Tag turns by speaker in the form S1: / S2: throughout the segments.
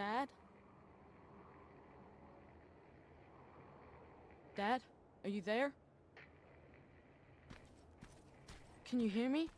S1: Dad? Dad? Are you there? Can you hear me?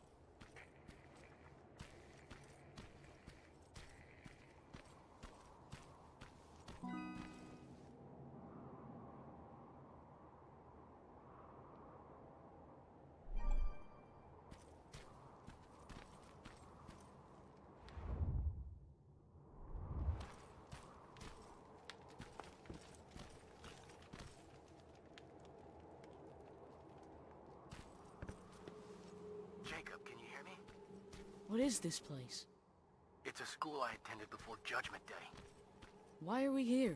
S2: Jacob, can you hear me?
S1: What is this place?
S2: It's a school I attended before Judgment Day.
S1: Why are we here?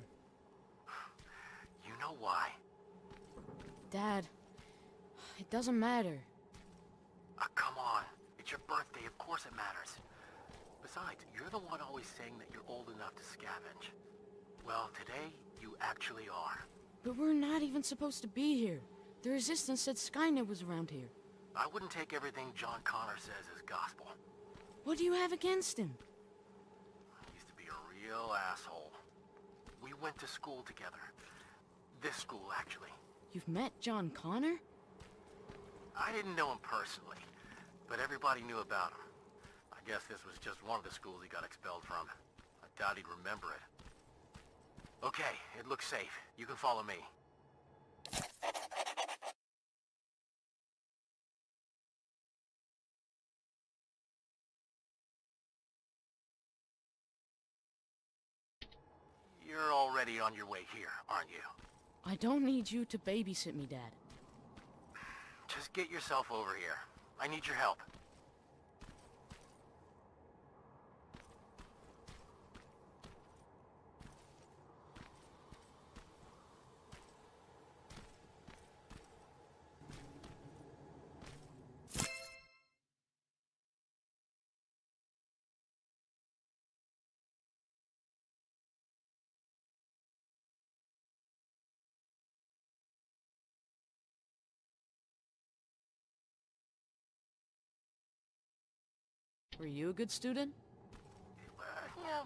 S2: You know why.
S1: Dad, it doesn't matter.
S2: Come on. It's your birthday, of course it matters. Besides, you're the one always saying that you're old enough to scavenge. Well, today, you actually are.
S1: But we're not even supposed to be here. The Resistance said Skynet was around here.
S2: I wouldn't take everything John Connor says as gospel.
S1: What do you have against him?
S2: He used to be a real asshole. We went to school together. This school, actually.
S1: You've met John Connor?
S2: I didn't know him personally, but everybody knew about him. I guess this was just one of the schools he got expelled from. I doubt he'd remember it. Okay, it looks safe. You can follow me. You're already on your way here, aren't you?
S1: I don't need you to babysit me, Dad.
S2: Just get yourself over here. I need your help.
S1: Were you a good student?
S2: Yeah,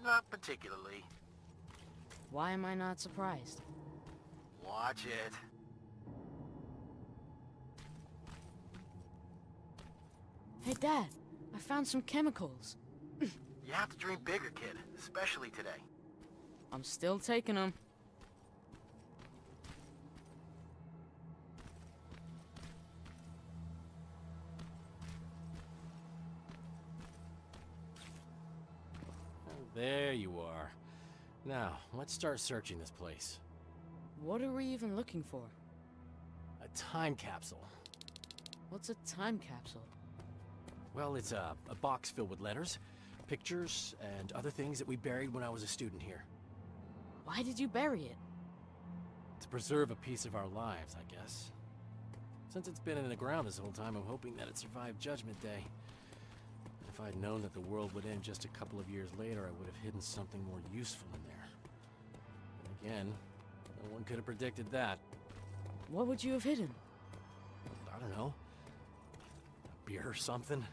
S2: not particularly.
S1: Why am I not surprised?
S2: Watch it.
S1: Hey, Dad, I found some chemicals.
S2: You have to dream bigger, kid. Especially today.
S1: I'm still taking them.
S3: There you are. Now, let's start searching this place.
S1: What are we even looking for?
S3: A time capsule.
S1: What's a time capsule?
S3: Well, it's a box filled with letters, pictures, and other things that we buried when I was a student here.
S1: Why did you bury it?
S3: To preserve a piece of our lives, I guess. Since it's been in the ground this whole time, I'm hoping that it survived Judgment Day. If I'd known that the world would end just a couple of years later, I would have hidden something more useful in there. But again, no one could have predicted that.
S1: What would you have hidden?
S3: I don't know. A beer or something?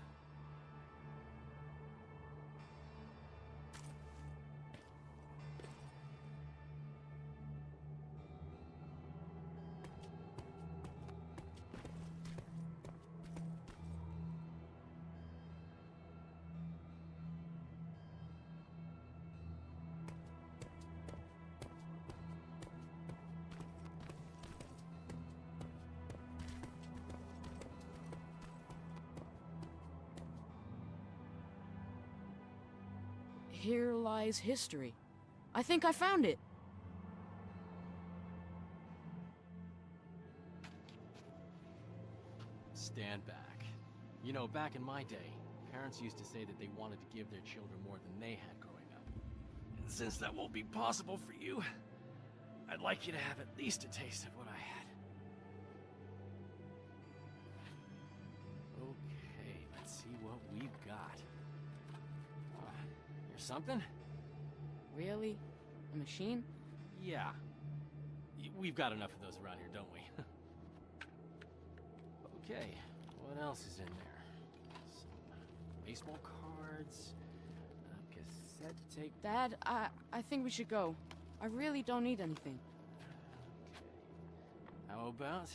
S1: Here lies history. I think I found it.
S3: Stand back. You know, back in my day, parents used to say that they wanted to give their children more than they had growing up. And since that won't be possible for you, I'd like you to have at least a taste of what I had. Okay, let's see what we've got. Here's something?
S1: Really? A machine?
S3: Yeah. We've got enough of those around here, don't we? Okay, what else is in there? Some baseball cards, a that take...
S1: Dad, I think we should go. I really don't need anything.
S3: How about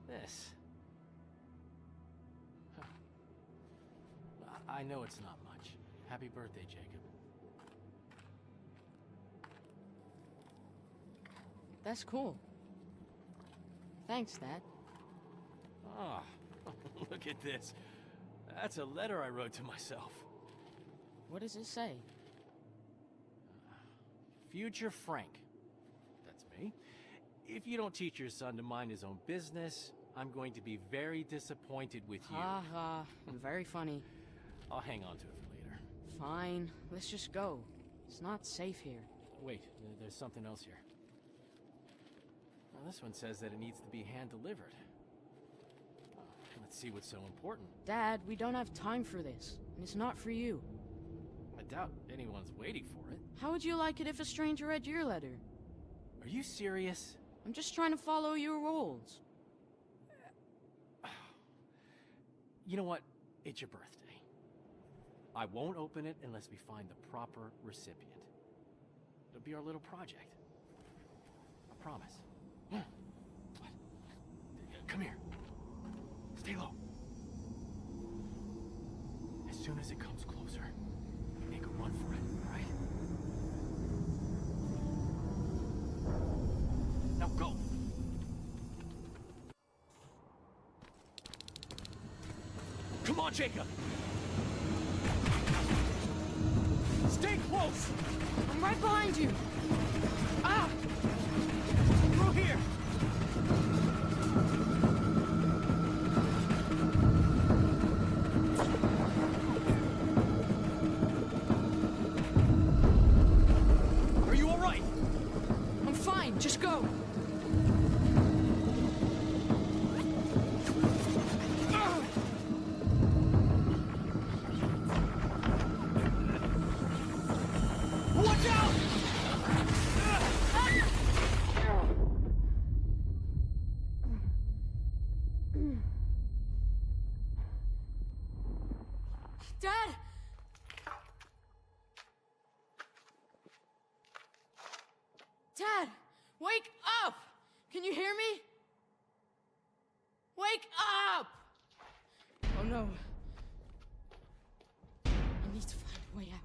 S3: this? Huh. I know it's not much. Happy birthday, Jacob.
S1: That's cool. Thanks, Dad.
S3: Oh, look at this. That's a letter I wrote to myself.
S1: What does it say?
S3: Future Frank. That's me. If you don't teach your son to mind his own business, I'm going to be very disappointed with you.
S1: Ha ha. Very funny.
S3: I'll hang on to it for later.
S1: Fine. Let's just go. It's not safe here.
S3: Wait, there's something else here. Well, this one says that it needs to be hand-delivered. Let's see what's so important.
S1: Dad, we don't have time for this. And it's not for you.
S3: I doubt anyone's waiting for it.
S1: How would you like it if a stranger read your letter?
S3: Are you serious?
S1: I'm just trying to follow your rules.
S3: You know what? It's your birthday. I won't open it unless we find the proper recipient. It'll be our little project. I promise. What? Come here. Stay low. As soon as it comes closer, make a run for it, all right? Now go! Come on, Jacob! Stay close!
S1: I'm right behind you!
S3: Ah! Through here! Are you all right?
S1: I'm fine, just go!
S3: Watch out!
S1: Dad! Dad! Wake up! Can you hear me? Wake up! Oh no. I need to find a way out.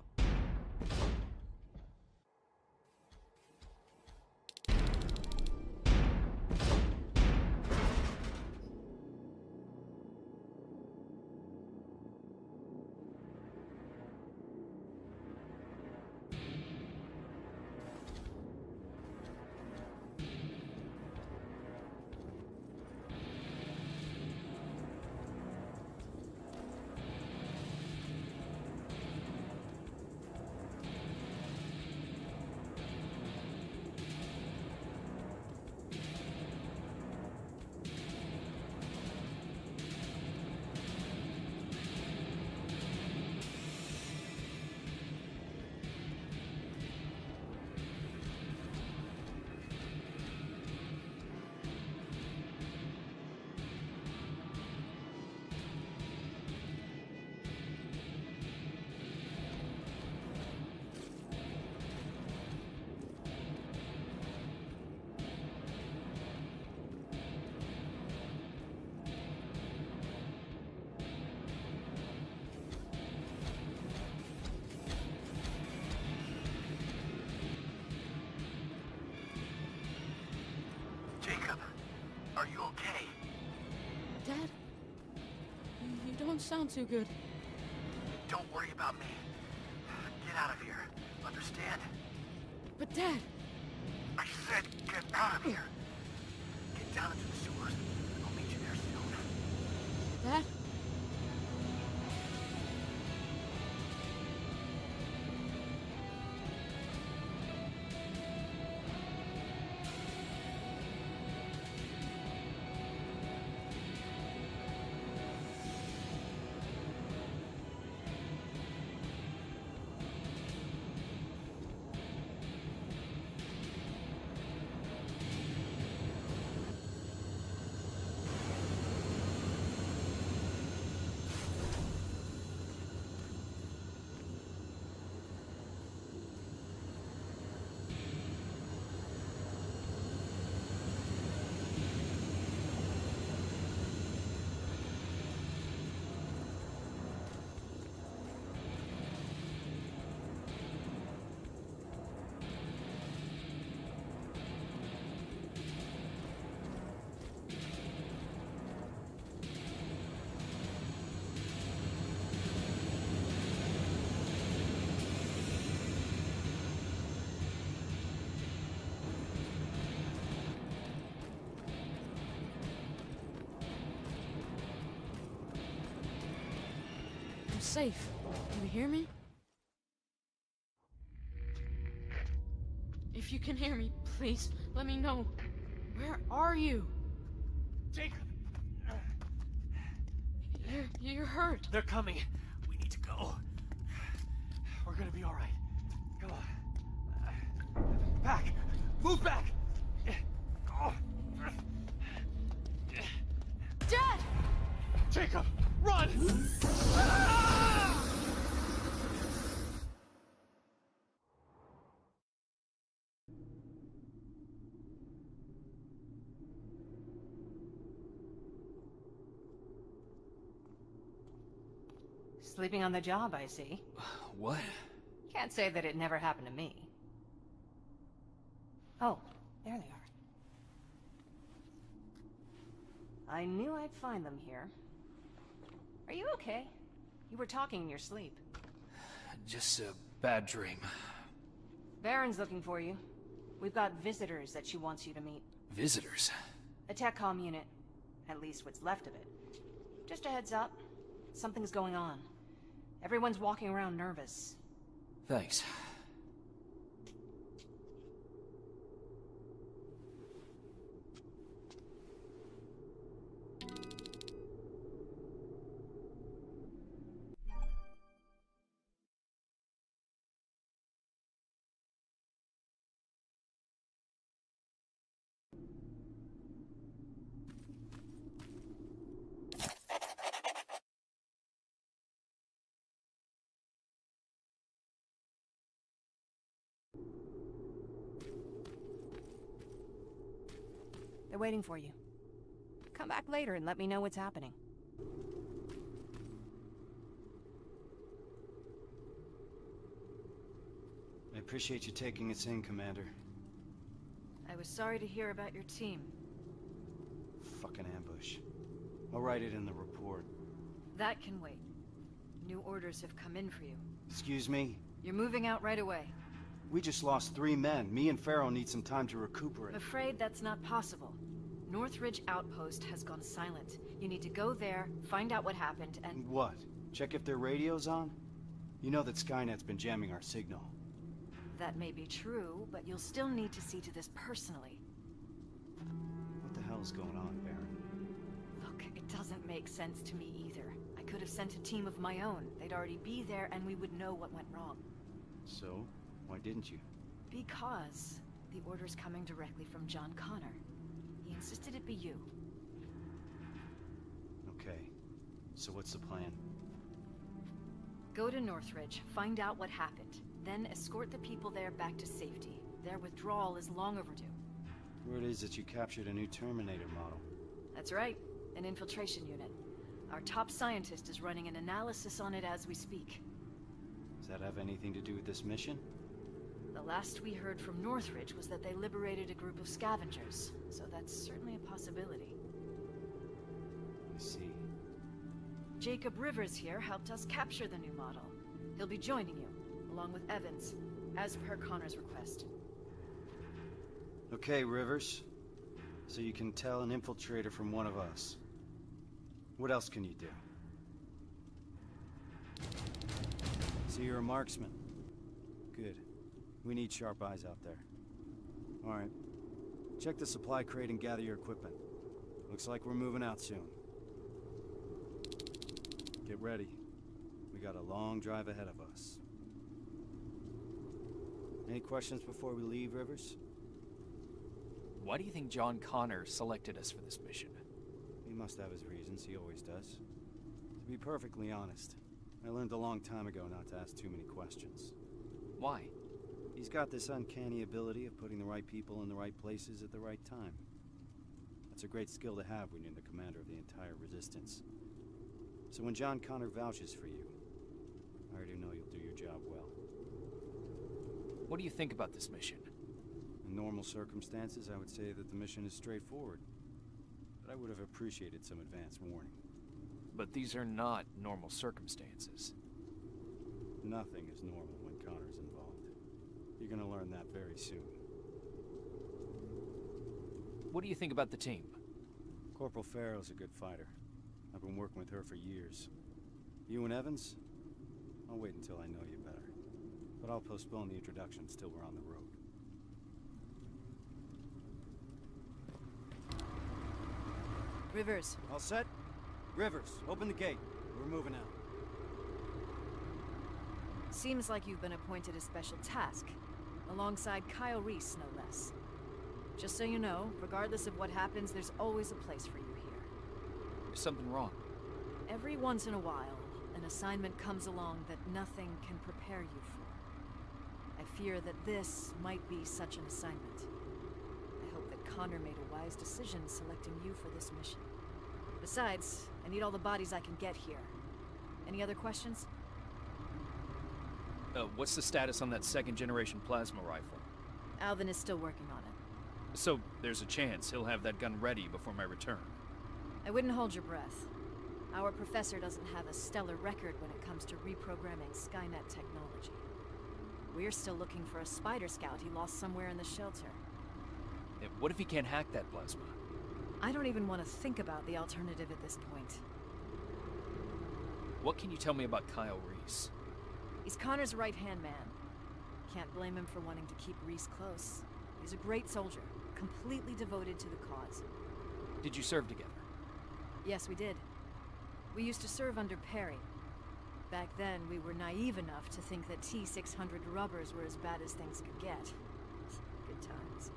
S2: Jacob, are you okay?
S1: Dad? You don't sound too good.
S2: Don't worry about me. Get out of here. Understand?
S1: But Dad!
S2: I said get out of here. Get down into the sewers. I'll meet you there soon.
S1: Dad? safe. You hear me? If you can hear me, please, let me know. Where are you?
S3: Jacob!
S1: You're hurt.
S3: They're coming. We need to go. We're gonna be alright. Come on. Back! Move back!
S1: Dad!
S3: Jacob! Run!
S4: Sleeping on the job, I see.
S3: What?
S4: Can't say that it never happened to me. Oh, there they are. I knew I'd find them here. Are you okay? You were talking in your sleep.
S3: Just a bad dream.
S4: Baron's looking for you. We've got visitors that she wants you to meet.
S3: Visitors?
S4: A TechCom unit. At least what's left of it. Just a heads up. Something's going on. Everyone's walking around nervous.
S3: Thanks.
S4: They're waiting for you. Come back later and let me know what's happening.
S5: I appreciate you taking us in, Commander.
S4: I was sorry to hear about your team.
S5: Fucking ambush. I'll write it in the report.
S4: That can wait. New orders have come in for you.
S5: Excuse me?
S4: You're moving out right away.
S5: We just lost 3 men. Me and Pharaoh need some time to
S4: I'm
S5: recuperate.
S4: afraid that's not possible. Northridge Outpost has gone silent. You need to go there, find out what happened, and...
S5: What? Check if their radio's on? You know that Skynet's been jamming our signal.
S4: That may be true, but you'll still need to see to this personally.
S5: What the hell's going on, Baron?
S4: Look, it doesn't make sense to me either. I could have sent a team of my own. They'd already be there and we would know what went wrong.
S5: So? Why didn't you?
S4: Because the order's coming directly from John Connor. He insisted it be you.
S5: Okay. So what's the plan?
S4: Go to Northridge, find out what happened, then escort the people there back to safety. Their withdrawal is long overdue.
S5: Word is that you captured a new Terminator model.
S4: That's right, an infiltration unit. Our top scientist is running an analysis on it as we speak.
S5: Does that have anything to do with this mission?
S4: The last we heard from Northridge was that they liberated a group of scavengers, so that's certainly a possibility.
S5: I see.
S4: Jacob Rivers here helped us capture the new model. He'll be joining you, along with Evans, as per Connor's request.
S5: Okay, Rivers. So you can tell an infiltrator from one of us. What else can you do? So you're a marksman. Good. We need sharp eyes out there. Alright. Check the supply crate and gather your equipment. Looks like we're moving out soon. Get ready. We got a long drive ahead of us. Any questions before we leave, Rivers?
S6: Why do you think John Connor selected us for this mission?
S5: He must have his reasons, he always does. To be perfectly honest, I learned a long time ago not to ask too many questions.
S6: Why?
S5: He's got this uncanny ability of putting the right people in the right places at the right time. That's a great skill to have when you're the commander of the entire Resistance. So when John Connor vouches for you, I already know you'll do your job well.
S6: What do you think about this mission?
S5: In normal circumstances, I would say that the mission is straightforward. But I would have appreciated some advance warning.
S6: But these are not normal circumstances.
S5: Nothing is normal when Connor's involved. You're gonna learn that very soon.
S6: What do you think about the team?
S5: Corporal Farrow's a good fighter. I've been working with her for years. You and Evans? I'll wait until I know you better. But I'll postpone the introduction till we're on the road.
S1: Rivers.
S5: All set? Rivers, open the gate. We're moving out.
S4: Seems like you've been appointed a special task, alongside Kyle Reese, no less. Just so you know, regardless of what happens, there's always a place for you here.
S6: There's something wrong.
S4: Every once in a while, an assignment comes along that nothing can prepare you for. I fear that this might be such an assignment. I hope that Connor made a wise decision selecting you for this mission. Besides, I need all the bodies I can get here. Any other questions?
S6: What's the status on that second-generation plasma rifle?
S4: Alvin is still working on it.
S6: So, there's a chance he'll have that gun ready before my return.
S4: I wouldn't hold your breath. Our professor doesn't have a stellar record when it comes to reprogramming Skynet technology. We're still looking for a spider scout he lost somewhere in the shelter.
S6: What if he can't hack that plasma?
S4: I don't even want to think about the alternative at this point.
S6: What can you tell me about Kyle Reese?
S4: He's Connor's right-hand man. Can't blame him for wanting to keep Reese close. He's a great soldier, completely devoted to the cause.
S6: Did you serve together?
S4: Yes, we did. We used to serve under Perry. Back then, we were naive enough to think that T-600 rubbers were as bad as things could get. Good times.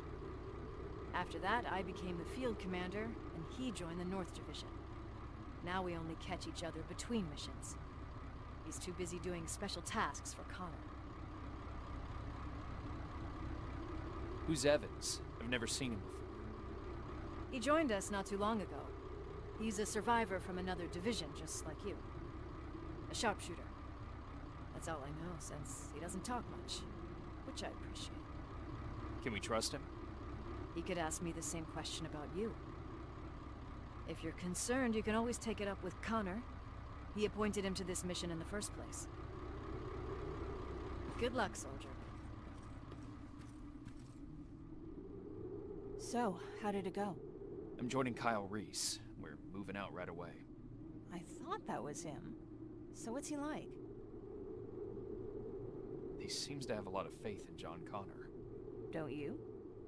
S4: After that, I became the field commander, and he joined the North Division. Now we only catch each other between missions. He's too busy doing special tasks for Connor.
S6: Who's Evans? I've never seen him before.
S4: He joined us not too long ago. He's a survivor from another division, just like you. A sharpshooter. That's all I know, since he doesn't talk much, which I appreciate.
S6: Can we trust him?
S4: He could ask me the same question about you. If you're concerned, you can always take it up with Connor. He appointed him to this mission in the first place. Good luck, soldier. So, how did it go?
S6: I'm joining Kyle Reese. We're moving out right away.
S4: I thought that was him. So what's he like?
S6: He seems to have a lot of faith in John Connor.
S4: Don't you?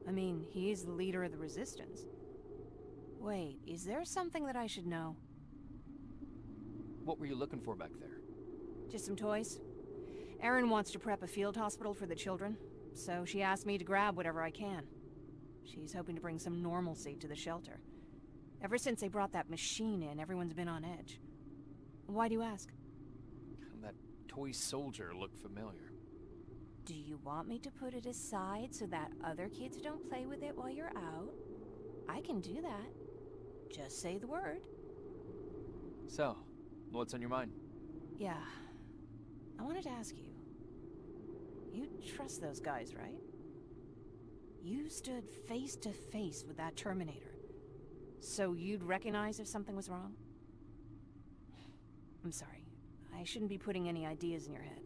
S4: I mean, he's the leader of the Resistance. Wait, is there something that I should know?
S6: What were you looking for back there?
S4: Just some toys. Erin wants to prep a field hospital for the children, so she asked me to grab whatever I can. She's hoping to bring some normalcy to the shelter. Ever since they brought that machine in, everyone's been on edge. Why do you ask?
S6: That toy soldier looked familiar.
S4: Do you want me to put it aside so that other kids don't play with it while you're out? I can do that. Just say the word.
S6: So, what's on your mind?
S4: Yeah. I wanted to ask you. You trust those guys, right? You stood face to face with that Terminator. So you'd recognize if something was wrong? I'm sorry. I shouldn't be putting any ideas in your head.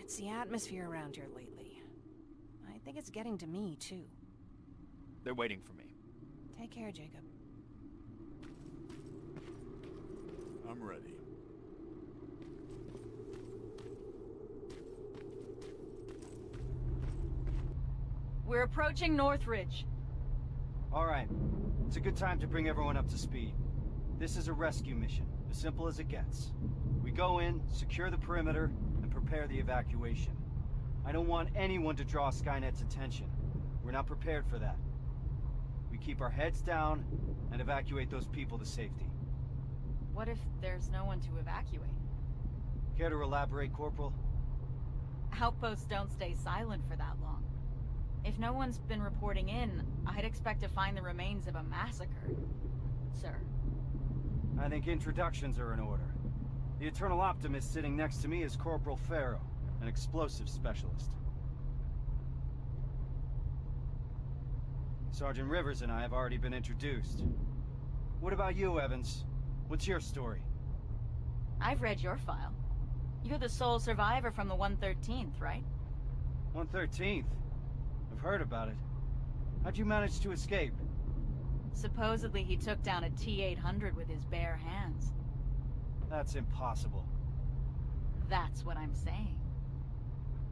S4: It's the atmosphere around here lately. I think it's getting to me, too.
S6: They're waiting for me.
S4: Take care, Jacob.
S7: I'm ready.
S8: We're approaching Northridge.
S5: All right. It's a good time to bring everyone up to speed. This is a rescue mission, as simple as it gets. We go in, secure the perimeter, and prepare the evacuation. I don't want anyone to draw Skynet's attention. We're not prepared for that. We keep our heads down and evacuate those people to safety.
S8: What if there's no one to evacuate?
S5: Care to elaborate, Corporal?
S8: Outposts don't stay silent for that long. If no one's been reporting in, I'd expect to find the remains of a massacre, sir.
S5: I think introductions are in order. The Eternal Optimist sitting next to me is Corporal Farrow, an explosives specialist. Sergeant Rivers and I have already been introduced. What about you, Evans? What's your story?
S8: I've read your file. You're the sole survivor from the 113th, right?
S5: 113th? I've heard about it. How'd you manage to escape?
S8: Supposedly he took down a T-800 with his bare hands.
S5: That's impossible.
S8: That's what I'm saying.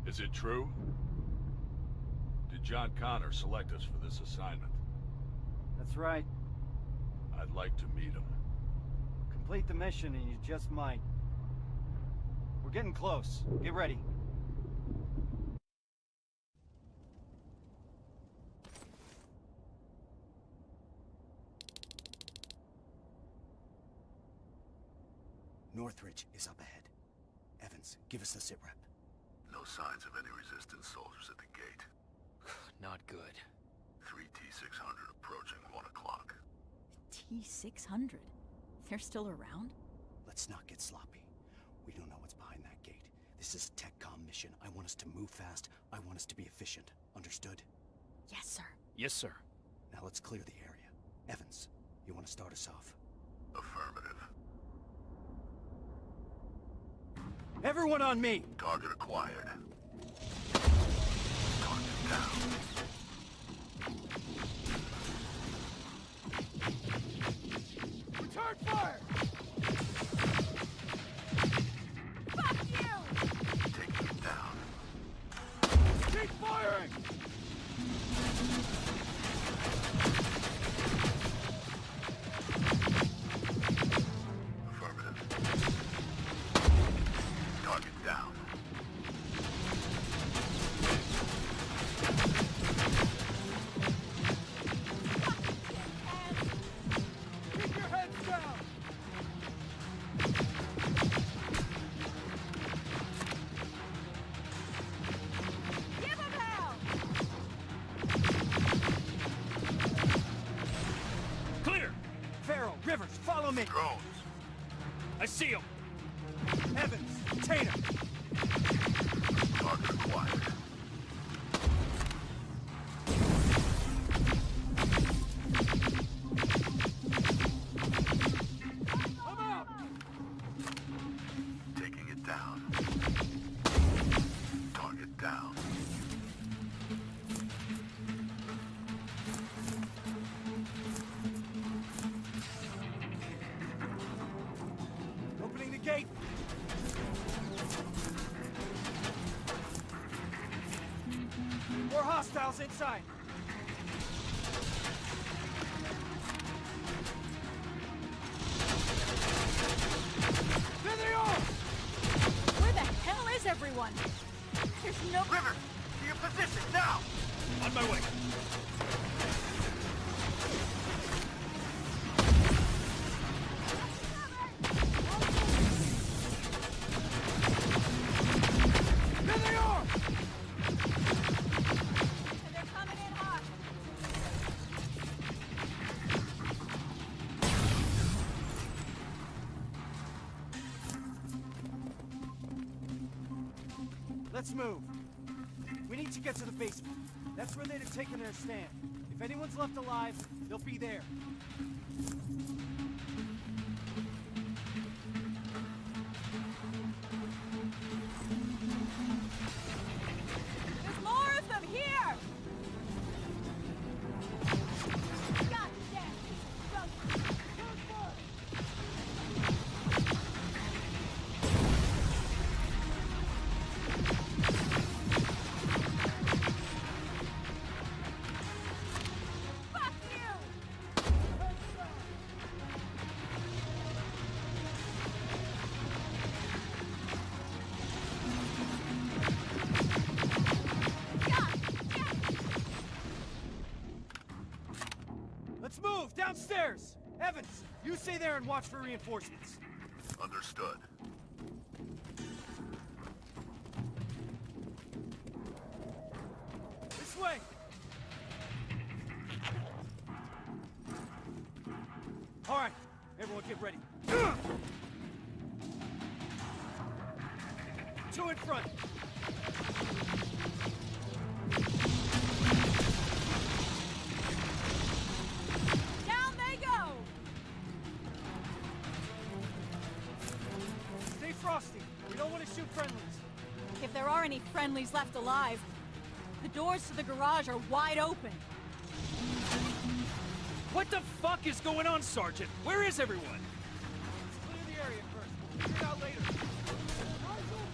S7: Is it true? Did John Connor select us for this assignment?
S5: That's right.
S7: I'd like to meet him.
S5: Complete the mission and you just might. We're getting close. Get ready.
S9: Northridge is up ahead. Evans, give us the sitrep.
S2: No signs of any resistance soldiers at the gate.
S6: Not good.
S2: 3 T-600 approaching 1 o'clock.
S8: T-600? They're still around?
S9: Let's not get sloppy. We don't know what's behind that gate. This is a TechCom mission. I want us to move fast. I want us to be efficient. Understood?
S8: Yes, sir.
S6: Yes, sir.
S9: Now let's clear the area. Evans, you want to start us off?
S2: Affirmative.
S5: Everyone on me!
S2: Target acquired. Target down.
S5: Return fire!
S8: Fuck you!
S2: Taking it down.
S5: Keep firing!
S2: Affirmative. Target down.
S5: Keep your heads down!
S8: Give him hell!
S6: Clear!
S5: Farrell, Rivers, follow me!
S2: Drones.
S6: I see him!
S5: Evans, Tatum!
S2: Target acquired.
S5: I'm out!
S2: Taking it down. Target down.
S5: Opening the gate! More hostiles inside! There they are!
S8: Where the hell is everyone? There's no...
S2: River, to your position now!
S6: On my way!
S5: There they are!
S8: They're coming in hot.
S5: Let's move. We need to get to the basement. That's where they'd have taken their stand. If anyone's left alive, they'll be there.
S8: There's more of them here! God damn! Fuck you!
S5: Let's move! Downstairs! Evans, you stay there and watch for reinforcements.
S2: Understood.
S5: This way! All right, everyone get ready. Two in front.
S8: Down they go!
S5: Stay frosty. We don't want to shoot friendlies.
S8: If there are any friendlies left alive, the doors to the garage are wide open.
S6: What the fuck is going on, Sergeant? Where is everyone?
S5: Let's clear the area first. We'll figure it out later. Eyes open!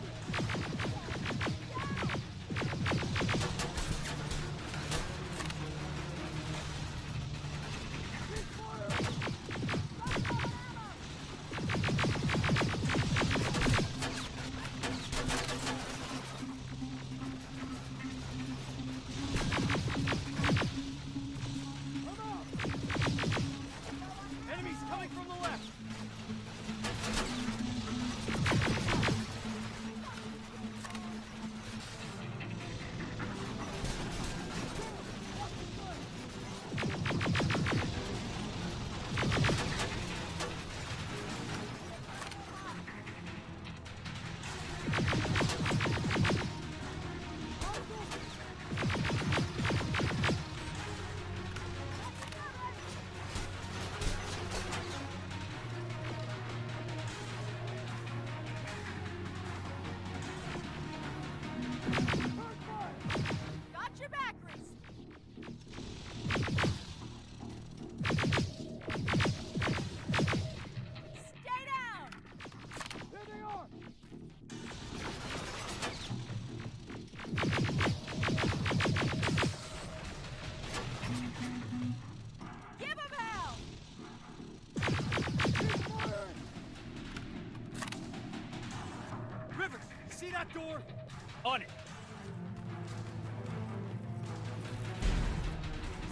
S6: On it!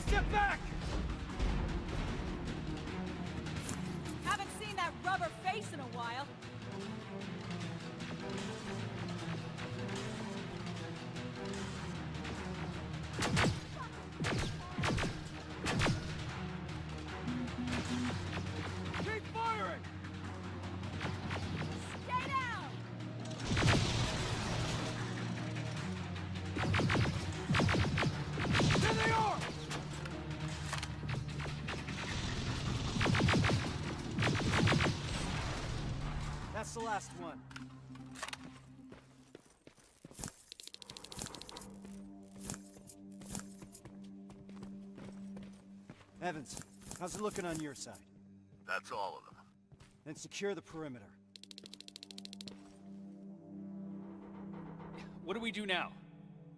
S9: Step back!
S8: Haven't seen that rubber face in a while.
S9: Keep firing!
S8: Stay down!
S9: There they are! That's the last one. Evans, how's it looking on your side?
S2: That's all of them.
S9: Then secure the perimeter.
S6: What do we do now?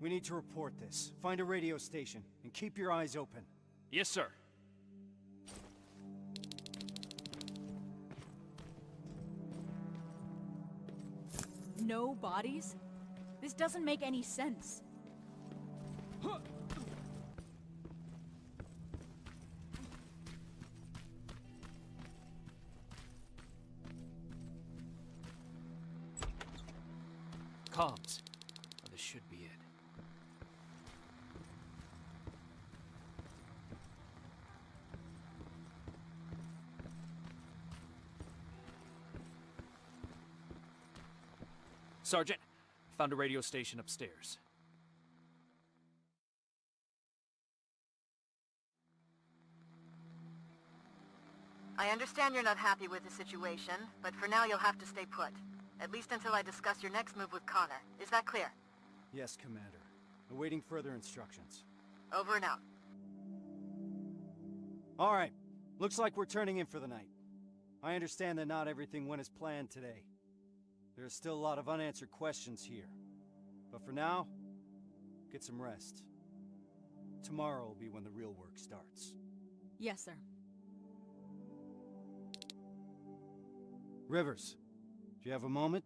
S9: We need to report this. Find a radio station, and keep your eyes open.
S6: Yes, sir.
S8: No bodies? This doesn't make any sense.
S6: Comms. Oh, this should be it. Sergeant, found a radio station upstairs.
S10: I understand you're not happy with the situation, but for now you'll have to stay put. At least until I discuss your next move with Connor. Is that clear?
S5: Yes, Commander. Awaiting further instructions.
S10: Over and out.
S5: All right. Looks like we're turning in for the night. I understand that not everything went as planned today. There are still a lot of unanswered questions here. But for now, get some rest. Tomorrow will be when the real work starts.
S8: Yes, sir.
S5: Rivers, do you have a moment?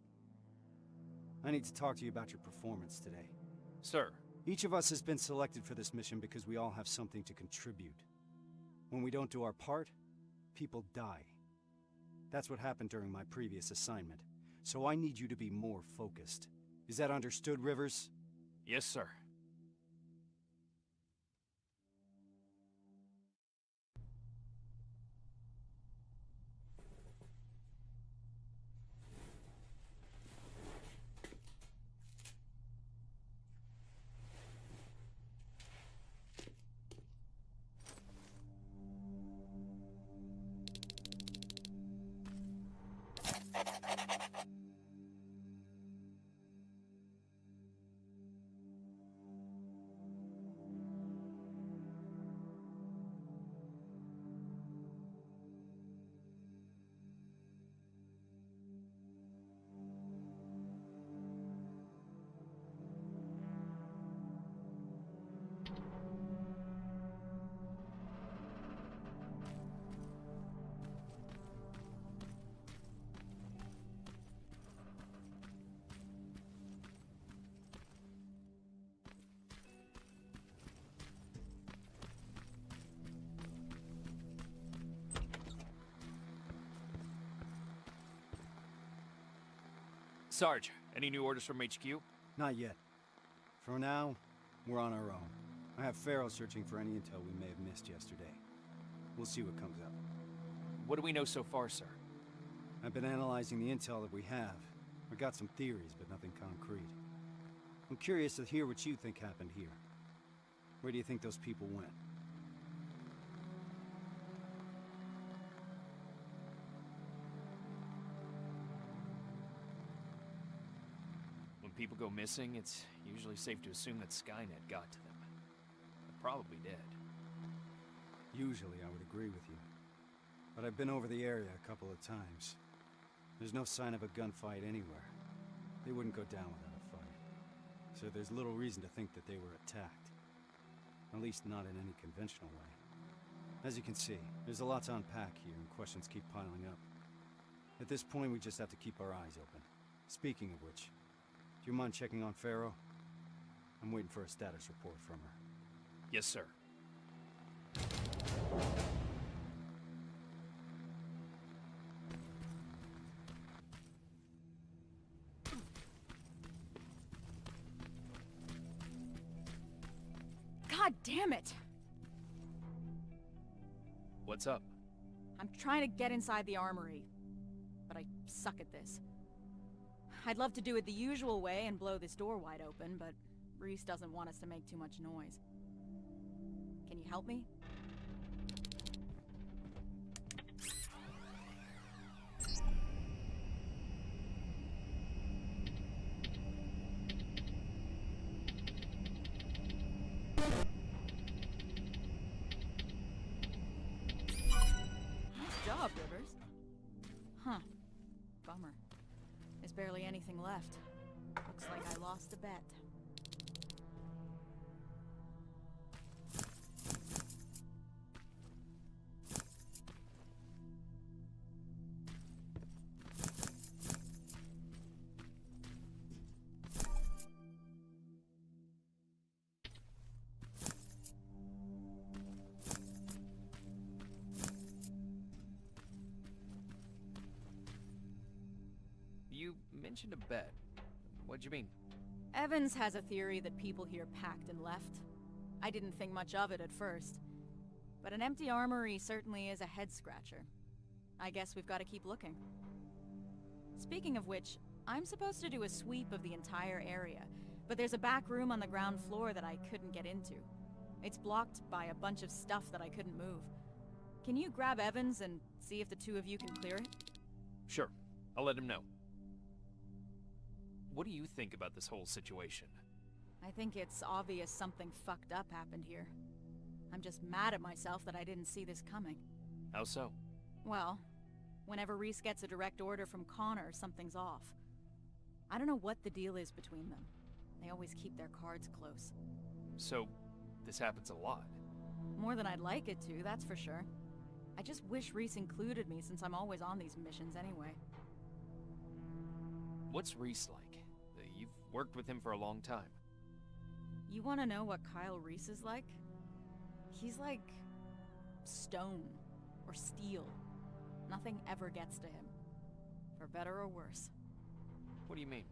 S5: I need to talk to you about your performance today.
S6: Sir.
S5: Each of us has been selected for this mission because we all have something to contribute. When we don't do our part, people die. That's what happened during my previous assignment. So I need you to be more focused. Is that understood, Rivers?
S6: Yes, sir. Sarge, any new orders from HQ?
S5: Not yet. For now, we're on our own. I have Farrell searching for any intel we may have missed yesterday. We'll see what comes up.
S6: What do we know so far, sir?
S5: I've been analyzing the intel that we have. I got some theories, but nothing concrete. I'm curious to hear what you think happened here. Where do you think those people went?
S6: When people go missing, it's usually safe to assume that Skynet got to them. They're probably dead.
S5: Usually I would agree with you. But I've been over the area a couple of times. There's no sign of a gunfight anywhere. They wouldn't go down without a fight. So there's little reason to think that they were attacked. At least not in any conventional way. As you can see, there's a lot to unpack here and questions keep piling up. At this point, we just have to keep our eyes open. Speaking of which, do you mind checking on Pharaoh? I'm waiting for a status report from her.
S6: Yes, sir.
S8: God damn it!
S6: What's up?
S8: I'm trying to get inside the armory, but I suck at this. I'd love to do it the usual way and blow this door wide open, but Reese doesn't want us to make too much noise. Can you help me? Nice job, Rivers. Huh. Bummer. There's barely anything left. Looks like I lost a bet.
S6: You mentioned a bet. What'd you mean?
S8: Evans has a theory that people here packed and left. I didn't think much of it at first. But an empty armory certainly is a head-scratcher. I guess we've got to keep looking. Speaking of which, I'm supposed to do a sweep of the entire area, but there's a back room on the ground floor that I couldn't get into. It's blocked by a bunch of stuff that I couldn't move. Can you grab Evans and see if the two of you can clear it?
S6: Sure. I'll let him know. What do you think about this whole situation?
S8: I think it's obvious something fucked up happened here. I'm just mad at myself that I didn't see this coming.
S6: How so?
S8: Well, whenever Reese gets a direct order from Connor, something's off. I don't know what the deal is between them. They always keep their cards close.
S6: So, this happens a lot.
S8: More than I'd like it to, that's for sure. I just wish Reese included me since I'm always on these missions anyway.
S6: What's Reese like? You've worked with him for a long time.
S8: You want to know what Kyle Reese is like? He's like stone or steel. Nothing ever gets to him. For better or worse.
S6: What do you mean?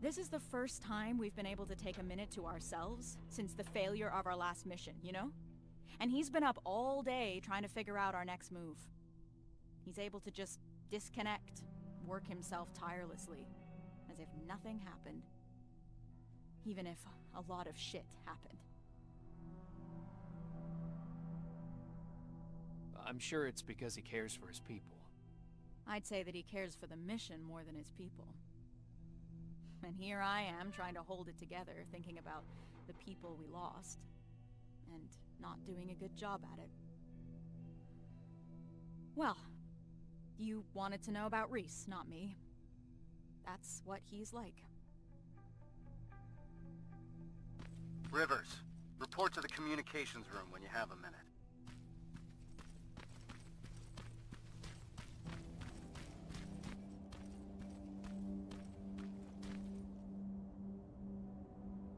S8: This is the first time we've been able to take a minute to ourselves since the failure of our last mission, you know? And he's been up all day trying to figure out our next move. He's able to just disconnect, work himself tirelessly, as if nothing happened. Even if a lot of shit happened.
S6: I'm sure it's because he cares for his people.
S8: I'd say that he cares for the mission more than his people. And here I am trying to hold it together, thinking about the people we lost, and not doing a good job at it. Well, you wanted to know about Reese, not me. That's what he's like.
S2: Rivers, report to the communications room when you have a minute.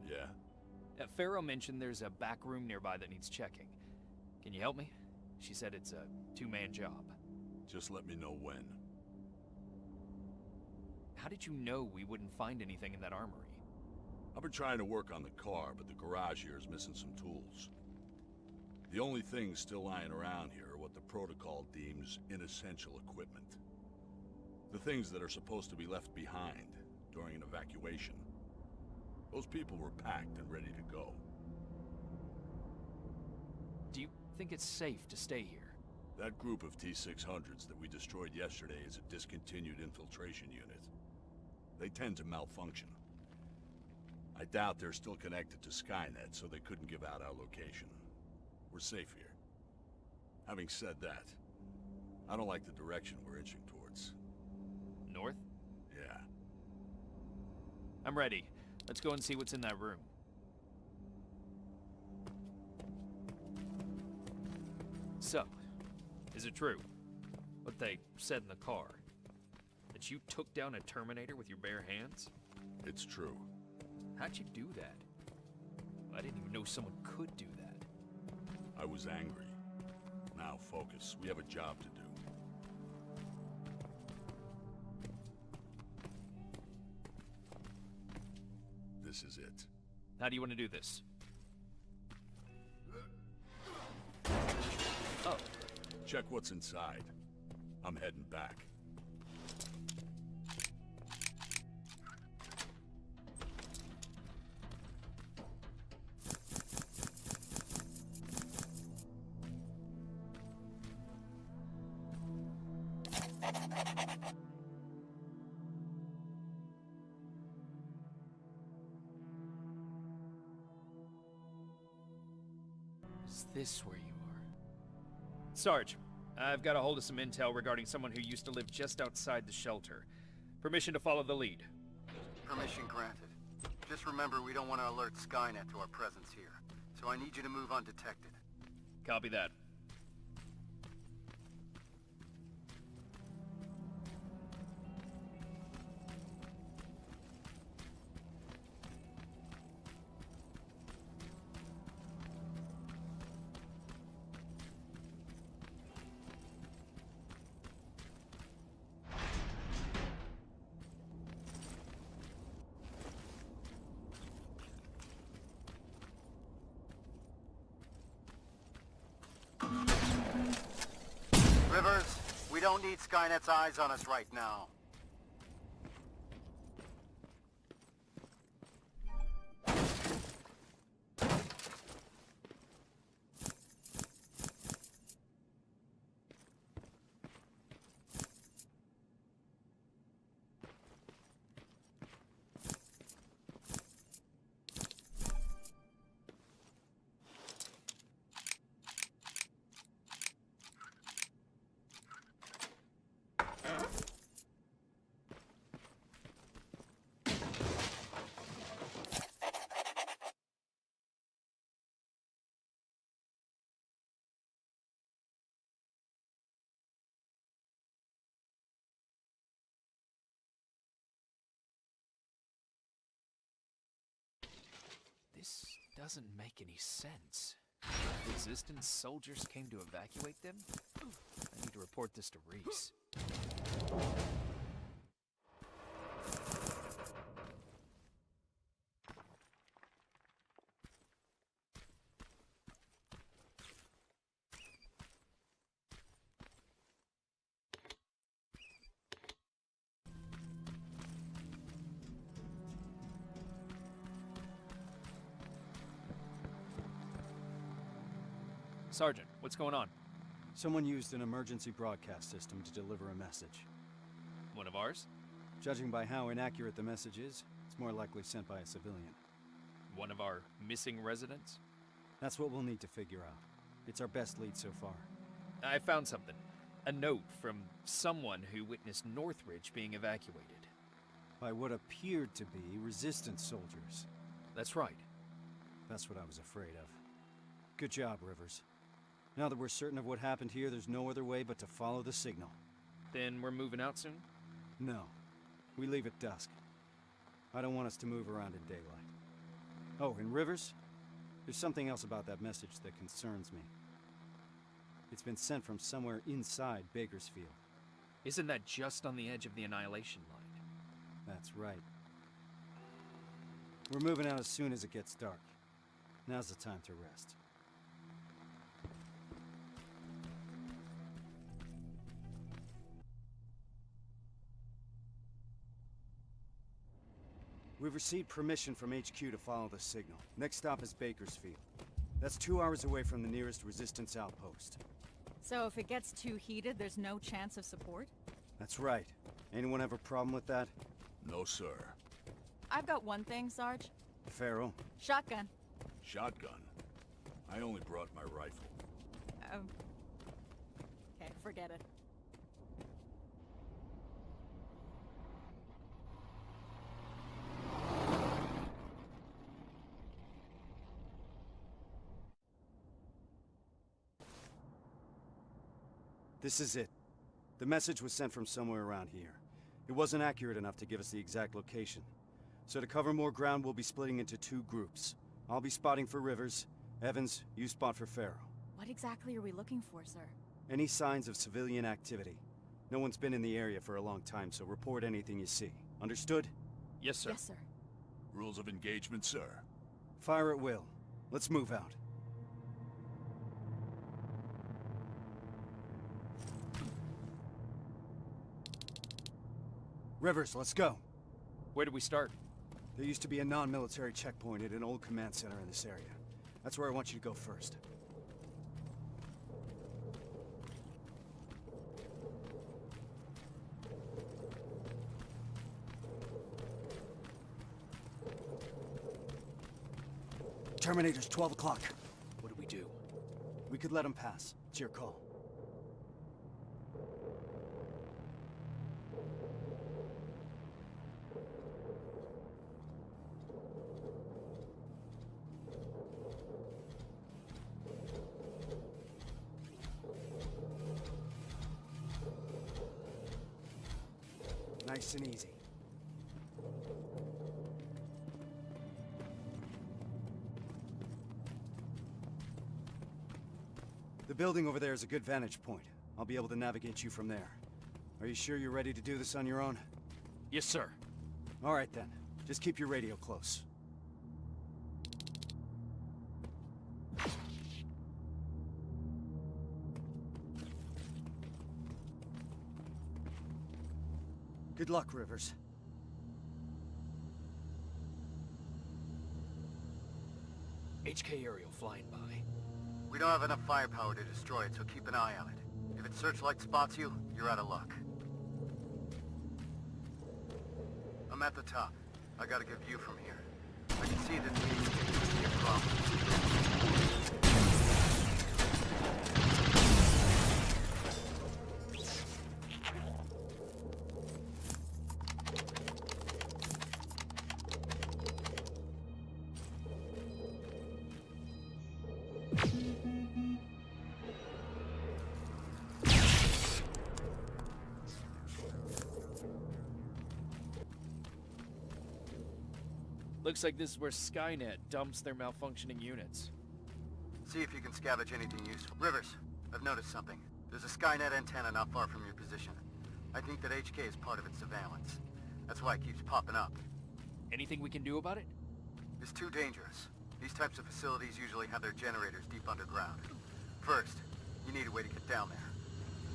S7: Yeah?
S6: Pharaoh mentioned there's a back room nearby that needs checking. Can you help me? She said it's a two-man job.
S7: Just let me know when.
S6: How did you know we wouldn't find anything in that armory?
S7: I've been trying to work on the car, but the garage here is missing some tools. The only things still lying around here are what the protocol deems inessential equipment. The things that are supposed to be left behind during an evacuation. Those people were packed and ready to go.
S6: Do you think it's safe to stay here?
S7: That group of T-600s that we destroyed yesterday is a discontinued infiltration unit. They tend to malfunction. I doubt they're still connected to Skynet, so they couldn't give out our location. We're safe here. Having said that, I don't like the direction we're inching towards.
S6: North?
S7: Yeah.
S6: I'm ready. Let's go and see what's in that room. So, is it true what they said in the car? That you took down a Terminator with your bare hands?
S7: It's true.
S6: How'd you do that? I didn't even know someone could do that.
S7: I was angry. Now focus. We have a job to do. This is it.
S6: How do you want to do this? Oh.
S7: Check what's inside. I'm heading back.
S6: Is this where you are? Sarge, I've got a hold of some intel regarding someone who used to live just outside the shelter. Permission to follow the lead.
S2: Permission granted. Just remember, we don't want to alert Skynet to our presence here. So I need you to move undetected.
S6: Copy that.
S2: Rivers, we don't need Skynet's eyes on us right now.
S6: This doesn't make any sense. Resistance soldiers came to evacuate them? I need to report this to Reese. Sergeant, what's going on?
S5: Someone used an emergency broadcast system to deliver a message.
S6: One of ours?
S5: Judging by how inaccurate the message is, it's more likely sent by a civilian.
S6: One of our missing residents?
S5: That's what we'll need to figure out. It's our best lead so far.
S6: I found something. A note from someone who witnessed Northridge being evacuated.
S5: By what appeared to be resistance soldiers.
S6: That's right.
S5: That's what I was afraid of. Good job, Rivers. Now that we're certain of what happened here, there's no other way but to follow the signal.
S6: Then we're moving out soon?
S5: No. We leave at dusk. I don't want us to move around in daylight. Oh, and Rivers? There's something else about that message that concerns me. It's been sent from somewhere inside Bakersfield.
S6: Isn't that just on the edge of the Annihilation line?
S5: That's right. We're moving out as soon as it gets dark. Now's the time to rest. We've received permission from HQ to follow the signal. Next stop is Bakersfield. That's 2 hours away from the nearest resistance outpost.
S8: So if it gets too heated, there's no chance of support?
S5: That's right. Anyone have a problem with that?
S7: No, sir.
S8: I've got one thing, Sarge.
S5: Pharaoh?
S8: Shotgun.
S7: Shotgun? I only brought my rifle.
S8: Okay, forget it.
S5: This is it. The message was sent from somewhere around here. It wasn't accurate enough to give us the exact location. So to cover more ground, we'll be splitting into 2 groups. I'll be spotting for Rivers. Evans, you spot for Farrow.
S8: What exactly are we looking for, sir?
S5: Any signs of civilian activity? No one's been in the area for a long time, so report anything you see. Understood?
S6: Yes, sir.
S8: Yes, sir.
S7: Rules of engagement, sir.
S5: Fire at will. Let's move out. Rivers, let's go.
S6: Where do we start?
S5: There used to be a non-military checkpoint at an old command center in this area. That's where I want you to go first. Terminator's 12 o'clock.
S3: What do we do?
S5: We could let him pass. It's your call. Nice and easy. The building over there is a good vantage point. I'll be able to navigate you from there. Are you sure you're ready to do this on your own?
S6: Yes, sir.
S5: All right then. Just keep your radio close. Good luck, Rivers.
S3: HK aerial flying by.
S2: We don't have enough firepower to destroy it, so keep an eye on it. If its searchlight spots you, you're out of luck. I'm at the top. I got a good view from here. I can see that the escape will be a problem.
S6: Looks like this is where Skynet dumps their malfunctioning units.
S2: See if you can scavenge anything useful. Rivers, I've noticed something. There's a Skynet antenna not far from your position. I think that HK is part of its surveillance. That's why it keeps popping up.
S6: Anything we can do about it?
S2: It's too dangerous. These types of facilities usually have their generators deep underground. First, you need a way to get down there.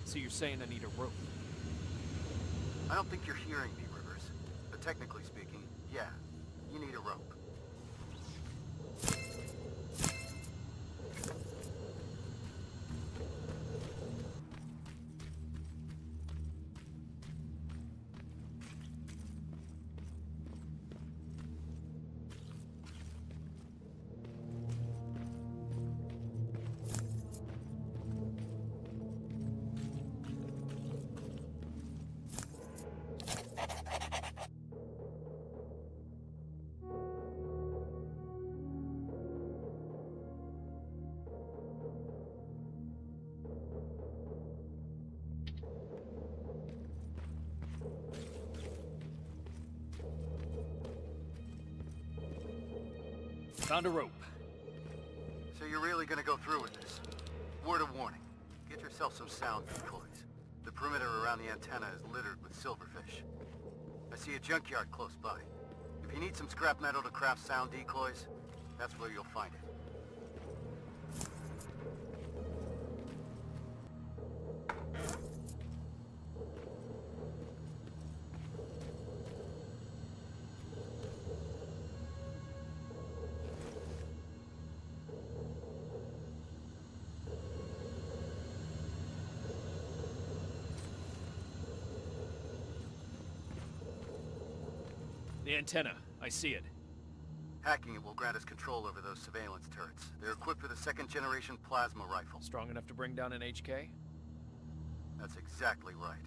S6: So you're saying I need a rope?
S2: I don't think you're hearing me, Rivers. But technically speaking, yeah, you need a rope.
S6: Found a rope.
S2: So you're really gonna go through with this? Word of warning. Get yourself some sound decoys. The perimeter around the antenna is littered with silverfish. I see a junkyard close by. If you need some scrap metal to craft sound decoys, that's where you'll find it.
S6: The antenna. I see it.
S2: Hacking it will grant us control over those surveillance turrets. They're equipped with a second-generation plasma rifle.
S6: Strong enough to bring down an HK?
S2: That's exactly right.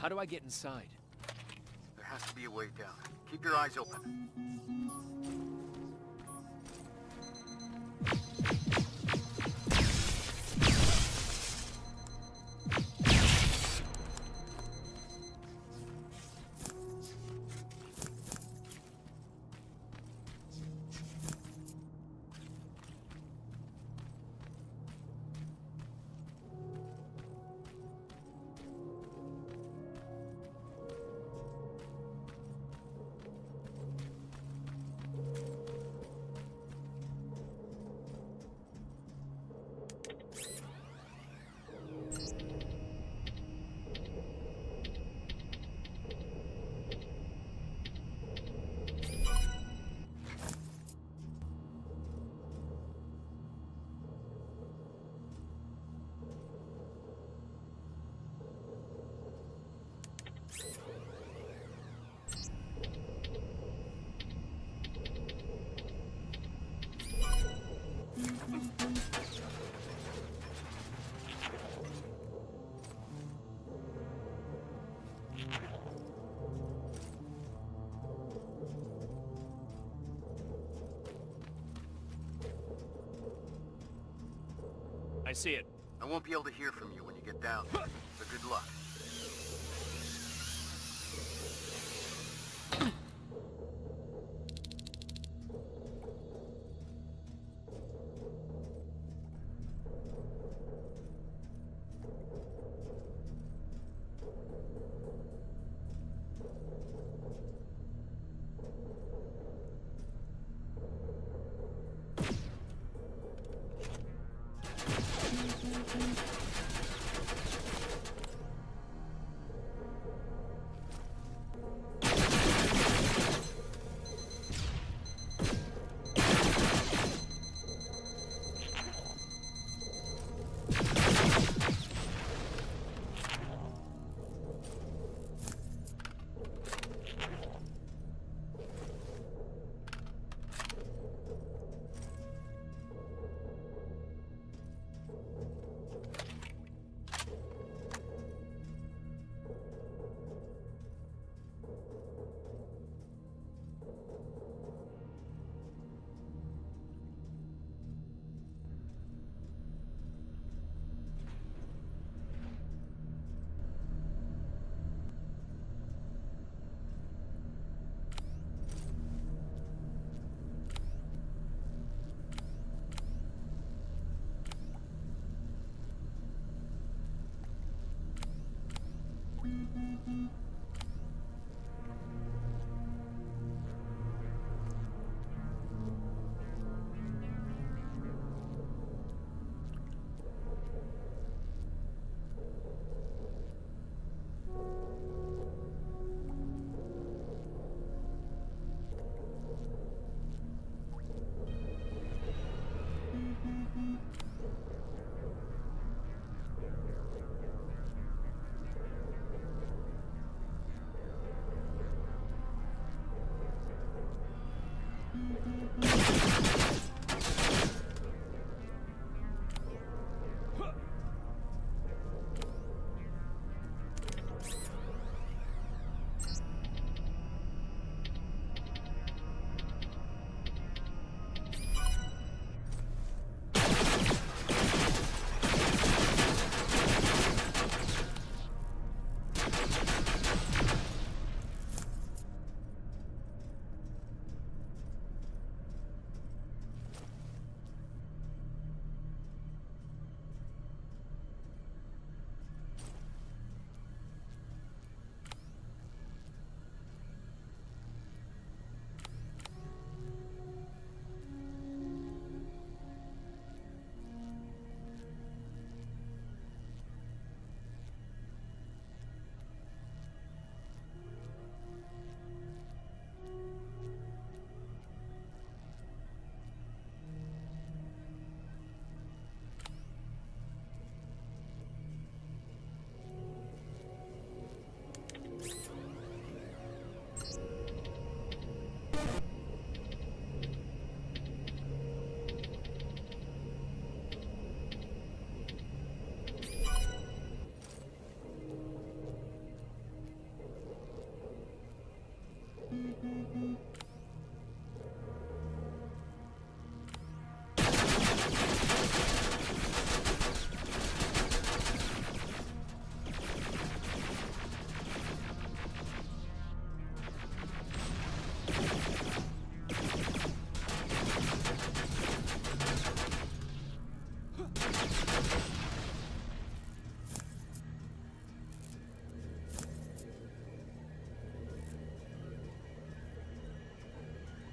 S6: How do I get inside?
S2: There has to be a way down. Keep your eyes open.
S6: I see it.
S2: I won't be able to hear from you when you get down there, so good luck.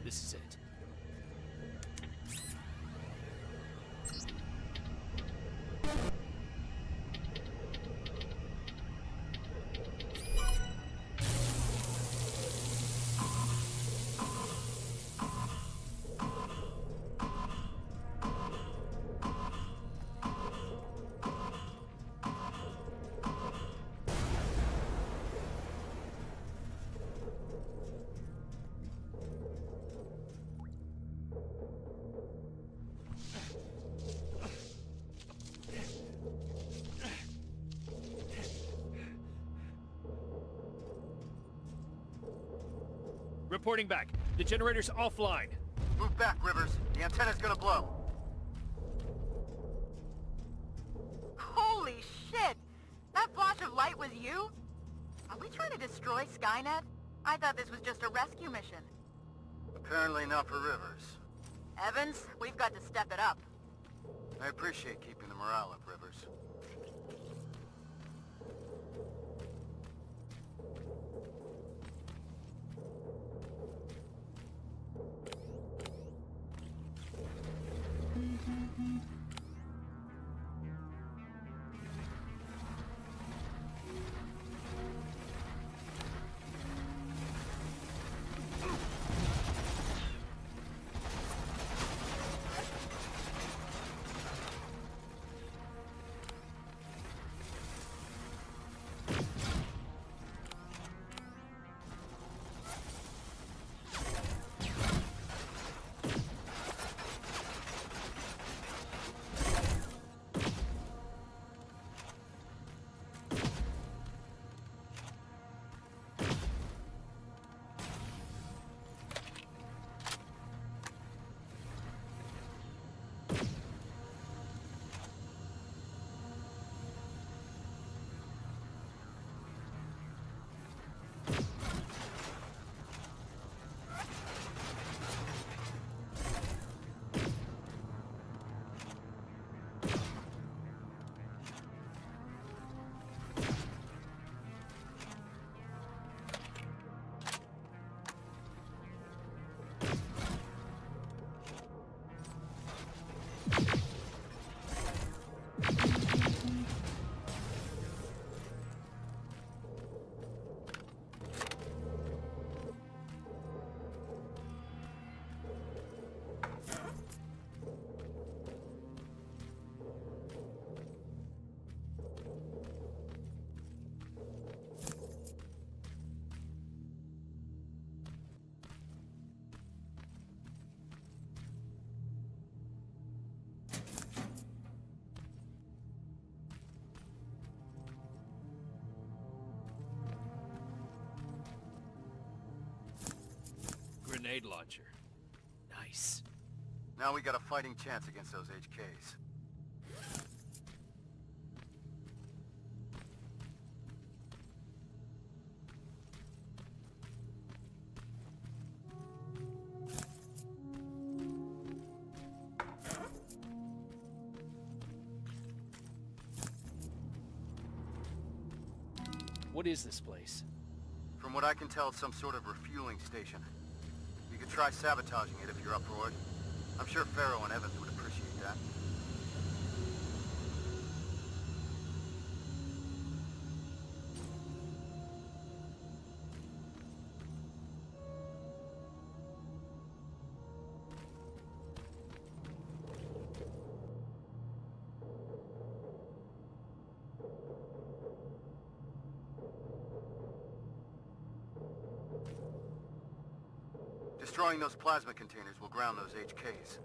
S6: This is it. Reporting back. The generator's offline.
S2: Move back, Rivers. The antenna's gonna blow.
S10: Holy shit! That flash of light was you? Are we trying to destroy Skynet? I thought this was just a rescue mission.
S2: Apparently not for Rivers.
S10: Evans, we've got to step it up.
S2: I appreciate keeping the morale up, Rivers.
S6: Grenade launcher. Nice.
S2: Now we got a fighting chance against those HKs.
S6: What is this place?
S2: From what I can tell, it's some sort of refueling station. You could try sabotaging it if you're up for it. I'm sure Farrow and Evans would appreciate that. Destroying those plasma containers will ground those HKs.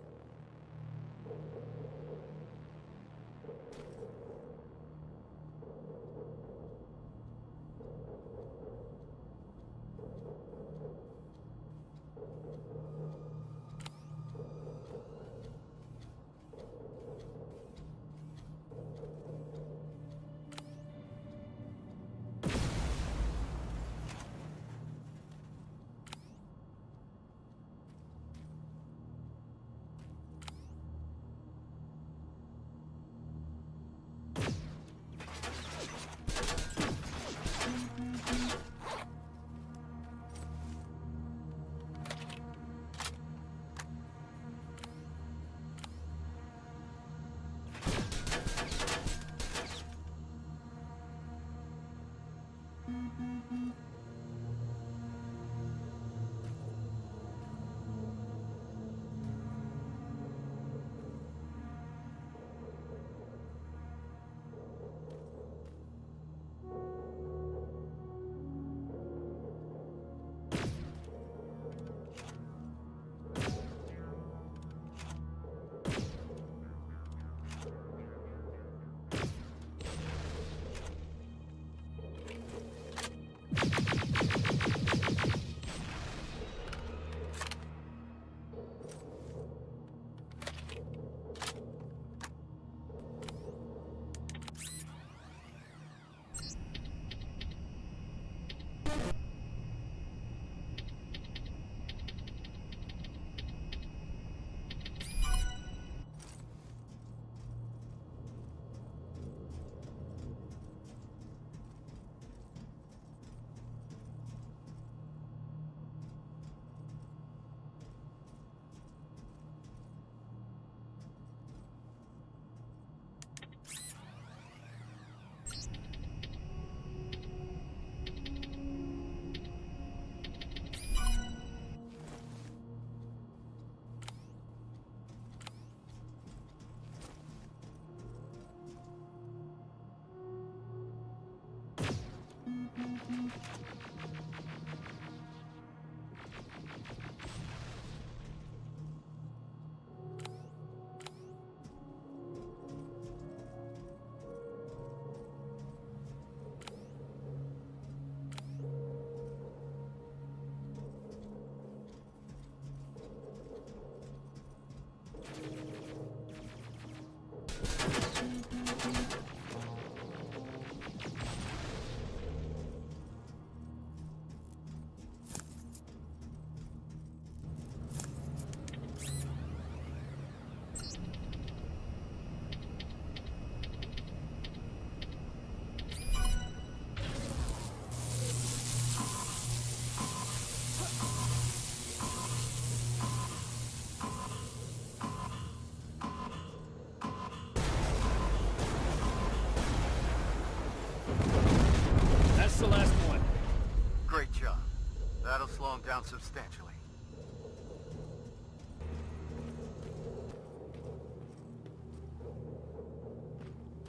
S2: slow him down substantially.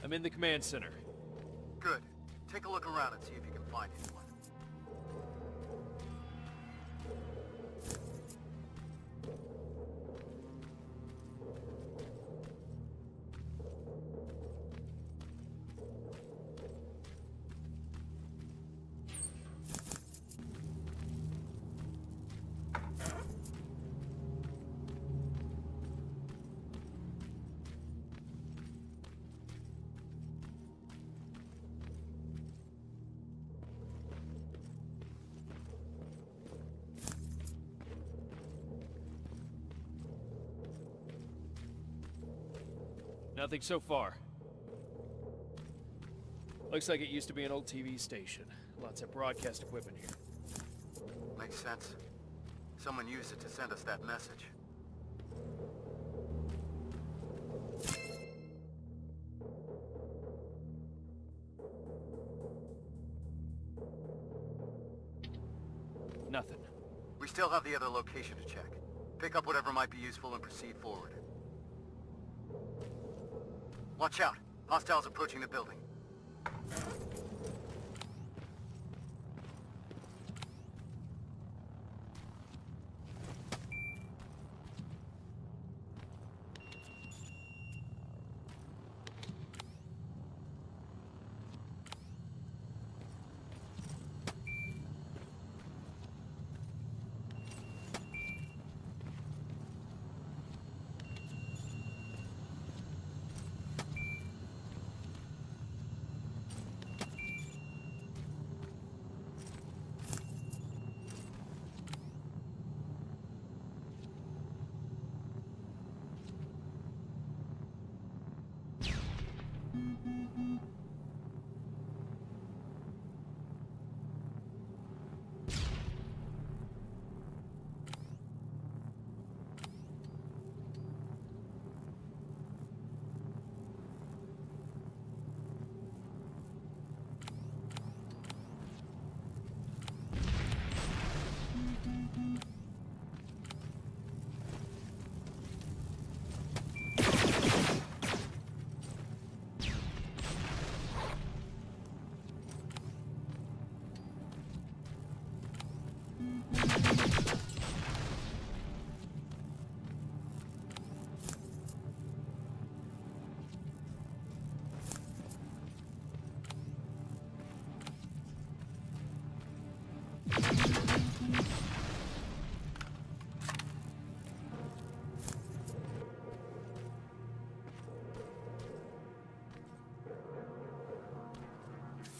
S6: I'm in the command center.
S2: Good. Take a look around and see if you can find anyone.
S6: Nothing so far. Looks like it used to be an old TV station. Lots of broadcast equipment here.
S2: Makes sense. Someone used it to send us that message.
S6: Nothing.
S2: We still have the other location to check. Pick up whatever might be useful and proceed forward. Watch out! Hostiles approaching the building.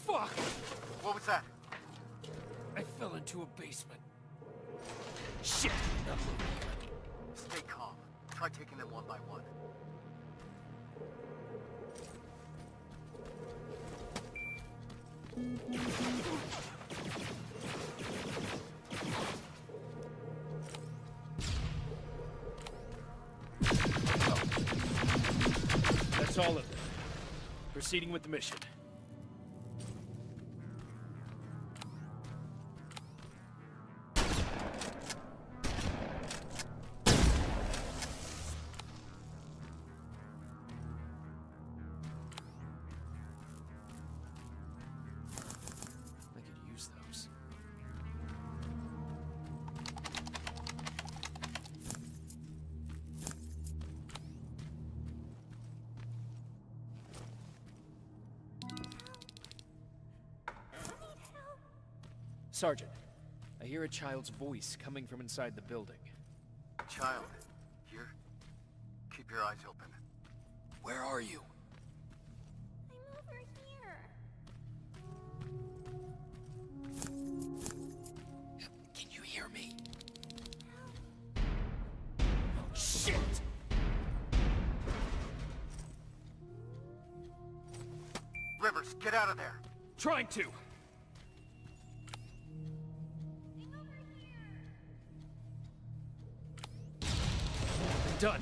S6: Fuck!
S2: What was that?
S6: I fell into a basement. Shit! Not moving good.
S2: Stay calm. Try taking them one by one.
S6: That's all of them. Proceeding with the mission. I could use those. Sergeant, I hear a child's voice coming from inside the building.
S2: Child, here. Keep your eyes open.
S6: Where are you?
S11: I'm over here.
S6: Can you hear me? Shit!
S2: Rivers, get out of there!
S6: Trying to! Done.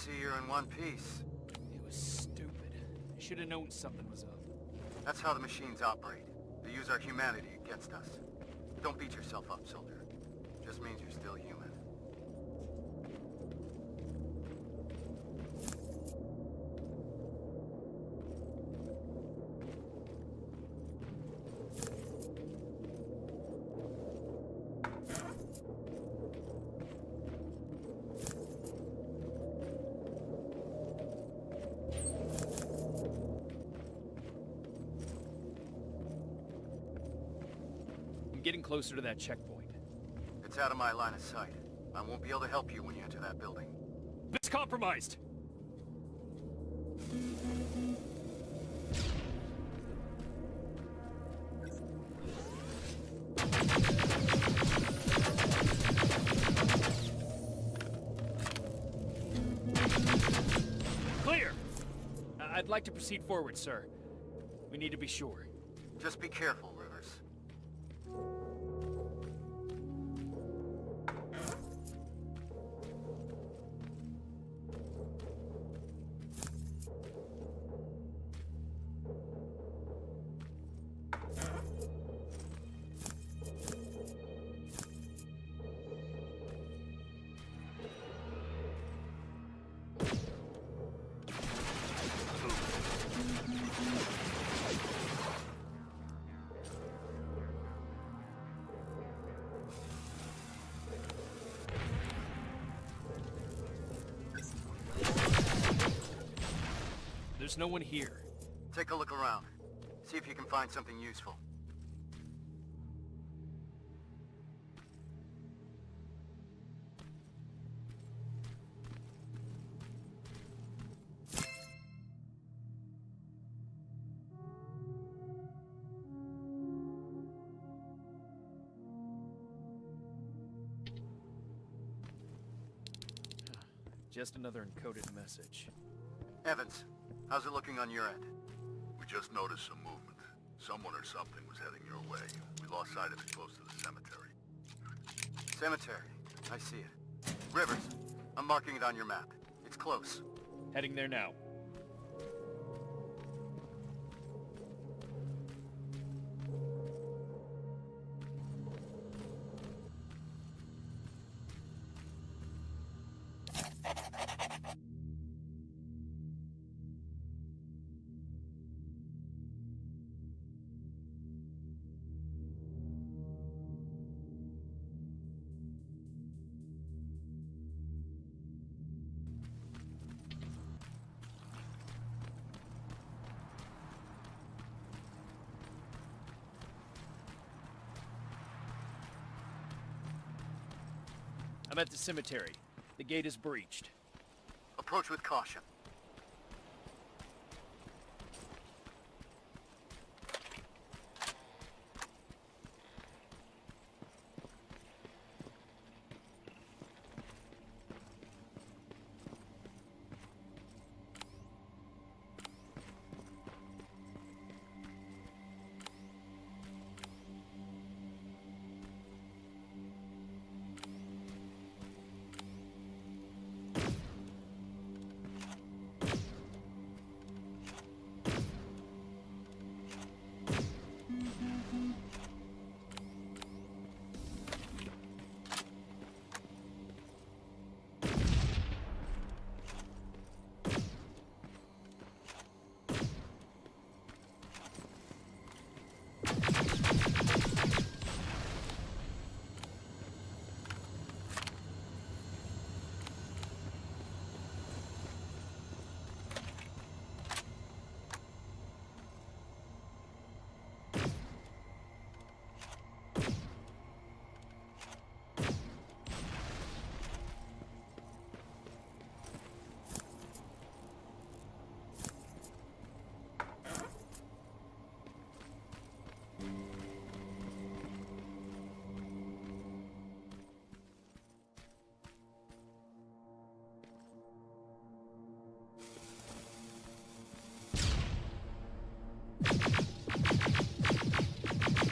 S2: see you're in one piece.
S6: It was stupid. I should have known something was up.
S2: That's how the machines operate. They use our humanity against us. Don't beat yourself up, soldier. Just means you're still human.
S6: Getting closer to that checkpoint.
S2: It's out of my line of sight. I won't be able to help you when you enter that building.
S6: It's compromised! Clear! I'd like to proceed forward, sir. We need to be sure.
S2: Just be careful, Rivers.
S6: There's no one here.
S2: Take a look around. See if you can find something useful.
S6: Just another encoded message.
S2: Evans, how's it looking on your end?
S7: We just noticed some movement. Someone or something was heading your way. We lost sight of it close to the cemetery.
S2: Cemetery. I see it. Rivers, I'm marking it on your map. It's close.
S6: Heading there now. I'm at the cemetery. The gate is breached.
S2: Approach with caution.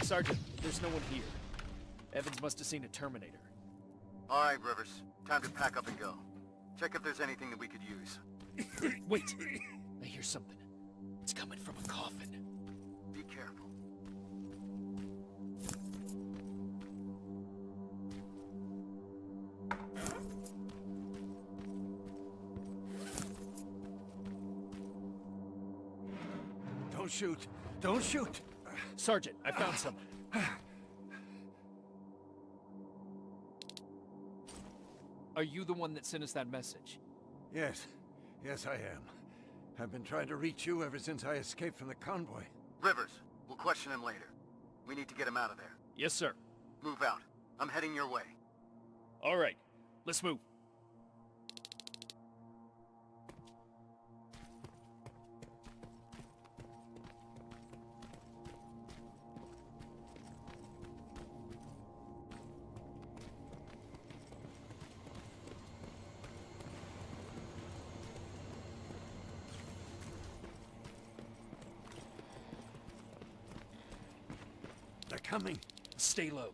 S6: Sergeant, there's no one here. Evans must have seen a Terminator.
S2: All right, Rivers. Time to pack up and go. Check if there's anything that we could use.
S6: Wait! I hear something. It's coming from a coffin.
S2: Be careful.
S12: Don't shoot! Don't shoot!
S6: Sergeant, I found something. Are you the one that sent us that message?
S12: Yes. Yes, I am. I've been trying to reach you ever since I escaped from the convoy.
S2: Rivers, we'll question him later. We need to get him out of there.
S6: Yes, sir.
S2: Move out. I'm heading your way.
S6: All right, let's move.
S12: They're coming.
S6: Stay low.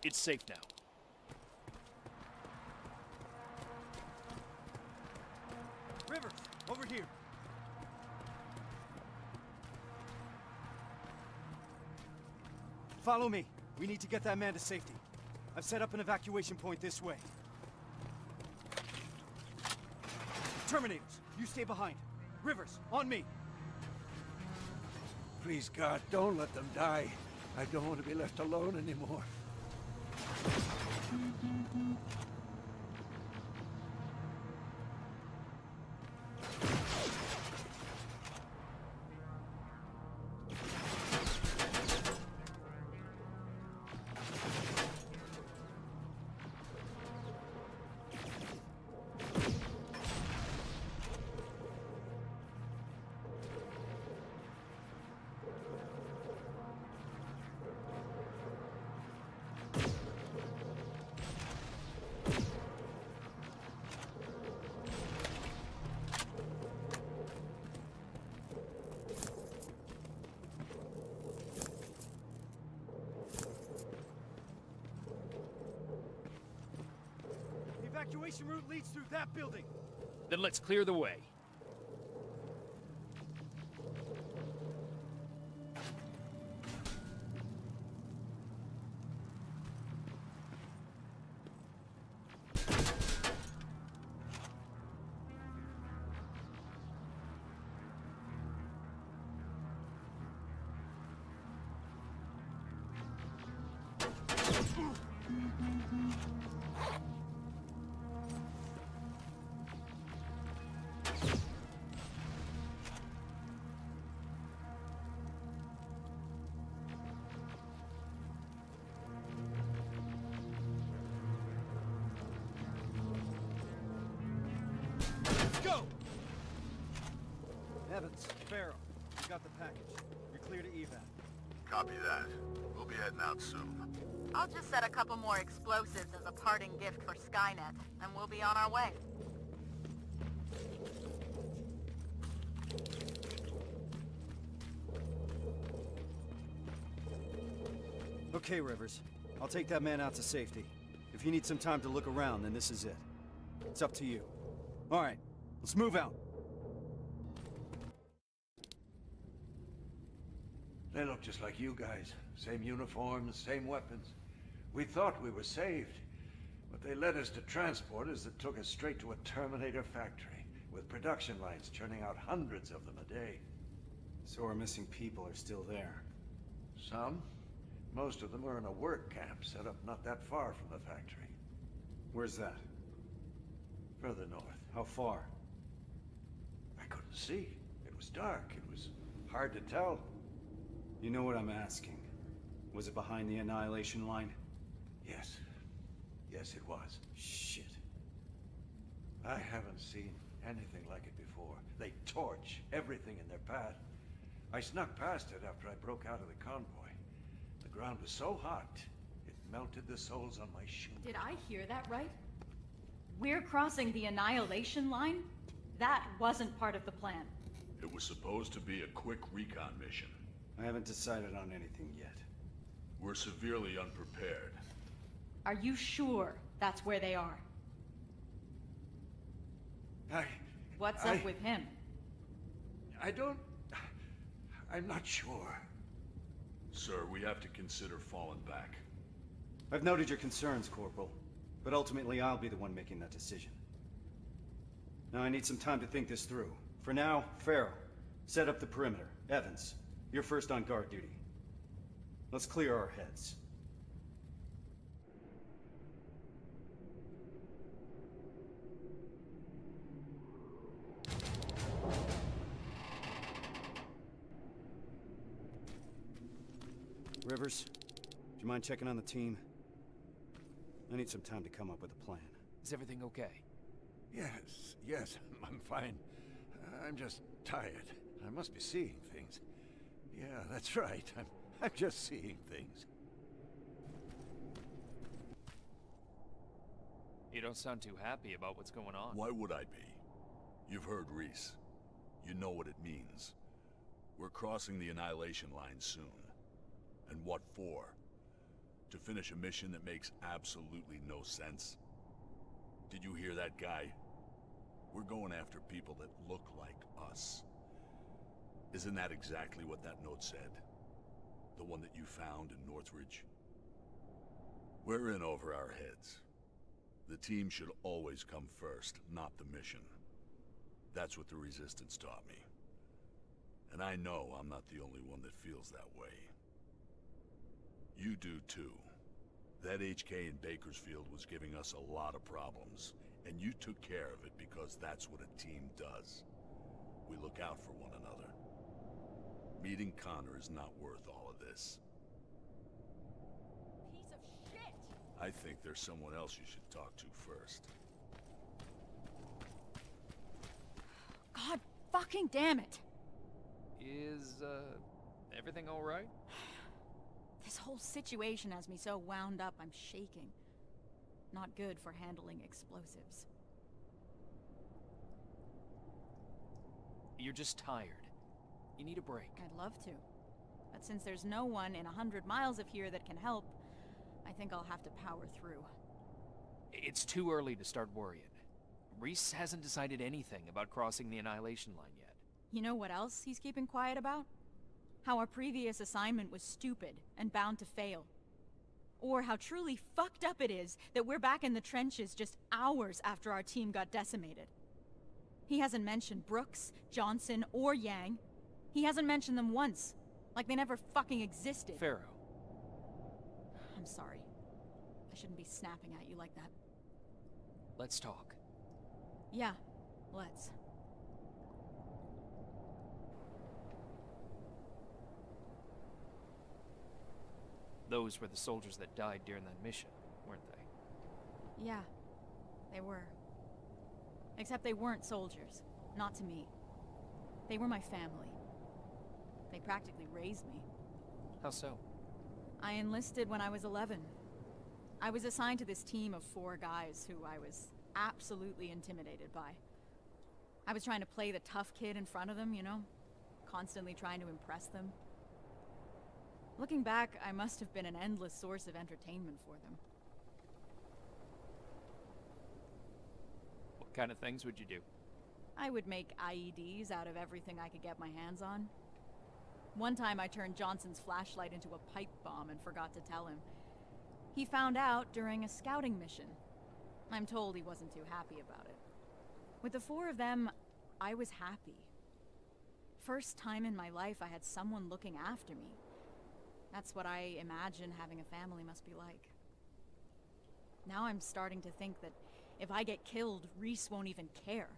S6: It's safe now.
S5: Rivers, over here. Follow me. We need to get that man to safety. I've set up an evacuation point this way. Terminators, you stay behind. Rivers, on me.
S12: Please, God, don't let them die. I don't want to be left alone anymore.
S5: The evacuation route leads through that building.
S6: Then let's clear the way.
S5: Go! Evans, Farrell, you got the package. You're clear to evac.
S2: Copy that. We'll be heading out soon.
S10: I'll just set a couple more explosives as a parting gift for Skynet, and we'll be on our way.
S5: Okay, Rivers. I'll take that man out to safety. If you need some time to look around, then this is it. It's up to you. All right, let's move out.
S12: They look just like you guys. Same uniforms, same weapons. We thought we were saved. What they led us to transporters that took us straight to a Terminator factory, with production lines churning out hundreds of them a day.
S5: So our missing people are still there.
S12: Some. Most of them are in a work camp set up not that far from the factory.
S5: Where's that?
S12: Further north.
S5: How far?
S12: I couldn't see. It was dark. It was hard to tell.
S5: You know what I'm asking. Was it behind the Annihilation line?
S12: Yes. Yes, it was.
S5: Shit.
S12: I haven't seen anything like it before. They torch everything in their path. I snuck past it after I broke out of the convoy. The ground was so hot, it melted the soles on my shoes.
S8: Did I hear that right? We're crossing the Annihilation line? That wasn't part of the plan.
S7: It was supposed to be a quick recon mission.
S5: I haven't decided on anything yet.
S7: We're severely unprepared.
S8: Are you sure that's where they are? What's up with him?
S12: I'm not sure.
S7: Sir, we have to consider falling back.
S5: I've noted your concerns, Corporal. But ultimately, I'll be the one making that decision. Now, I need some time to think this through. For now, Farrell, set up the perimeter. Evans, you're first on guard duty. Let's clear our heads. Rivers, do you mind checking on the team? I need some time to come up with a plan.
S6: Is everything okay?
S12: Yes, I'm fine. I'm just tired. I must be seeing things. Yeah, that's right. I'm just seeing things.
S6: You don't sound too happy about what's going on.
S7: Why would I be? You've heard Reese. You know what it means. We're crossing the Annihilation line soon. And what for? To finish a mission that makes absolutely no sense? Did you hear that guy? We're going after people that look like us. Isn't that exactly what that note said? The one that you found in Northridge? We're in over our heads. The team should always come first, not the mission. That's what the Resistance taught me. And I know I'm not the only one that feels that way. You do too. That HK in Bakersfield was giving us a lot of problems, and you took care of it because that's what a team does. We look out for one another. Meeting Connor is not worth all of this.
S8: Piece of shit!
S7: I think there's someone else you should talk to first.
S8: God fucking damn it!
S6: Is, everything alright?
S8: This whole situation has me so wound up, I'm shaking. Not good for handling explosives.
S6: You're just tired. You need a break.
S8: I'd love to. But since there's no one in 100 miles of here that can help, I think I'll have to power through.
S6: It's too early to start worrying. Reese hasn't decided anything about crossing the Annihilation line yet.
S8: You know what else he's keeping quiet about? How our previous assignment was stupid and bound to fail. Or how truly fucked up it is that we're back in the trenches just hours after our team got decimated. He hasn't mentioned Brooks, Johnson, or Yang. He hasn't mentioned them once, like they never fucking existed.
S6: Pharaoh.
S8: I'm sorry. I shouldn't be snapping at you like that.
S6: Let's talk.
S8: Yeah, let's.
S6: Those were the soldiers that died during that mission, weren't they?
S8: Yeah, they were. Except they weren't soldiers. Not to me. They were my family. They practically raised me.
S6: How so?
S8: I enlisted when I was 11. I was assigned to this team of 4 guys who I was absolutely intimidated by. I was trying to play the tough kid in front of them, you know? Constantly trying to impress them. Looking back, I must have been an endless source of entertainment for them.
S6: What kind of things would you do?
S8: I would make IEDs out of everything I could get my hands on. One time I turned Johnson's flashlight into a pipe bomb and forgot to tell him. He found out during a scouting mission, I'm told he wasn't too happy about it. With the 4 of them, I was happy. First time in my life I had someone looking after me. That's what I imagine having a family must be like. Now I'm starting to think that if I get killed, Reese won't even care.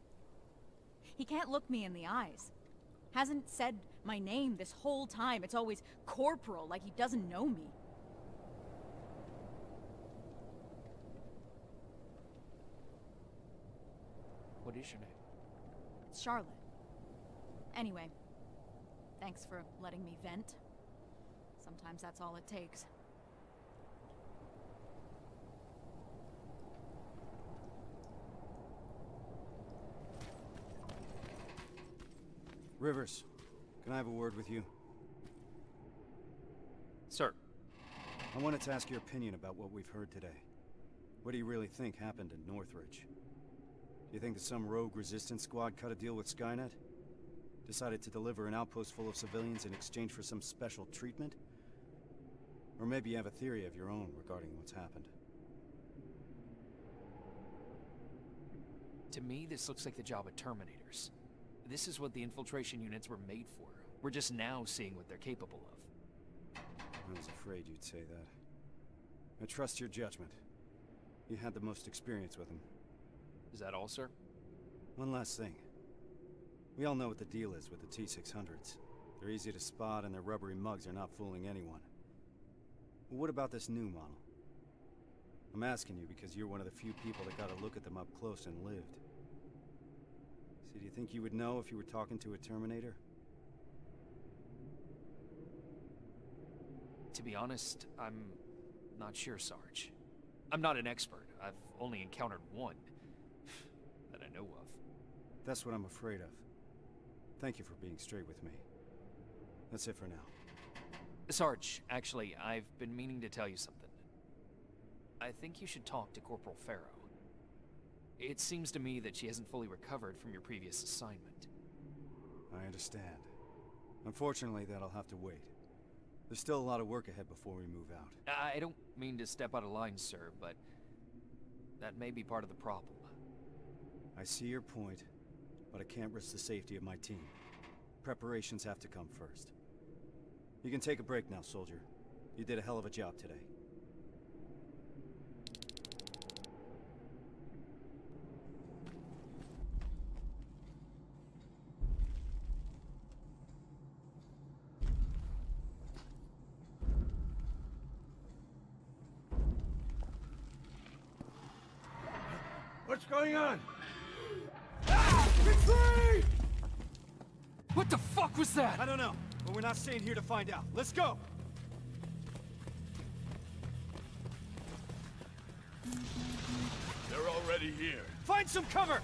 S8: He can't look me in the eyes. Hasn't said my name this whole time. It's always Corporal, like he doesn't know me.
S6: What is your name?
S8: It's Charlotte. Anyway, thanks for letting me vent. Sometimes that's all it takes.
S5: Rivers, can I have a word with you?
S6: Sir.
S5: I wanted to ask your opinion about what we've heard today. What do you really think happened in Northridge? Do you think that some rogue resistance squad cut a deal with Skynet? Decided to deliver an outpost full of civilians in exchange for some special treatment? Or maybe you have a theory of your own regarding what's happened.
S6: To me, this looks like the job of Terminators. This is what the infiltration units were made for. We're just now seeing what they're capable of.
S5: I was afraid you'd say that. I trust your judgment. You had the most experience with them.
S6: Is that all, sir?
S5: One last thing. We all know what the deal is with the T-600s. They're easy to spot and their rubbery mugs are not fooling anyone. But what about this new model? I'm asking you because you're one of the few people that got a look at them up close and lived. So do you think you would know if you were talking to a Terminator?
S6: To be honest, I'm not sure, Sarge. I'm not an expert. I've only encountered one that I know of.
S5: That's what I'm afraid of. Thank you for being straight with me. That's it for now.
S6: Sarge, actually, I've been meaning to tell you something. I think you should talk to Corporal Farrow. It seems to me that she hasn't fully recovered from your previous assignment.
S5: I understand. Unfortunately, that'll have to wait. There's still a lot of work ahead before we move out.
S6: I don't mean to step out of line, sir, but that may be part of the problem.
S5: I see your point, but I can't risk the safety of my team. Preparations have to come first. You can take a break now, soldier. You did a hell of a job today.
S12: What's going on?
S6: Retreat! What the fuck was that?
S5: I don't know, but we're not staying here to find out. Let's go!
S7: They're already here.
S5: Find some cover!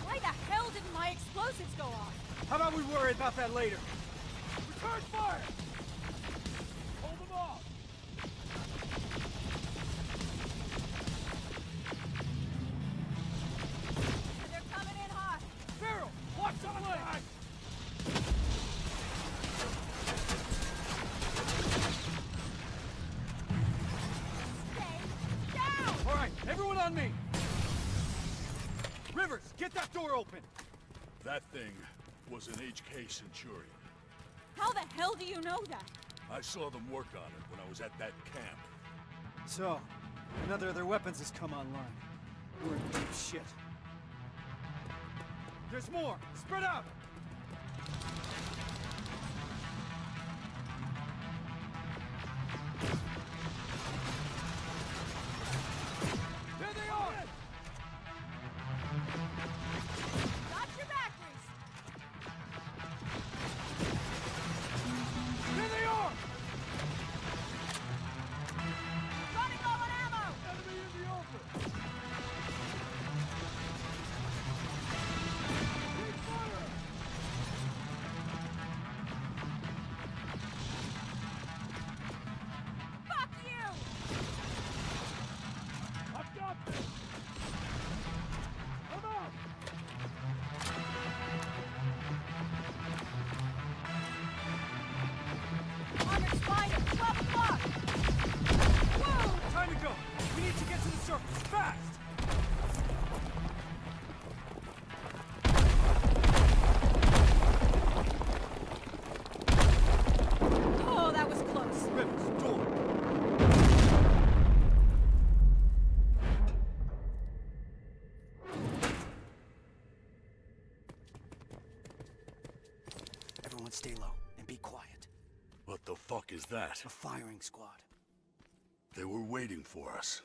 S8: Why the hell didn't my explosives go off?
S5: How about we worry about that later?
S12: Return fire! Hold them off!
S8: They're coming in hot.
S12: Farrell, watch the leg!
S8: Stay down!
S5: All right, everyone on me! Rivers, get that door open!
S7: That thing was an HK Centurion.
S8: How the hell do you know that?
S7: I saw them work on it when I was at that camp.
S5: So, another of their weapons has come online. We're in deep shit. There's more! Spread out!
S12: There they are!
S8: Got your back, Reese.
S12: There they are!
S8: Running low on ammo!
S12: Enemy in the open! Keep fire!
S9: Everyone stay low and be quiet.
S7: What the fuck is that?
S9: A firing squad.
S7: They were waiting for us.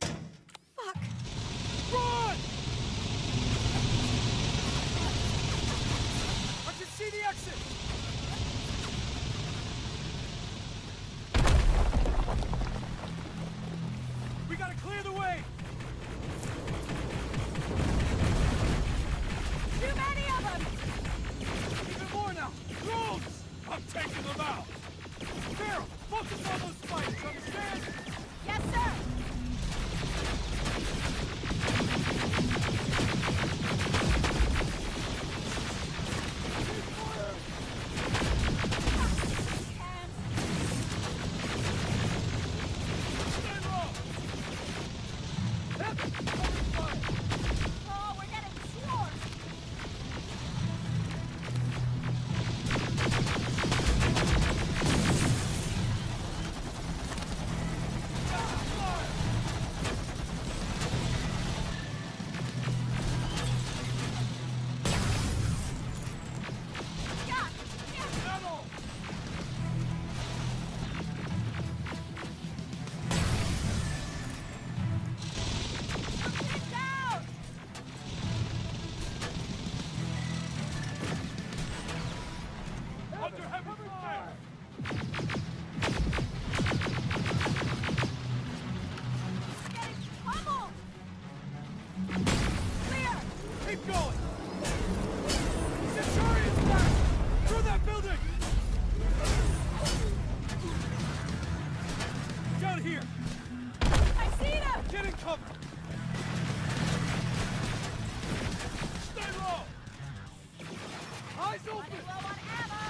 S8: Fuck!
S6: Run! I can see the exit! We gotta clear the way!
S8: Too many of them!
S6: Even more now! Drones! I'm taking them out! Farrell, focus on those spiders, understand?
S8: Yes, sir! Oh, we're getting swarmed!
S6: Keep going! Centurion's back! Through that building! Down here!
S8: I see them!
S6: Get in cover! Stay low! Eyes open!
S8: Running low on ammo!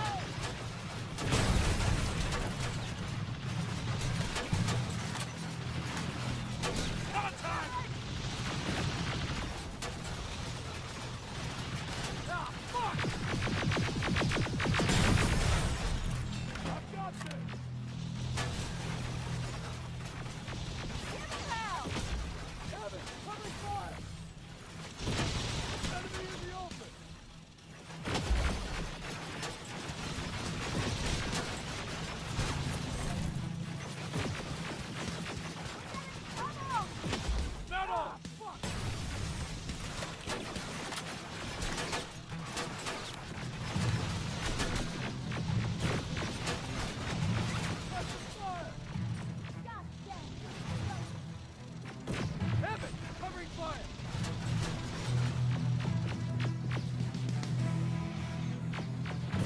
S6: Contact! Ah, fuck! I've got this!
S8: Give them hell!
S6: Evan, covering fire! Enemy in the open!
S8: Trouble!
S6: Metal! Fuck! Fire!
S8: God damn!
S6: Evan, covering fire!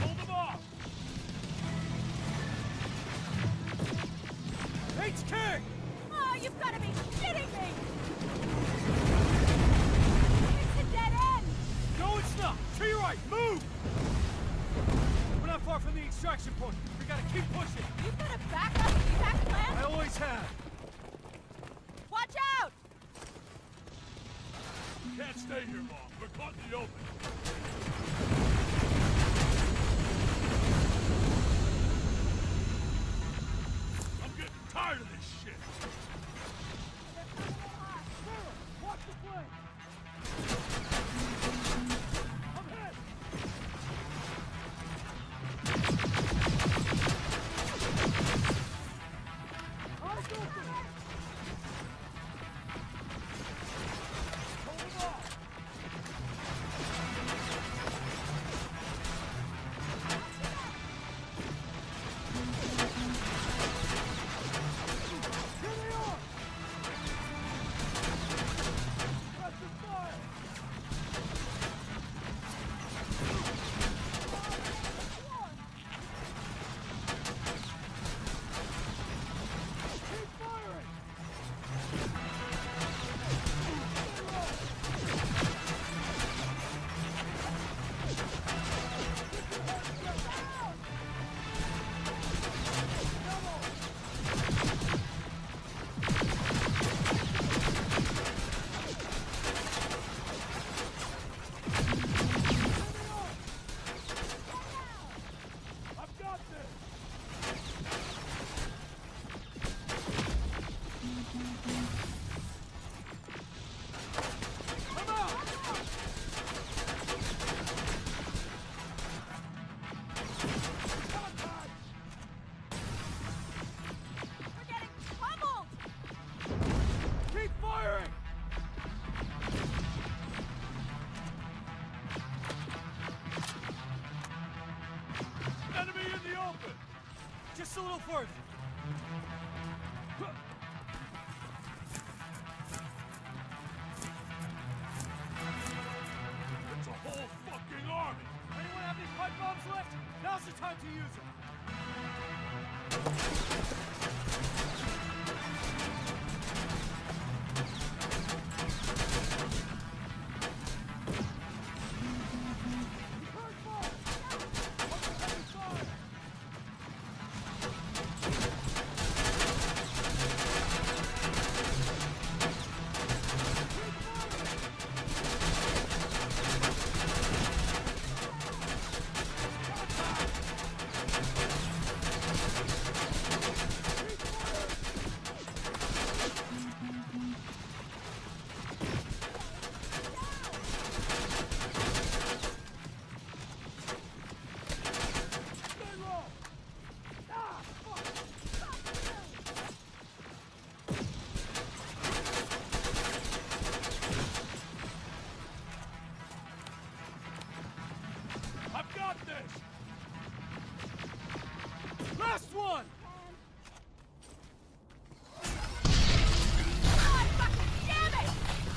S6: Hold them off! HK!
S8: Oh, you've got to be shitting me! It's a dead end!
S6: No, it's not! To your right, move! We're not far from the extraction point. We gotta keep pushing.
S8: You've got a backup plan?
S6: I always have.
S8: Watch out!
S7: Can't stay here long. We're caught in the open. I'm getting tired of this shit.
S6: Watch the flank! I'm hit! Eyes open! Hold them off! Here they are!
S3: little first!
S7: It's a whole fucking army!
S3: Anyone have any pipe bombs left? Now's the time to use them!
S7: I've got this!
S3: Last one!
S11: God fucking damn it!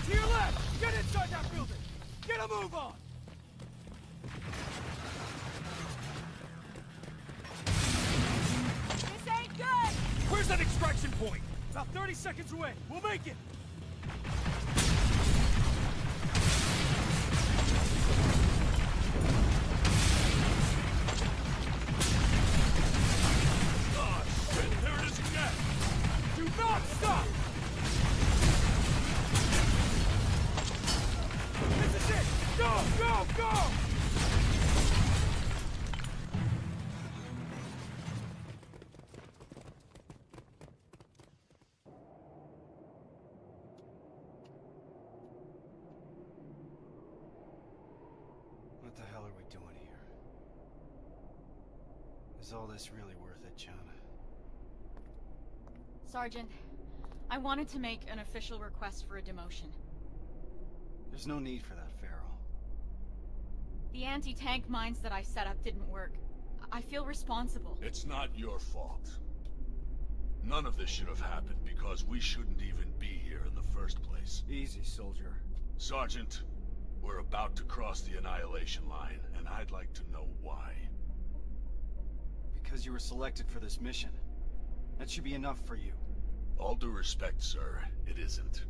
S3: To your left! Get inside that building! Get a move on!
S11: This ain't good!
S3: Where's that extraction point? About 30 seconds away. We'll make it!
S7: Ah, shit, there it is again!
S3: Do not stop! This is it! Go, go, go!
S5: What the hell are we doing here? Is all this really worth it, John?
S8: Sergeant, I wanted to make an official request for a demotion.
S5: There's no need for that, Farrell.
S8: The anti-tank mines that I set up didn't work. I feel responsible.
S7: It's not your fault. None of this should have happened because we shouldn't even be here in the first place.
S5: Easy, soldier.
S7: Sergeant, we're about to cross the Annihilation line, and I'd like to know why.
S5: Because you were selected for this mission. That should be enough for you.
S7: All due respect, sir, it isn't.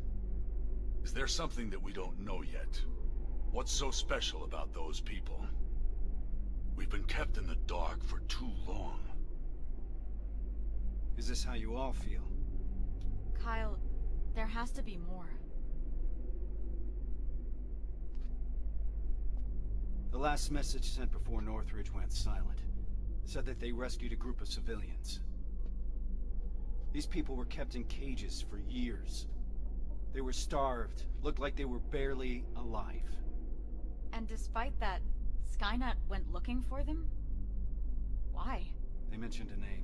S7: Is there something that we don't know yet? What's so special about those people? We've been kept in the dark for too long.
S5: Is this how you all feel?
S8: Kyle, there has to be more.
S5: The last message sent before Northridge went silent said that they rescued a group of civilians. These people were kept in cages for years. They were starved, looked like they were barely alive.
S8: And despite that, Skynet went looking for them? Why?
S5: They mentioned a name.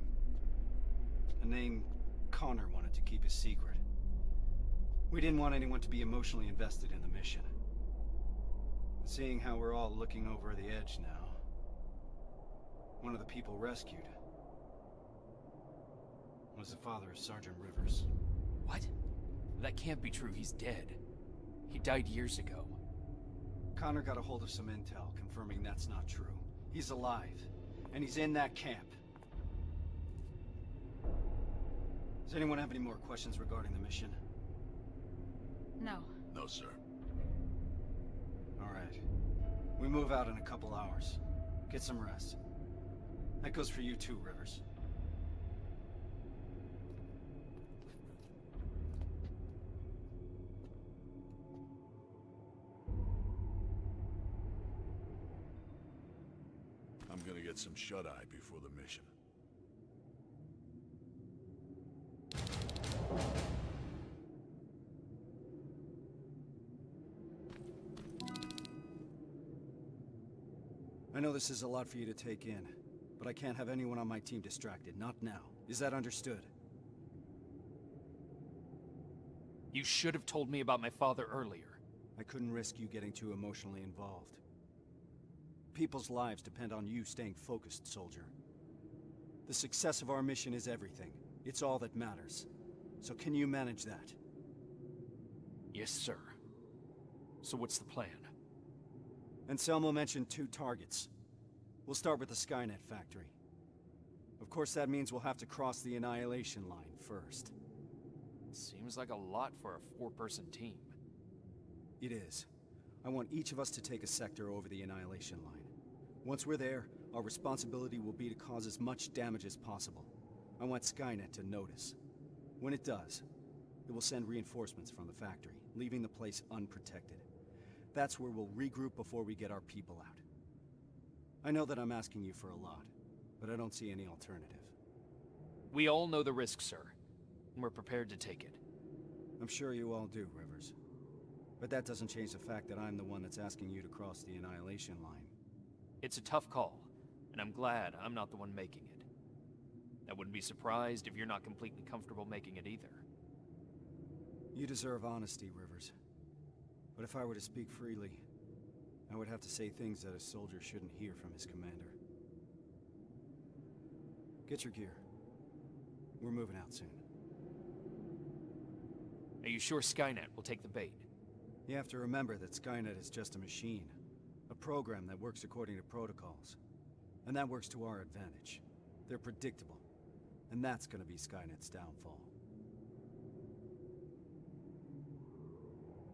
S5: A name Connor wanted to keep a secret. We didn't want anyone to be emotionally invested in the mission. Seeing how we're all looking over the edge now, one of the people rescued was the father of Sergeant Rivers.
S6: What? That can't be true. He's dead. He died years ago.
S5: Connor got a hold of some intel confirming that's not true. He's alive, and he's in that camp. Does anyone have any more questions regarding the mission?
S8: No.
S7: No, sir.
S5: All right. We move out in a couple hours. Get some rest. That goes for you too, Rivers.
S7: I'm gonna get some shut-eye before the mission.
S5: I know this is a lot for you to take in, but I can't have anyone on my team distracted. Not now. Is that understood?
S6: You should have told me about my father earlier.
S5: I couldn't risk you getting too emotionally involved. People's lives depend on you staying focused, soldier. The success of our mission is everything. It's all that matters. So can you manage that?
S6: Yes, sir. So what's the plan?
S5: Anselmo mentioned 2 targets. We'll start with the Skynet factory. Of course, that means we'll have to cross the Annihilation line first.
S6: Seems like a lot for a 4-person team.
S5: It is. I want each of us to take a sector over the Annihilation line. Once we're there, our responsibility will be to cause as much damage as possible. I want Skynet to notice. When it does, it will send reinforcements from the factory, leaving the place unprotected. That's where we'll regroup before we get our people out. I know that I'm asking you for a lot, but I don't see any alternative.
S6: We all know the risk, sir. And we're prepared to take it.
S5: I'm sure you all do, Rivers. But that doesn't change the fact that I'm the one that's asking you to cross the Annihilation line.
S6: It's a tough call, and I'm glad I'm not the one making it. I wouldn't be surprised if you're not completely comfortable making it either.
S5: You deserve honesty, Rivers. But if I were to speak freely, I would have to say things that a soldier shouldn't hear from his commander. Get your gear. We're moving out soon.
S6: Are you sure Skynet will take the bait?
S5: You have to remember that Skynet is just a machine. A program that works according to protocols. And that works to our advantage. They're predictable. And that's gonna be Skynet's downfall.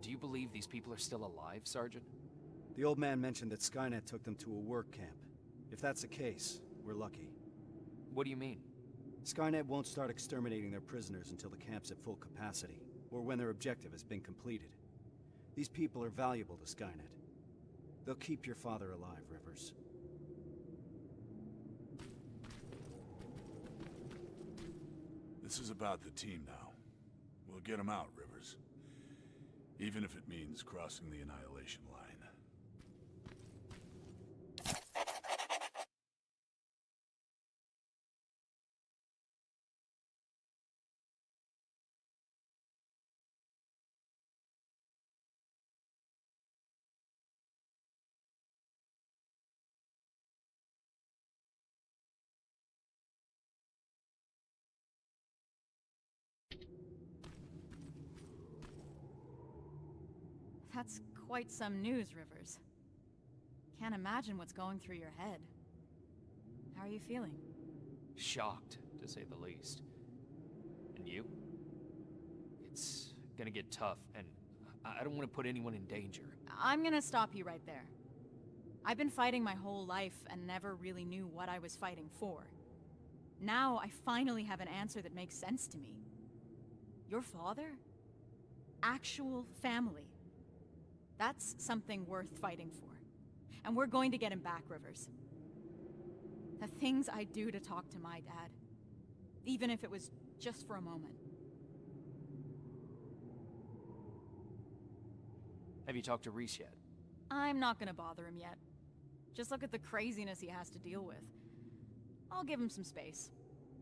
S6: Do you believe these people are still alive, Sergeant?
S5: The old man mentioned that Skynet took them to a work camp. If that's the case, we're lucky.
S6: What do you mean?
S5: Skynet won't start exterminating their prisoners until the camp's at full capacity, or when their objective has been completed. These people are valuable to Skynet. They'll keep your father alive, Rivers.
S7: This is about the team now. We'll get them out, Rivers. Even if it means crossing the Annihilation line.
S8: That's quite some news, Rivers. Can't imagine what's going through your head. How are you feeling?
S6: Shocked, to say the least. And you? It's gonna get tough, and I don't want to put anyone in danger.
S8: I'm gonna stop you right there. I've been fighting my whole life and never really knew what I was fighting for. Now I finally have an answer that makes sense to me. Your father? Actual family. That's something worth fighting for. And we're going to get him back, Rivers. The things I'd do to talk to my dad. Even if it was just for a moment.
S6: Have you talked to Reese yet?
S8: I'm not gonna bother him yet. Just look at the craziness he has to deal with. I'll give him some space.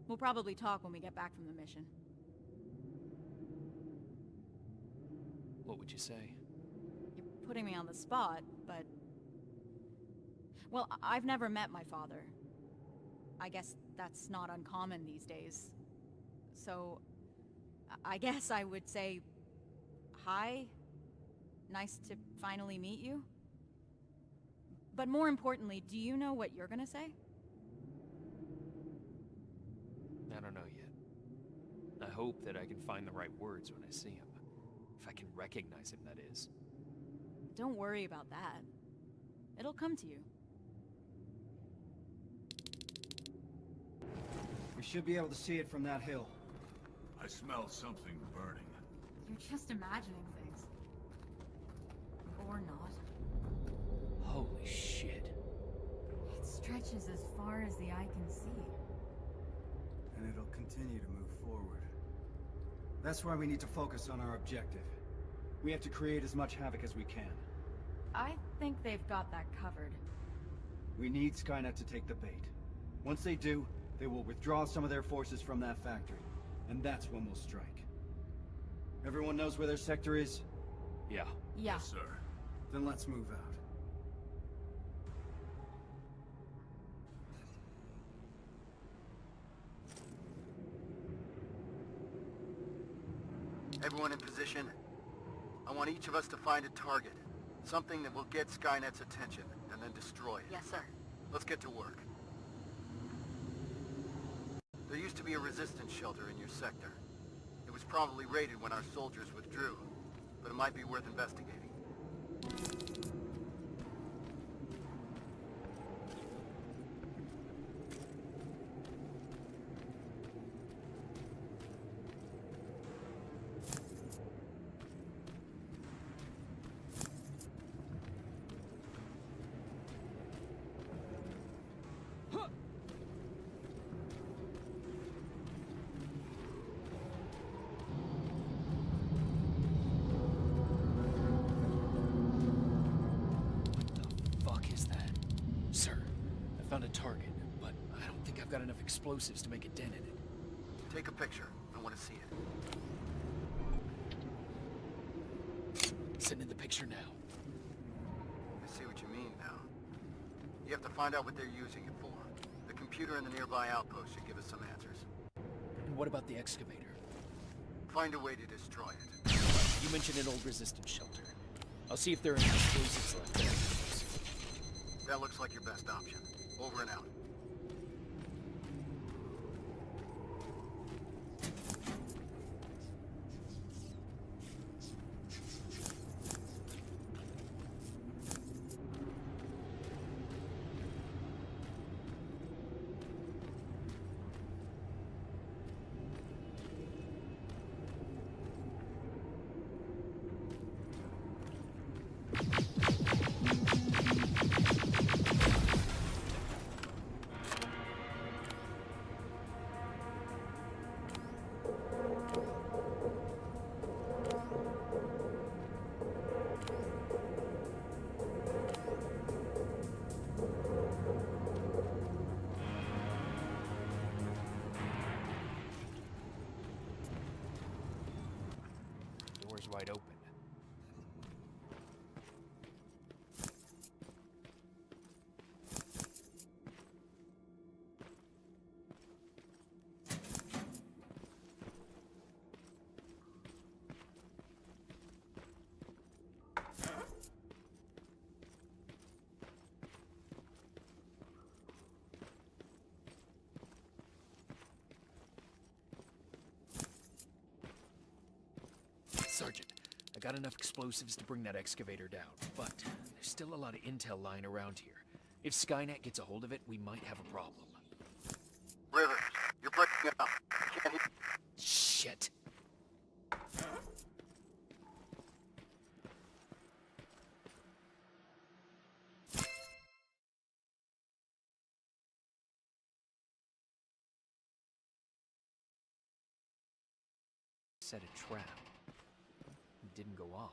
S8: We'll probably talk when we get back from the mission.
S6: What would you say?
S8: You're putting me on the spot, but... Well, I've never met my father. I guess that's not uncommon these days. So, I guess I would say... Hi? Nice to finally meet you? But more importantly, do you know what you're gonna say?
S6: I don't know yet. I hope that I can find the right words when I see him. If I can recognize him, that is.
S8: Don't worry about that. It'll come to you.
S5: We should be able to see it from that hill.
S7: I smell something burning.
S8: You're just imagining things. Or not.
S6: Holy shit.
S8: It stretches as far as the eye can see.
S5: And it'll continue to move forward. That's why we need to focus on our objective. We have to create as much havoc as we can.
S8: I think they've got that covered.
S5: We need Skynet to take the bait. Once they do, they will withdraw some of their forces from that factory. And that's when we'll strike. Everyone knows where their sector is?
S6: Yeah.
S8: Yeah.
S7: Yes, sir.
S5: Then let's move out.
S2: Everyone in position? I want each of us to find a target. Something that will get Skynet's attention, and then destroy it.
S10: Yes, sir.
S2: Let's get to work. There used to be a resistance shelter in your sector. It was probably raided when our soldiers withdrew, but it might be worth investigating.
S6: Found a target, but I don't think I've got enough explosives to make a dent in it.
S2: Take a picture. I want to see it.
S6: Sending the picture now.
S2: I see what you mean now. You have to find out what they're using it for. The computer in the nearby outpost should give us some answers.
S6: And what about the excavator?
S2: Find a way to destroy it.
S6: You mentioned an old resistance shelter. I'll see if there are any explosives left there.
S2: That looks like your best option. Over and out.
S6: Wide open. Sergeant, I got enough explosives to bring that excavator down, but there's still a lot of intel lying around here. If Skynet gets a hold of it, we might have a problem.
S2: River, you're breaking up. I can't hear.
S6: Shit. Set a trap. It didn't go off.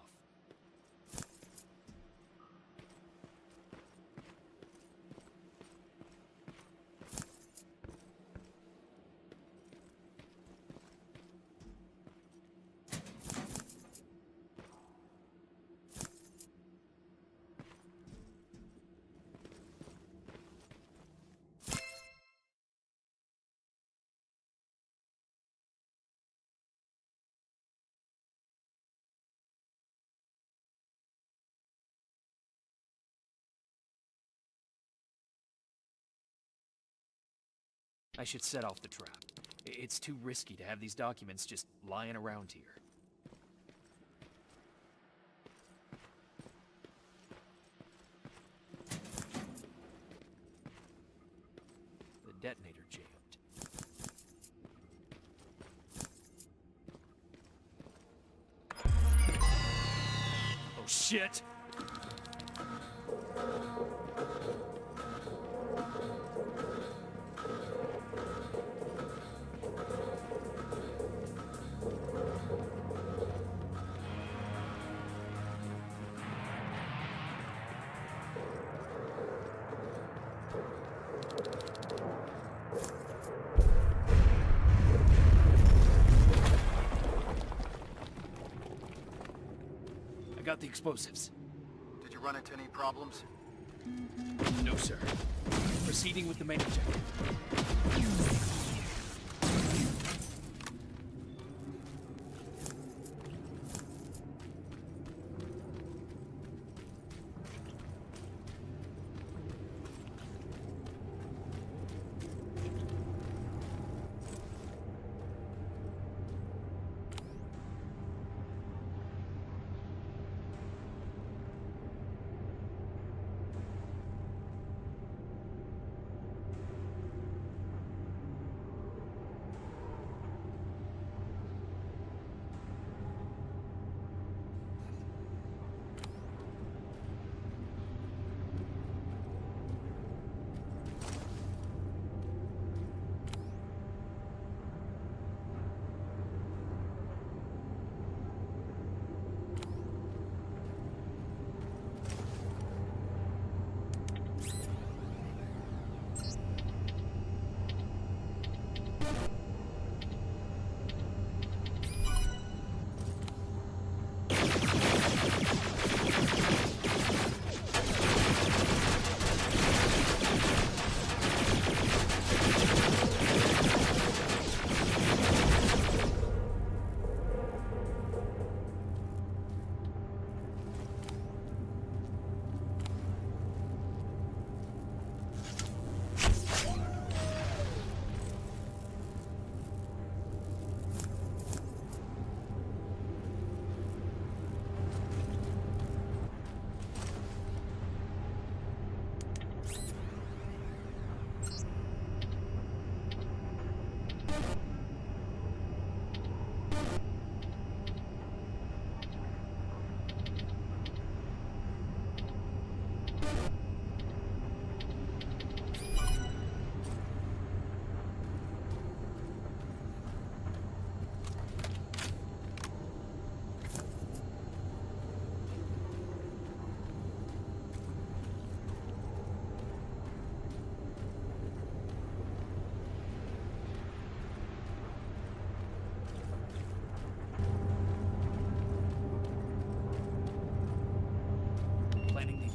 S6: I should set off the trap. It's too risky to have these documents just lying around here. The detonator jammed. Oh shit! Got the explosives.
S2: Did you run into any problems?
S6: No, sir. Proceeding with the main objective.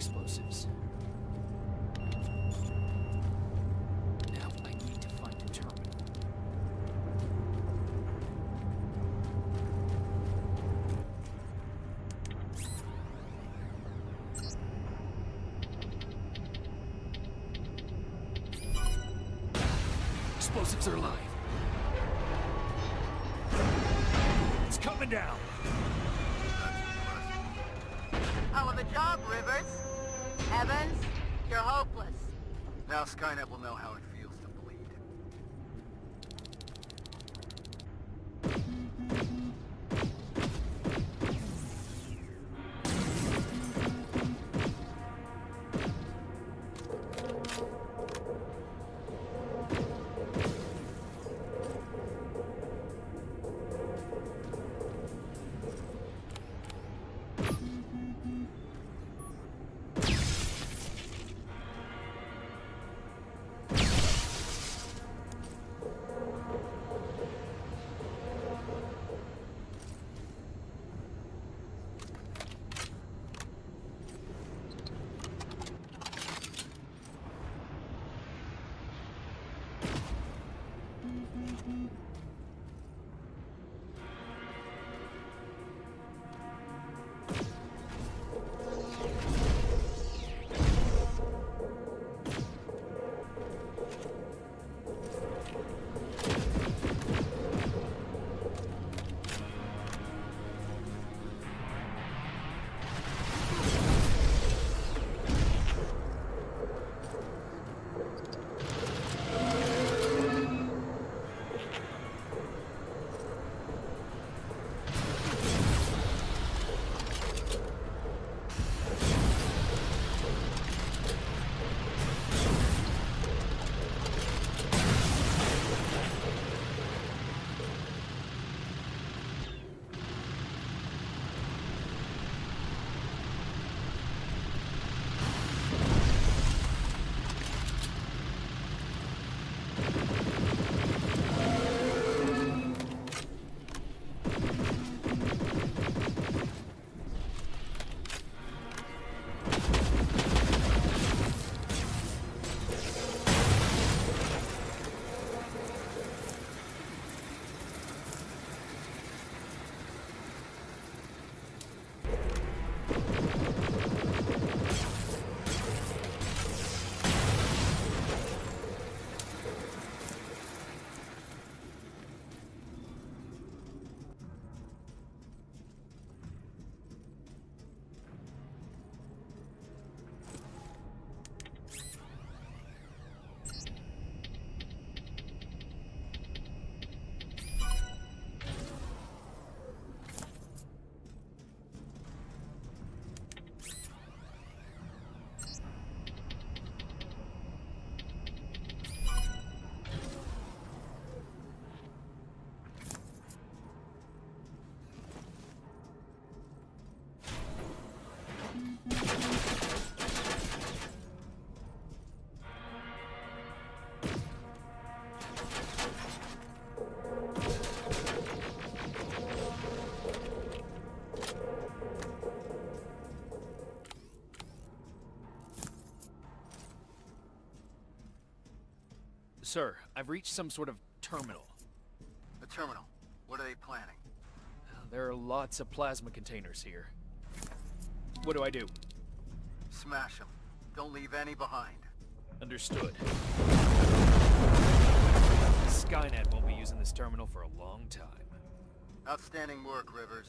S6: explosives. Now I need to find a terminal. Explosives are alive. It's coming down.
S10: Hell of a job, Rivers. Evans, you're hopeless.
S2: Now Skynet will know how it feels to bleed.
S6: Sir, I've reached some sort of terminal.
S2: The terminal. What are they planning?
S6: There are lots of plasma containers here. What do I do?
S2: Smash them. Don't leave any behind.
S6: Understood. Skynet won't be using this terminal for a long time.
S2: Outstanding work, Rivers.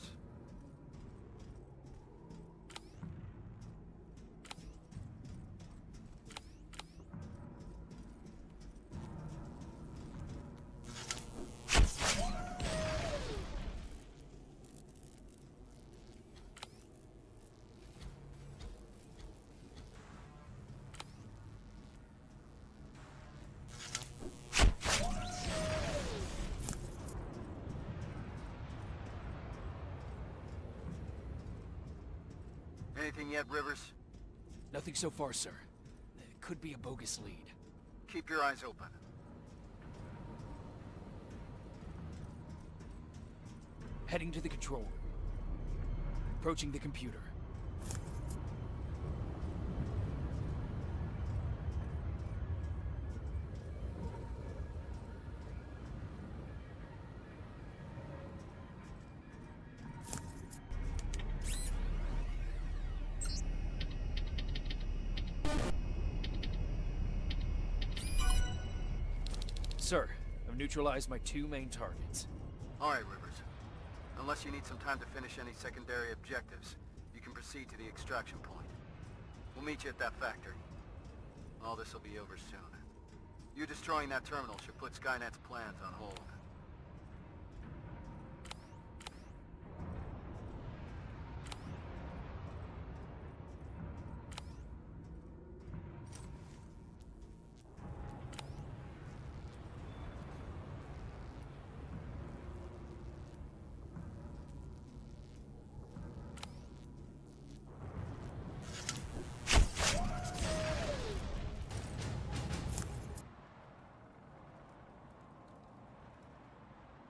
S2: Anything yet, Rivers?
S6: Nothing so far, sir. It could be a bogus lead.
S2: Keep your eyes open.
S6: Heading to the control room. Approaching the computer. Sir, I've neutralized my 2 main targets.
S2: All right, Rivers. Unless you need some time to finish any secondary objectives, you can proceed to the extraction point. We'll meet you at that factory. All this will be over soon. You destroying that terminal should put Skynet's plans on hold.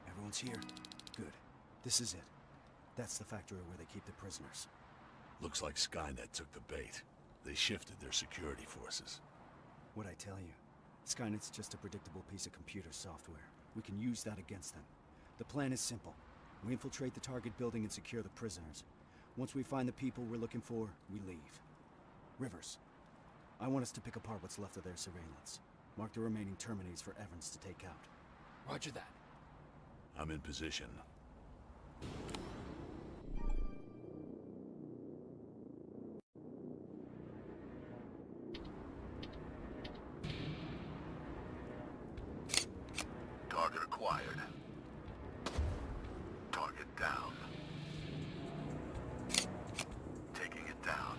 S5: Everyone's here. Good. This is it. That's the factory where they keep the prisoners.
S7: Looks like Skynet took the bait. They shifted their security forces.
S5: What'd I tell you? Skynet's just a predictable piece of computer software. We can use that against them. The plan is simple. We infiltrate the target building and secure the prisoners. Once we find the people we're looking for, we leave. Rivers, I want us to pick apart what's left of their surveillance. Mark the remaining Terminators for Evans to take out.
S6: Roger that.
S7: I'm in position. Target acquired. Target down. Taking it down.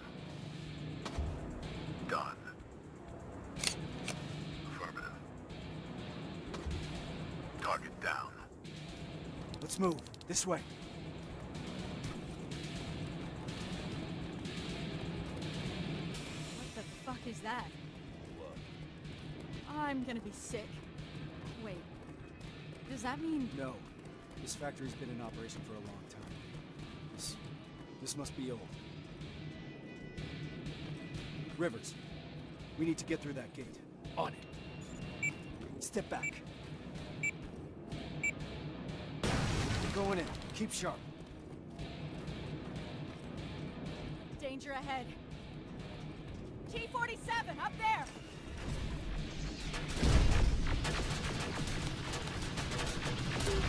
S7: Done. Affirmative. Target down.
S5: Let's move. This way.
S8: What the fuck is that? I'm gonna be sick. Wait. Does that mean...
S5: No. This factory's been in operation for a long time. This must be old. Rivers, we need to get through that gate.
S6: On it.
S5: Step back. Going in. Keep sharp.
S8: Danger ahead. T-47, up there!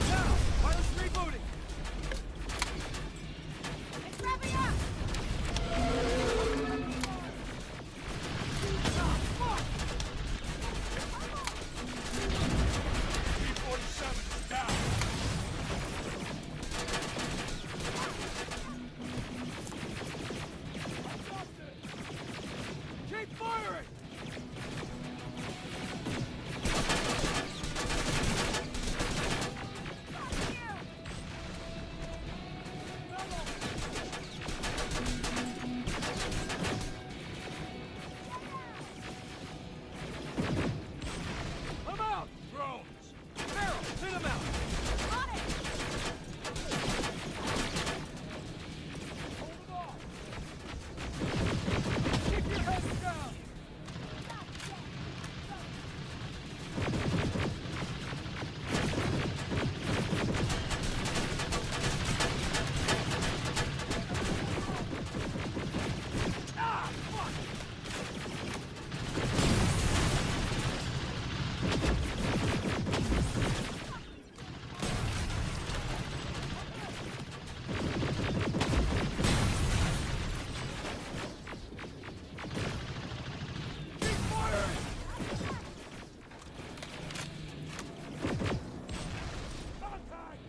S5: Now! Wireless rebooting!
S8: It's revving up!
S7: T-47 is down!
S5: Keep firing! I'm out!
S7: Drones!
S5: Barrel! Hit him out!
S8: On it!
S5: Hold it off! Keep your heads down! Ah! Fuck! Keep firing! Contact!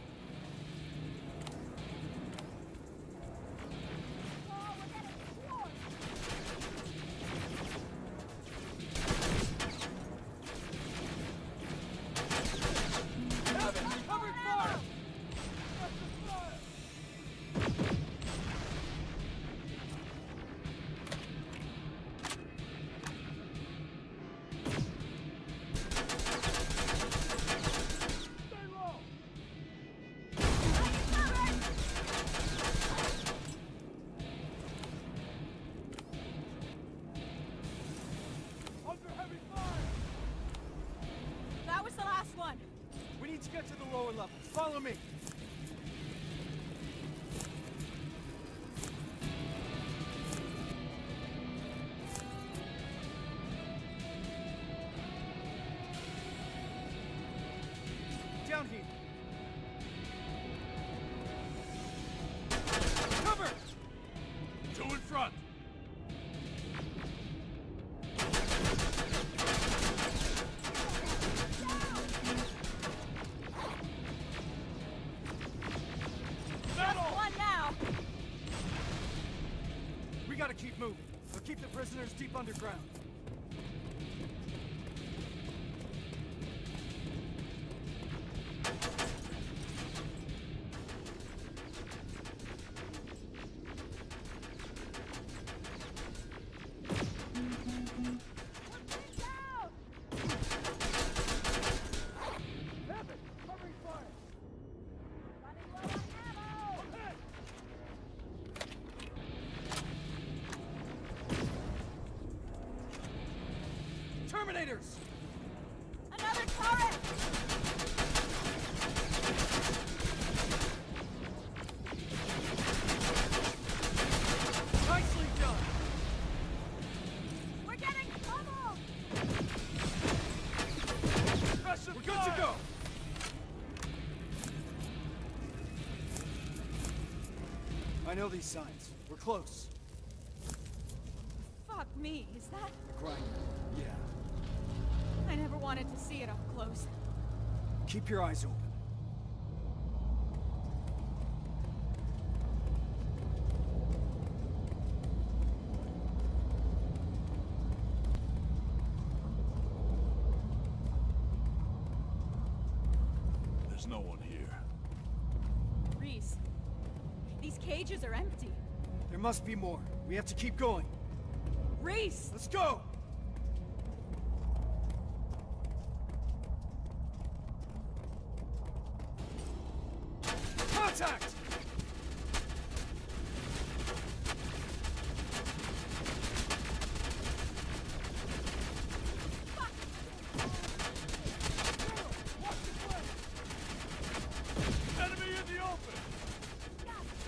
S5: Have it! Covering fire! Stay low! Under heavy fire!
S8: That was the last one.
S5: We need to get to the lower level. Follow me.
S13: We gotta keep moving, but keep the prisoners deep underground. Terminators!
S11: Another turret!
S13: Nicely done!
S11: We're getting pummeled!
S13: We're good to go! I know these signs. We're close.
S8: Fuck me, is that?
S13: Grinder. Yeah.
S8: I never wanted to see it up close.
S13: Keep your eyes open.
S7: There's no one here.
S8: Reese, these cages are empty.
S13: There must be more. We have to keep going.
S8: Reese!
S13: Let's go! Contact!
S7: Enemy in the open! Contact!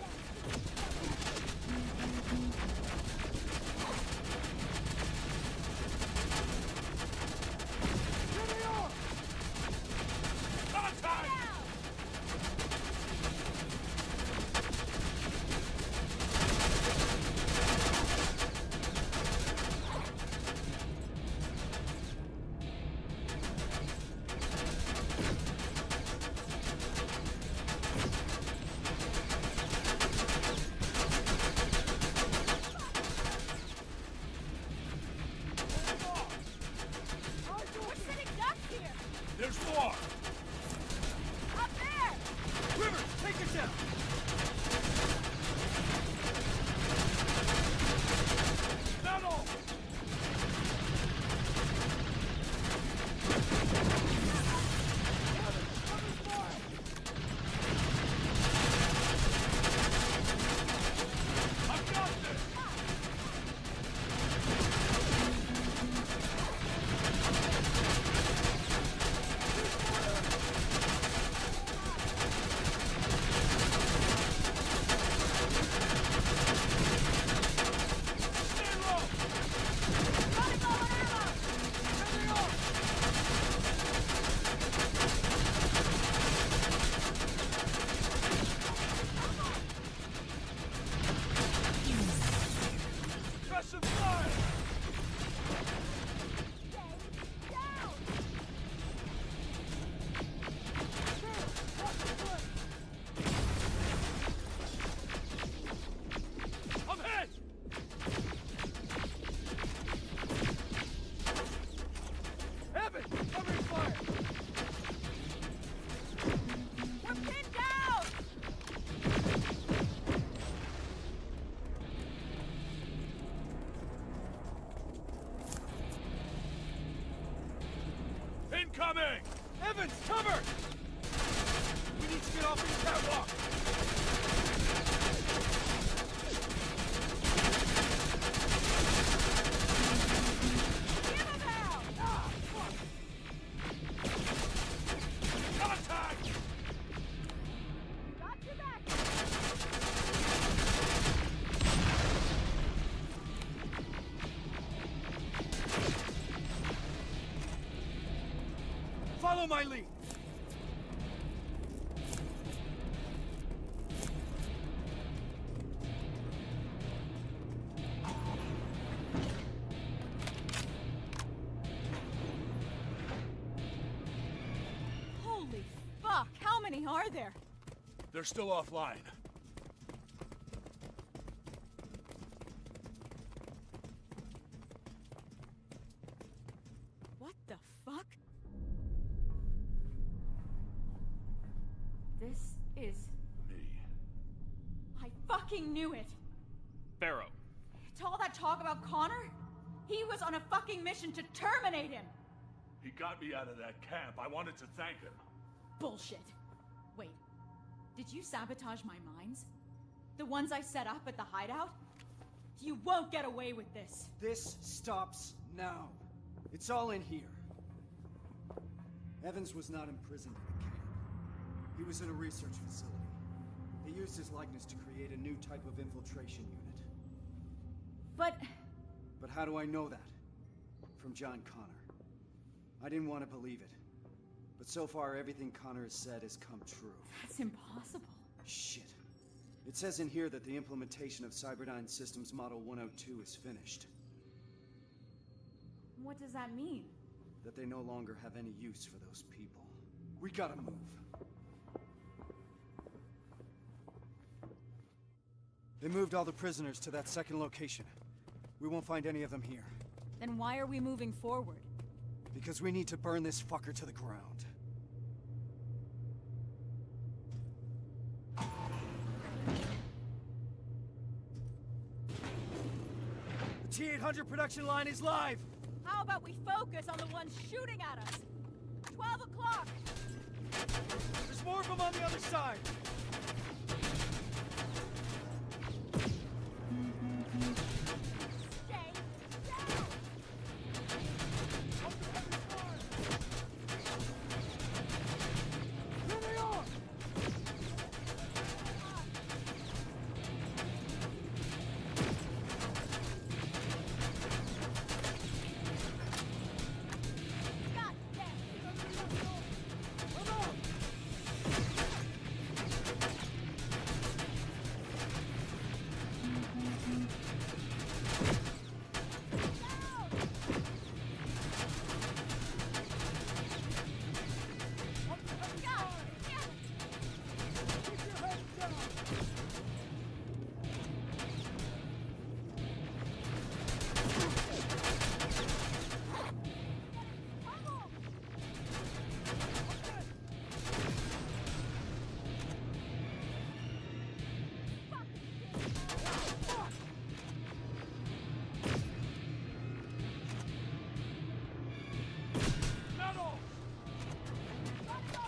S11: We're sitting ducks here!
S7: There's more!
S11: Up there!
S13: Rivers, take it down!
S7: Metal! I've got this! Stay low!
S11: Running low on ammo!
S7: Suppressive fire!
S11: Down!
S7: I'm hit!
S13: Evan, covering fire!
S11: We're pinned down!
S7: Incoming!
S13: Evans, cover! We need to get off the catwalk!
S11: Give him out! Ah, fuck!
S7: Contact!
S11: Got your back!
S13: Follow my lead!
S8: Holy fuck, how many are there?
S7: They're still offline.
S8: is...
S7: Me.
S8: I fucking knew it!
S6: Pharaoh.
S8: To all that talk about Connor? He was on a fucking mission to terminate him!
S7: He got me out of that camp. I wanted to thank him.
S8: Bullshit. Wait, did you sabotage my mines? The ones I set up at the hideout? You won't get away with this.
S5: This stops now. It's all in here. Evans was not imprisoned in a camp. He was in a research facility. They used his likeness to create a new type of infiltration unit.
S8: But
S5: how do I know that? From John Connor. I didn't want to believe it. But so far, everything Connor has said has come true.
S8: that's impossible.
S5: Shit. It says in here that the implementation of Cyberdyne Systems Model 102 is finished.
S8: What does that mean?
S5: That they no longer have any use for those people. We gotta move. They moved all the prisoners to that second location. We won't find any of them here.
S8: Then why are we moving forward?
S5: Because we need to burn this fucker to the ground. The T-800 production line is live!
S8: How about we focus on the ones shooting at us? 12 o'clock!
S5: There's more of them on the other side!
S11: Stay down!
S5: Here they are!
S11: God damn!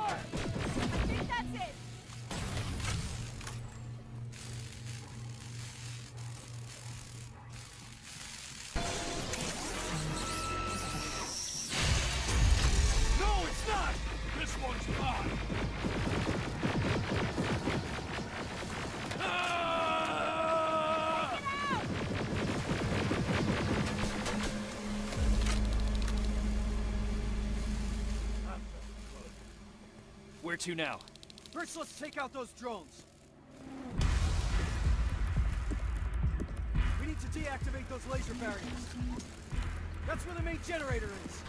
S8: I think that's it!
S7: No, it's not! This one's mine! Ah!
S6: Where to now?
S5: First, let's take out those drones. We need to deactivate those laser barriers. That's where the main generator is.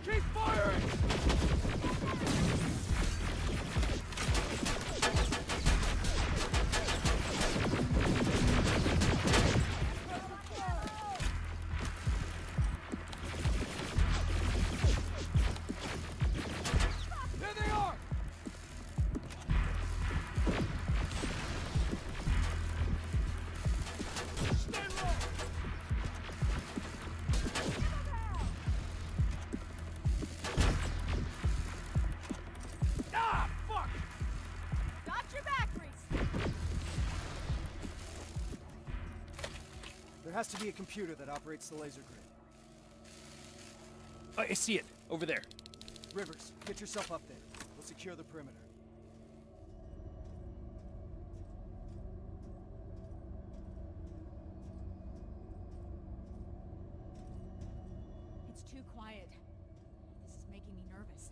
S5: Keep firing! There they are! Stay low! Ah, fuck!
S8: Got your back, Reese!
S5: There has to be a computer that operates the laser grid.
S6: I see it. Over there.
S5: Rivers, get yourself up there. We'll secure the perimeter.
S8: It's too quiet. This is making me nervous.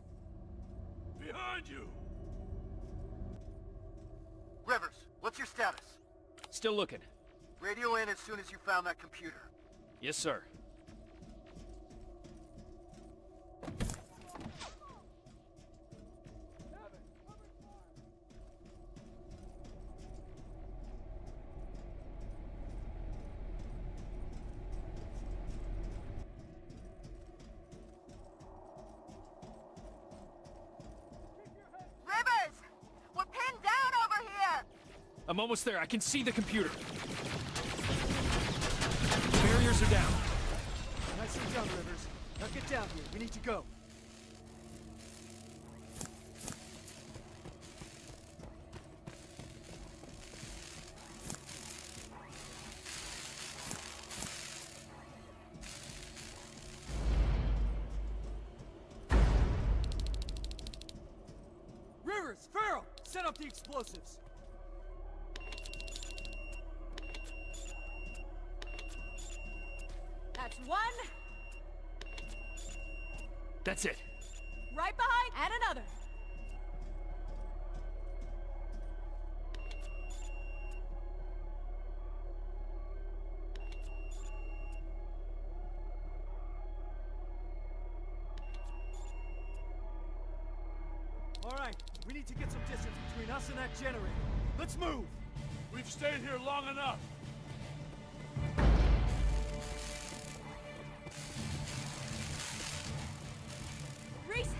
S7: Behind you!
S2: Rivers, what's your status?
S6: Still looking.
S2: Radio in as soon as you found that computer.
S6: Yes, sir. I'm almost there. I can see the computer. Barriers are down.
S5: Nicely done, Rivers. Now get down here. We need to go.
S13: Rivers, Farrell, set up the explosives.
S8: That's one.
S6: That's it.
S8: Right behind, and another.
S13: All right, we need to get some distance between us and that generator. Let's move.
S7: We've stayed here long enough.
S8: Reese,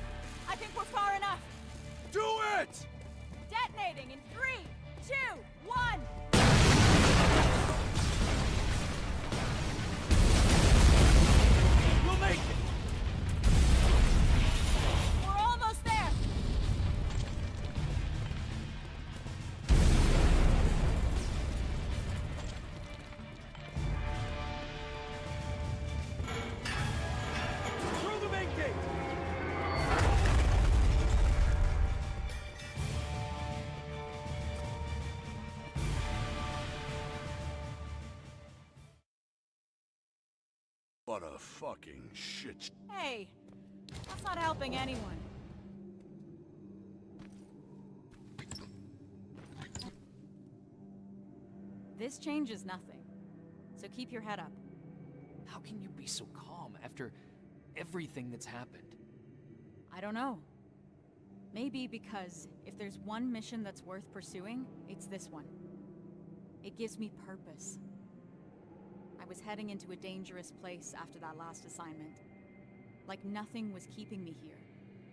S8: I think we're far enough.
S13: Do it!
S8: Detonating in 3, 2, 1.
S13: We'll make it.
S8: We're almost there.
S13: Through the main gate.
S7: What a fucking shit.
S8: Hey, that's not helping anyone. This changes nothing, so keep your head up.
S6: How can you be so calm after everything that's happened?
S8: I don't know. Maybe because if there's one mission that's worth pursuing, it's this one. It gives me purpose. I was heading into a dangerous place after that last assignment. Like nothing was keeping me here.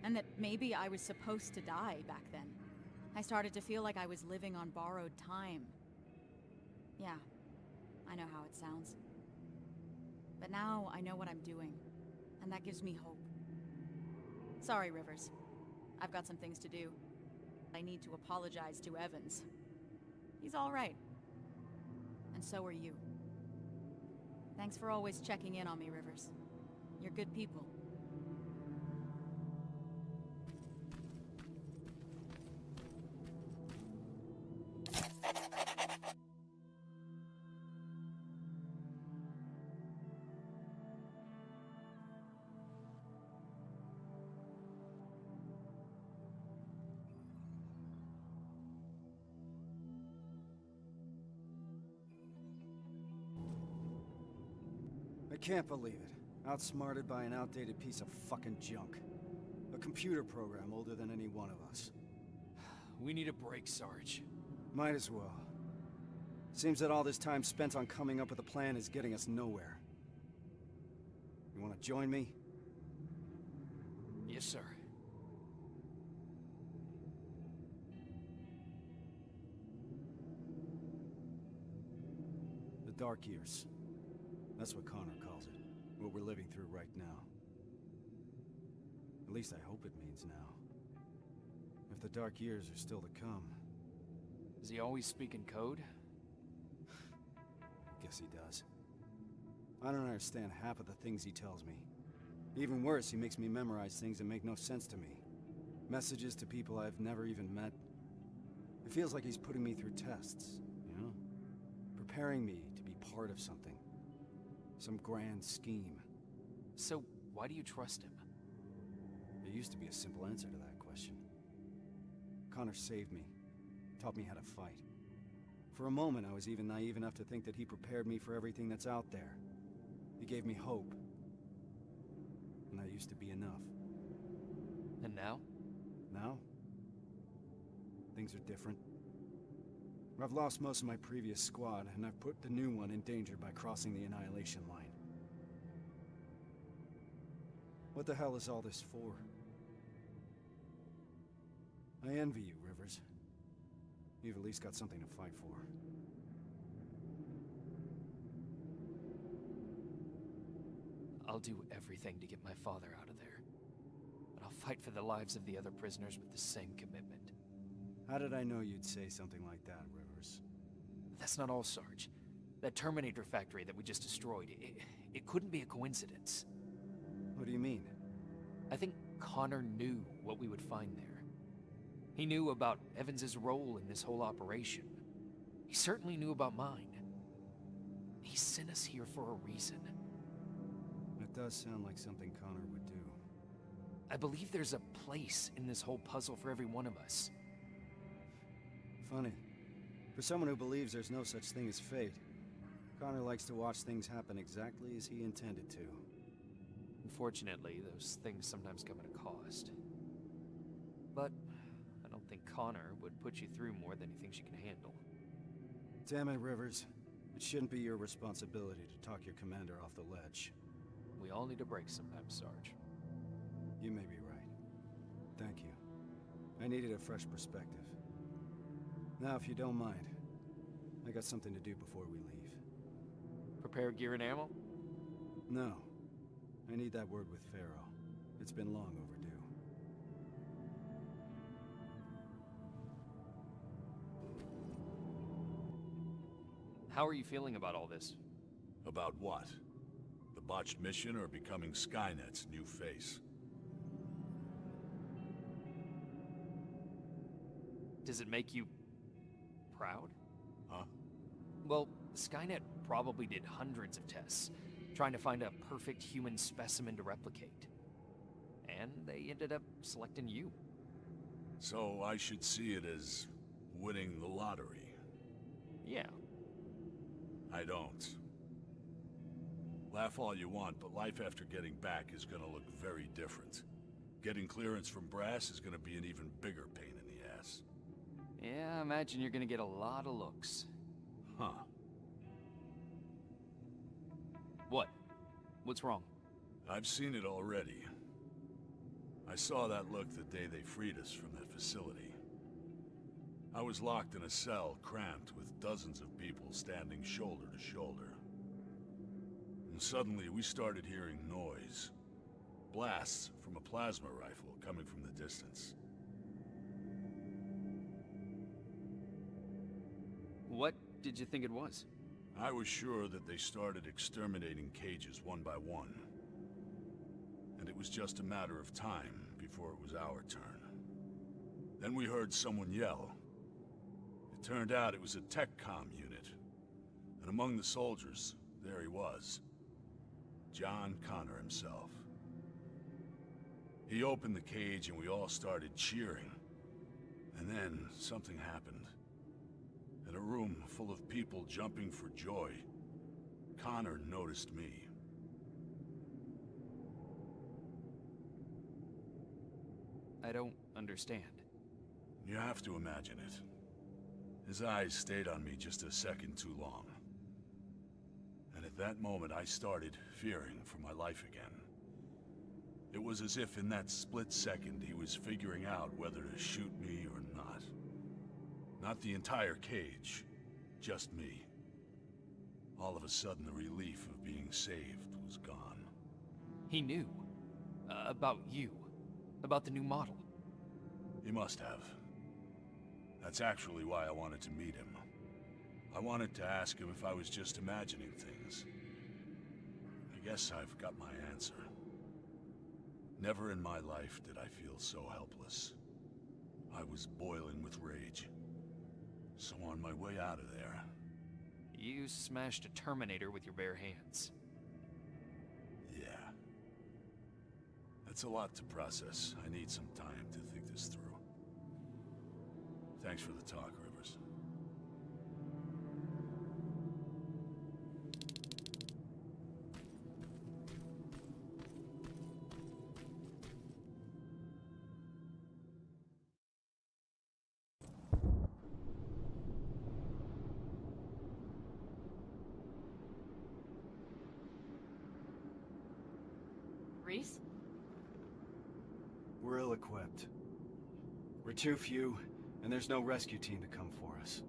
S8: And that maybe I was supposed to die back then. I started to feel like I was living on borrowed time. Yeah, I know how it sounds. But now I know what I'm doing, and that gives me hope. Sorry, Rivers. I've got some things to do. I need to apologize to Evans. He's all right. And so are you. Thanks for always checking in on me, Rivers. You're good people.
S5: I can't believe it. Outsmarted by an outdated piece of fucking junk. A computer program older than any one of us.
S6: We need a break, Sarge.
S5: Might as well. Seems that all this time spent on coming up with a plan is getting us nowhere. You want to join me?
S6: Yes, sir.
S5: The Dark Years. That's what Connor calls it. What we're living through right now. At least I hope it means now. If the Dark Years are still to come.
S6: Does he always speak in code?
S5: Guess he does. I don't understand half of the things he tells me. Even worse, he makes me memorize things that make no sense to me. Messages to people I've never even met. It feels like he's putting me through tests, you know? Preparing me to be part of something. Some grand scheme.
S6: So, why do you trust him?
S5: There used to be a simple answer to that question. Connor saved me. Taught me how to fight. For a moment, I was even naive enough to think that he prepared me for everything that's out there. He gave me hope. And that used to be enough.
S6: And now?
S5: Now? Things are different. I've lost most of my previous squad, and I've put the new one in danger by crossing the Annihilation line. What the hell is all this for? I envy you, Rivers. You've at least got something to fight for.
S6: I'll do everything to get my father out of there. But I'll fight for the lives of the other prisoners with the same commitment.
S5: How did I know you'd say something like that, Rivers?
S6: That's not all, Sarge. That Terminator factory that we just destroyed, it couldn't be a coincidence.
S5: What do you mean?
S6: I think Connor knew what we would find there. He knew about Evans's role in this whole operation. He certainly knew about mine. He sent us here for a reason.
S5: That does sound like something Connor would do.
S6: I believe there's a place in this whole puzzle for every one of us.
S5: Funny. For someone who believes there's no such thing as fate, Connor likes to watch things happen exactly as he intended to.
S6: Unfortunately, those things sometimes come at a cost. But I don't think Connor would put you through more than he thinks you can handle.
S5: Damn it, Rivers. It shouldn't be your responsibility to talk your commander off the ledge.
S6: We all need a break sometimes, Sarge.
S5: You may be right. Thank you. I needed a fresh perspective. Now, if you don't mind, I got something to do before we leave.
S6: Prepare gear and ammo?
S5: No. I need that word with Pharaoh. It's been long overdue.
S6: How are you feeling about all this?
S7: About what? The botched mission or becoming Skynet's new face?
S6: Does it make you proud?
S7: Huh?
S6: Well, Skynet probably did hundreds of tests, trying to find a perfect human specimen to replicate. And they ended up selecting you.
S7: So I should see it as winning the lottery?
S6: Yeah.
S7: I don't. Laugh all you want, but life after getting back is gonna look very different. Getting clearance from Brass is gonna be an even bigger pain in the ass.
S6: Yeah, I imagine you're gonna get a lot of looks.
S7: Huh.
S6: What? What's wrong?
S7: I've seen it already. I saw that look the day they freed us from that facility. I was locked in a cell, cramped, with dozens of people standing shoulder to shoulder. And suddenly we started hearing noise. Blasts from a plasma rifle coming from the distance.
S6: What did you think it was?
S7: I was sure that they started exterminating cages one by one. And it was just a matter of time before it was our turn. Then we heard someone yell. It turned out it was a tech comm unit. And among the soldiers, there he was. John Connor himself. He opened the cage and we all started cheering. And then something happened. In a room full of people jumping for joy, Connor noticed me.
S6: I don't understand.
S7: You have to imagine it. His eyes stayed on me just a second too long. And at that moment I started fearing for my life again. It was as if in that split second he was figuring out whether to shoot me or not. Not the entire cage, just me. All of a sudden the relief of being saved was gone.
S6: He knew. About you. About the new model.
S7: He must have. That's actually why I wanted to meet him. I wanted to ask him if I was just imagining things. I guess I've got my answer. Never in my life did I feel so helpless. I was boiling with rage. So on my way out of there...
S6: You smashed a Terminator with your bare hands.
S7: Yeah. That's a lot to process. I need some time to think this through. Thanks for the talk, Rivers.
S5: We're ill-equipped. We're too few, And there's no rescue team to come for us.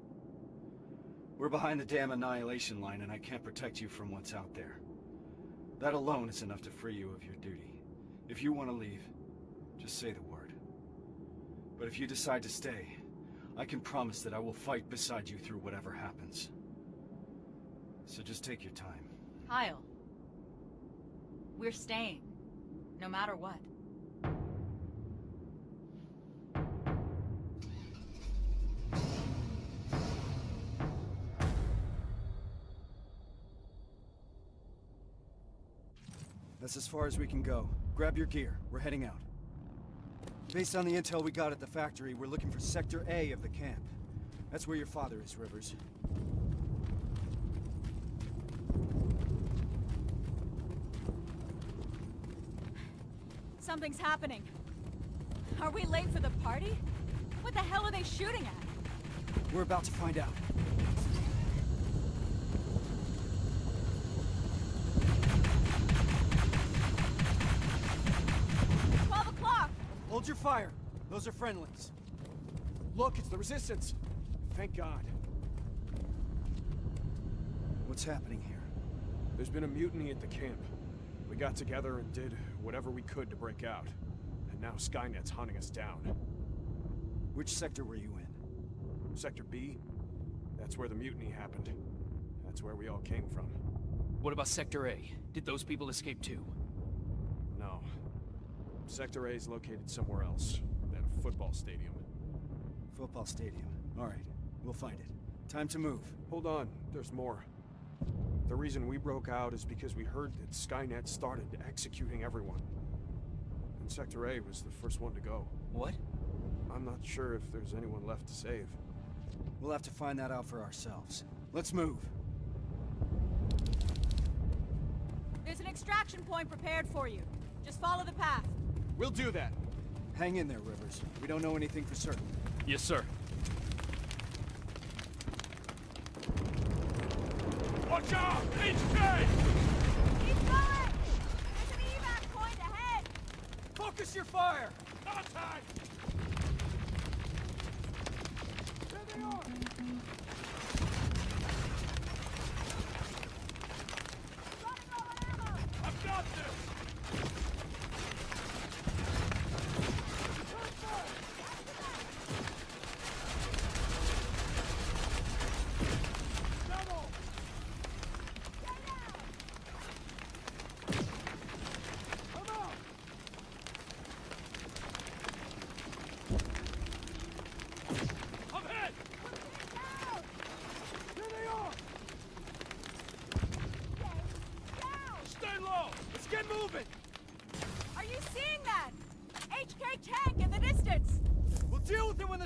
S5: We're behind the damn Annihilation line, and I can't protect you from what's out there. That alone is enough to free you of your duty. If you want to leave, just say the word. But if you decide to stay, I can promise that I will fight beside you through whatever happens. So just take your time.
S8: Kyle. We're staying. No matter what.
S5: That's as far as we can go. Grab your gear. We're heading out. Based on the intel we got at the factory, we're looking for Sector A of the camp. That's where your father is, Rivers.
S8: Something's happening. Are we late for the party? What the hell are they shooting at?
S5: We're about to find out. Hold your fire. Those are friendlies.
S13: Look, it's the Resistance. Thank God.
S5: What's happening here?
S13: There's been a mutiny at the camp. We got together and did whatever we could to break out. And now Skynet's hunting us down.
S5: Which sector were you in?
S13: Sector B? That's where the mutiny happened. That's where we all came from.
S6: What about Sector A? Did those people escape too?
S13: No. Sector A is located somewhere else, at a football stadium.
S5: Football stadium. All right, we'll find it. Time to move.
S13: Hold on, there's more. The reason we broke out is because we heard that Skynet started executing everyone. And Sector A was the first one to go.
S6: What?
S13: I'm not sure if there's anyone left to save.
S5: We'll have to find that out for ourselves. Let's move.
S8: There's an extraction point prepared for you. Just follow the path.
S13: We'll do that.
S5: Hang in there, Rivers. We don't know anything for certain.
S6: Yes, sir.
S7: Watch out! HK!
S8: Keep going! There's an evac point ahead!
S13: Focus your fire!
S7: Contact!
S13: There they are!
S8: Running low on ammo!
S7: I've got this!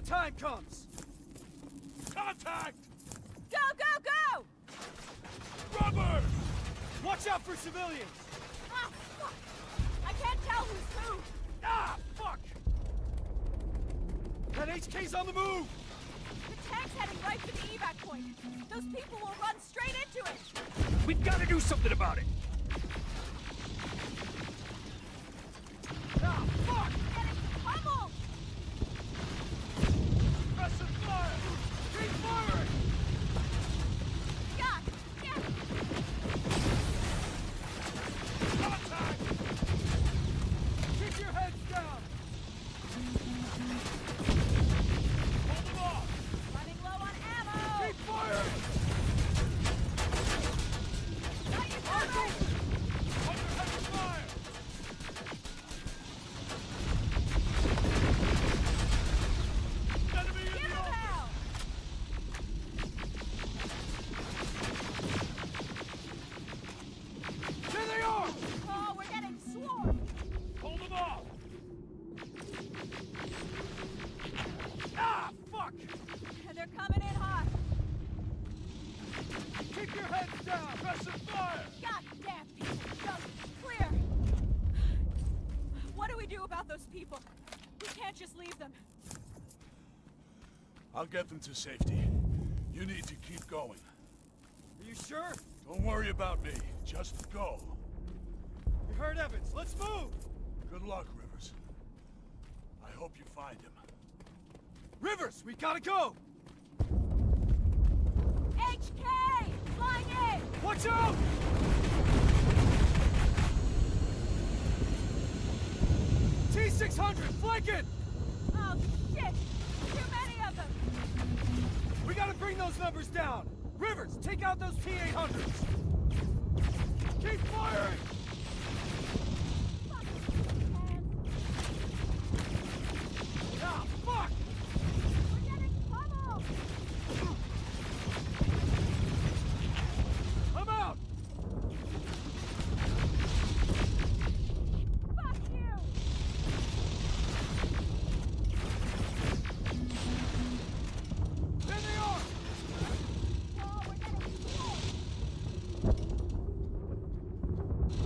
S5: Time comes!
S7: Contact!
S8: Go, go, go!
S7: Rubber!
S5: Watch out for civilians!
S8: Ah, fuck! I can't tell who's who!
S5: Ah, fuck! That HK's on the move!
S8: The tank's heading right for the evac point. Those people will run straight into it!
S6: We've got to do something about it!
S5: Ah, fuck!
S8: We're getting pummeled!
S7: Pressing fire! Keep firing!
S8: God damn it!
S7: Contact!
S5: Keep your heads down!
S7: Hold them off!
S8: Running low on ammo!
S7: Keep firing!
S8: Got you covered!
S7: Under heavy fire! Enemy in
S8: Give
S7: the
S8: him
S7: open!
S8: hell!
S5: There they are!
S8: Oh, we're getting swarmed!
S7: Hold them off!
S5: Ah, fuck!
S8: They're coming in hot!
S5: Keep your heads down!
S7: Pressing fire!
S8: Goddamn people! Go! Clear! What do we do about those people? We can't just leave them.
S7: I'll get them to safety. You need to keep going.
S5: Are you sure?
S7: Don't worry about me. Just go.
S5: You heard Evans. Let's move!
S7: Good luck, Rivers. I hope you find him.
S13: Rivers, we gotta go!
S11: HK! Flying in!
S13: Watch out! T-600, flank it!
S11: Oh, shit! Too many of them!
S13: We gotta bring those numbers down! Rivers, take out those T-800s! Keep firing! Ah, fuck!
S11: We're getting pummeled!
S13: I'm out!
S11: Fuck you!
S13: There they are!
S11: Oh, we're getting hit!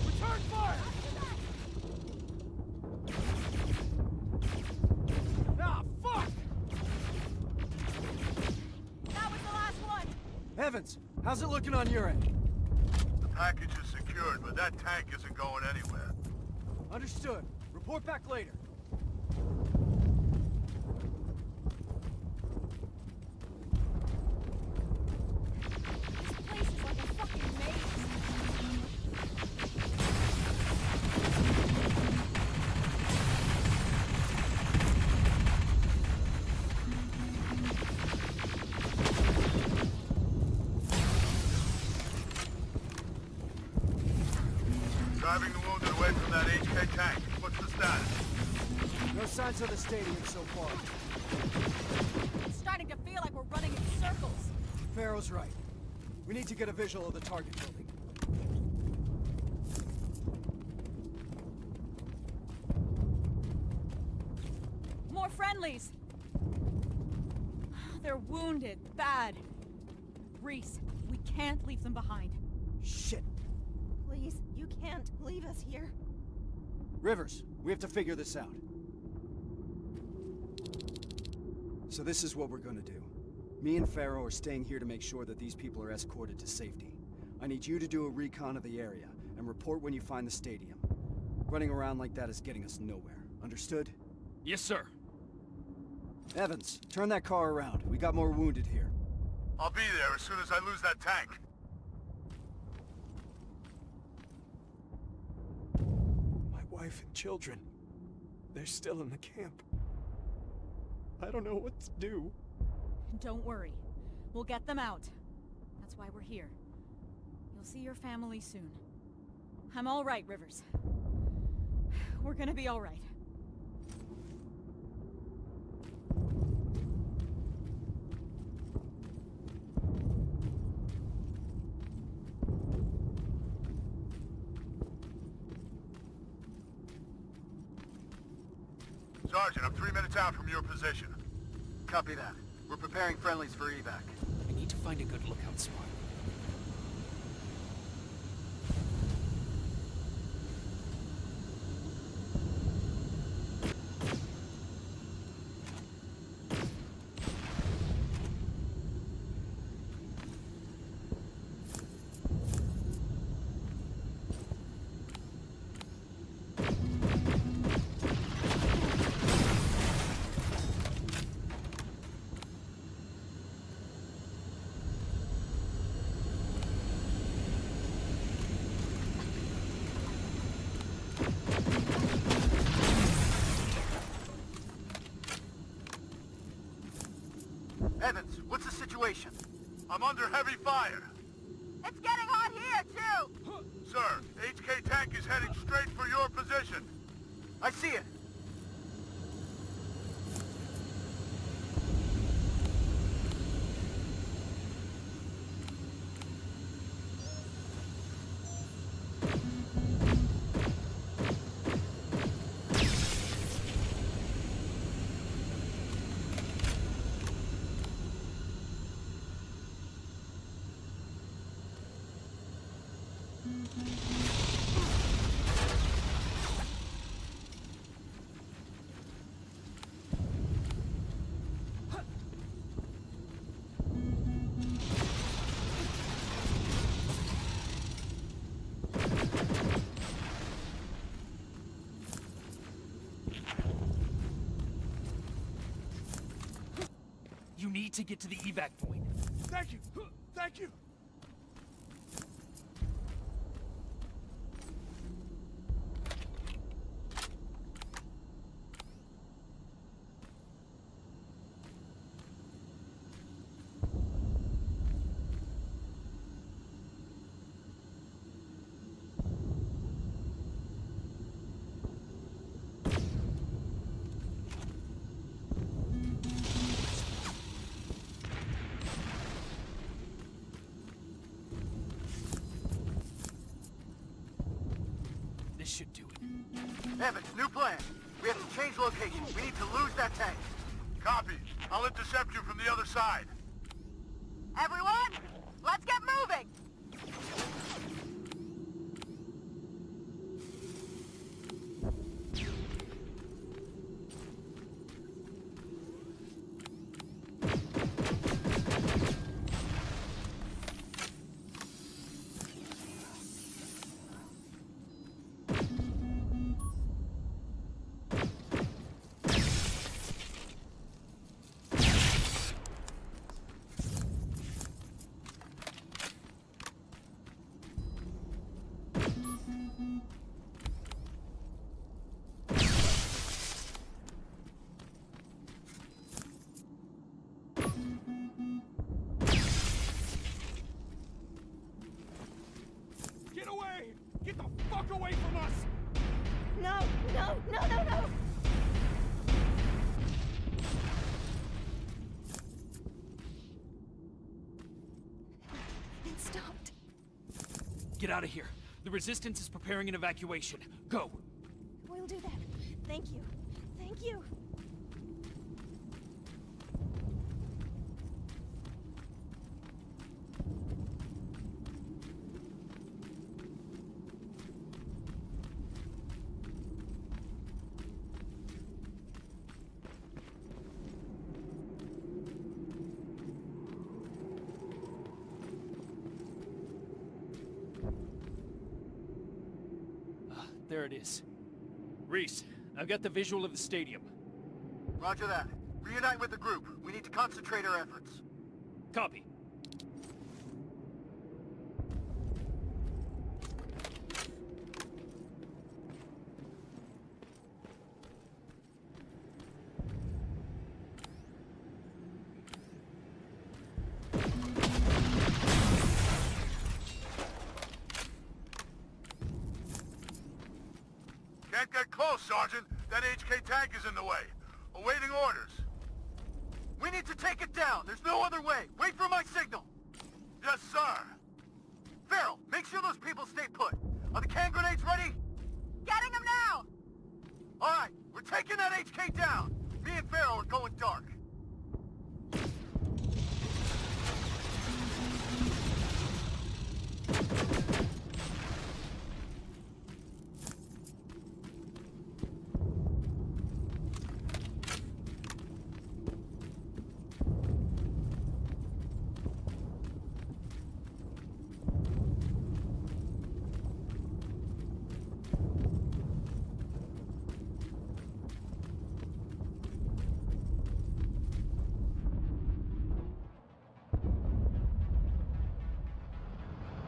S13: Return fire! Ah, fuck!
S8: That was the last one!
S13: Evans, how's it looking on your end?
S7: The package is secured, but that tank isn't going anywhere.
S13: Understood. Report back later.
S8: This place is like a fucking maze.
S7: Driving the wounded away from that HK tank. What's the status?
S13: No signs of the stadium so far.
S8: It's starting to feel like we're running in circles.
S13: Pharaoh's right. We need to get a visual of the target building.
S8: More friendlies! They're wounded, bad. Reese, we can't leave them behind.
S13: Shit.
S10: Please, you can't leave us here.
S5: Rivers, we have to figure this out. So this is what we're gonna do. Me and Pharaoh are staying here to make sure that these people are escorted to safety. I need you to do a recon of the area and report when you find the stadium. Running around like that is getting us nowhere. Understood?
S6: Yes, sir.
S5: Evans, turn that car around. We got more wounded here.
S7: I'll be there as soon as I lose that tank.
S13: My wife and children, they're still in the camp. I don't know what to do.
S8: Don't worry. We'll get them out. That's why we're here. You'll see your family soon. I'm all right, Rivers. We're gonna be all right.
S7: Sergeant, I'm 3 minutes out from your position.
S2: Copy that. We're preparing friendlies for evac.
S6: We need to find a good lookout spot.
S2: Evans, what's the situation?
S7: I'm under heavy fire.
S10: It's getting hot here, too!
S7: Sir, HK tank is heading straight for your position.
S2: I see it.
S6: You need to get to the evac point.
S13: Thank you! Thank you!
S6: This should do it.
S2: Evans, new plan. We have to change location. We need to lose that tank.
S7: Copy. I'll intercept you from the other side.
S10: Everyone, let's get moving!
S13: Get away! Get the fuck away from us!
S11: No, no, no, no, no! It stopped.
S6: Get out of here. The Resistance is preparing an evacuation. Go!
S11: We'll do that. Thank you. Thank you.
S6: There it is. Reese, I've got the visual of the stadium.
S2: Roger that. Reunite with the group. We need to concentrate our efforts.
S6: Copy.
S7: Can't get close, Sergeant. That HK tank is in the way. Awaiting orders.
S2: We need to take it down. There's no other way. Wait for my signal.
S7: Yes, sir.
S2: Farrell, make sure those people stay put. Are the can grenades ready?
S10: Getting them now!
S2: All right, we're taking that HK down. Me and Farrell are going dark.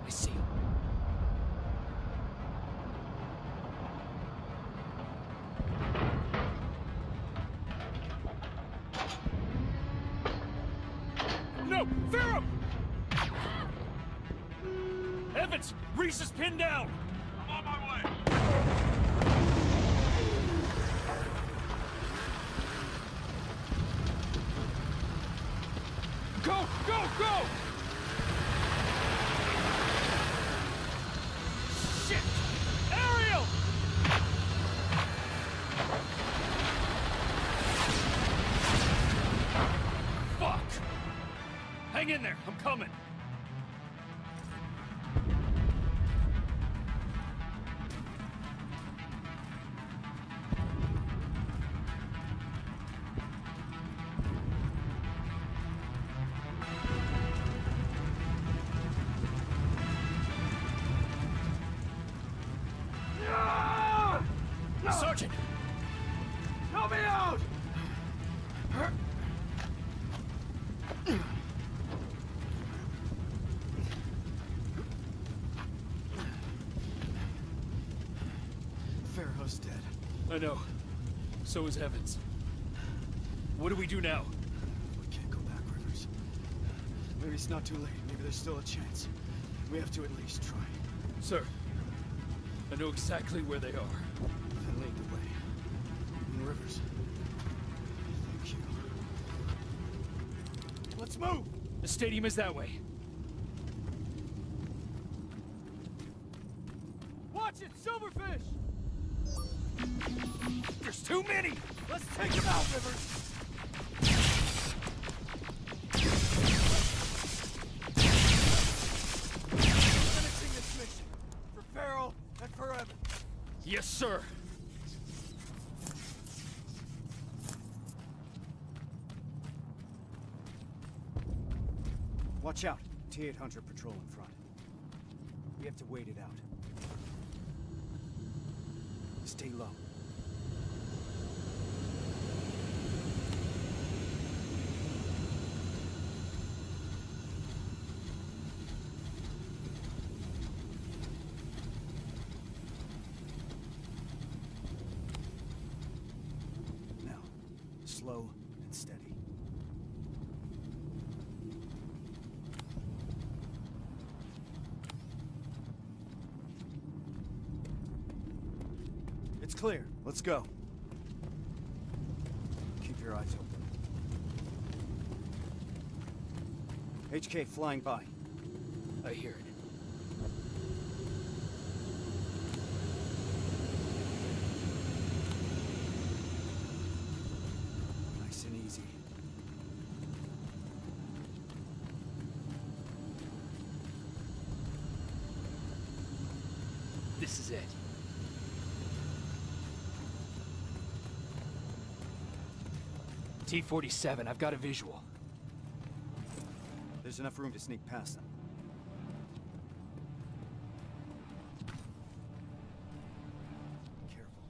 S6: I see him.
S13: No! Farrell!
S6: Evans! Reese is pinned down!
S7: I'm on my way.
S13: Go! Go! Go!
S6: Shit! Ariel! Fuck! Hang in there, I'm coming. Sergeant!
S13: Help me out!
S6: know. So is Evans. What do we do now?
S9: We can't go back, Rivers. Maybe it's not too late. Maybe there's still a chance. We have to at least try.
S6: Sir, I know exactly where they are.
S9: Then lead the way. And Rivers. Thank you. Let's move!
S6: The stadium is that way.
S9: Watch it, Silverfish!
S6: There's too many!
S9: Let's take him out, Rivers! Finishing this mission. For Farrell and for Evans.
S6: Yes, sir.
S5: Watch out. T-800 patrol in front. We have to wait it out. Stay low. Now, slow and steady. It's clear. Let's go. Keep your eyes open. HK flying by.
S6: I hear it.
S5: Nice and easy.
S6: This is it. T-47, I've got a visual.
S5: There's enough room to sneak past them. Careful.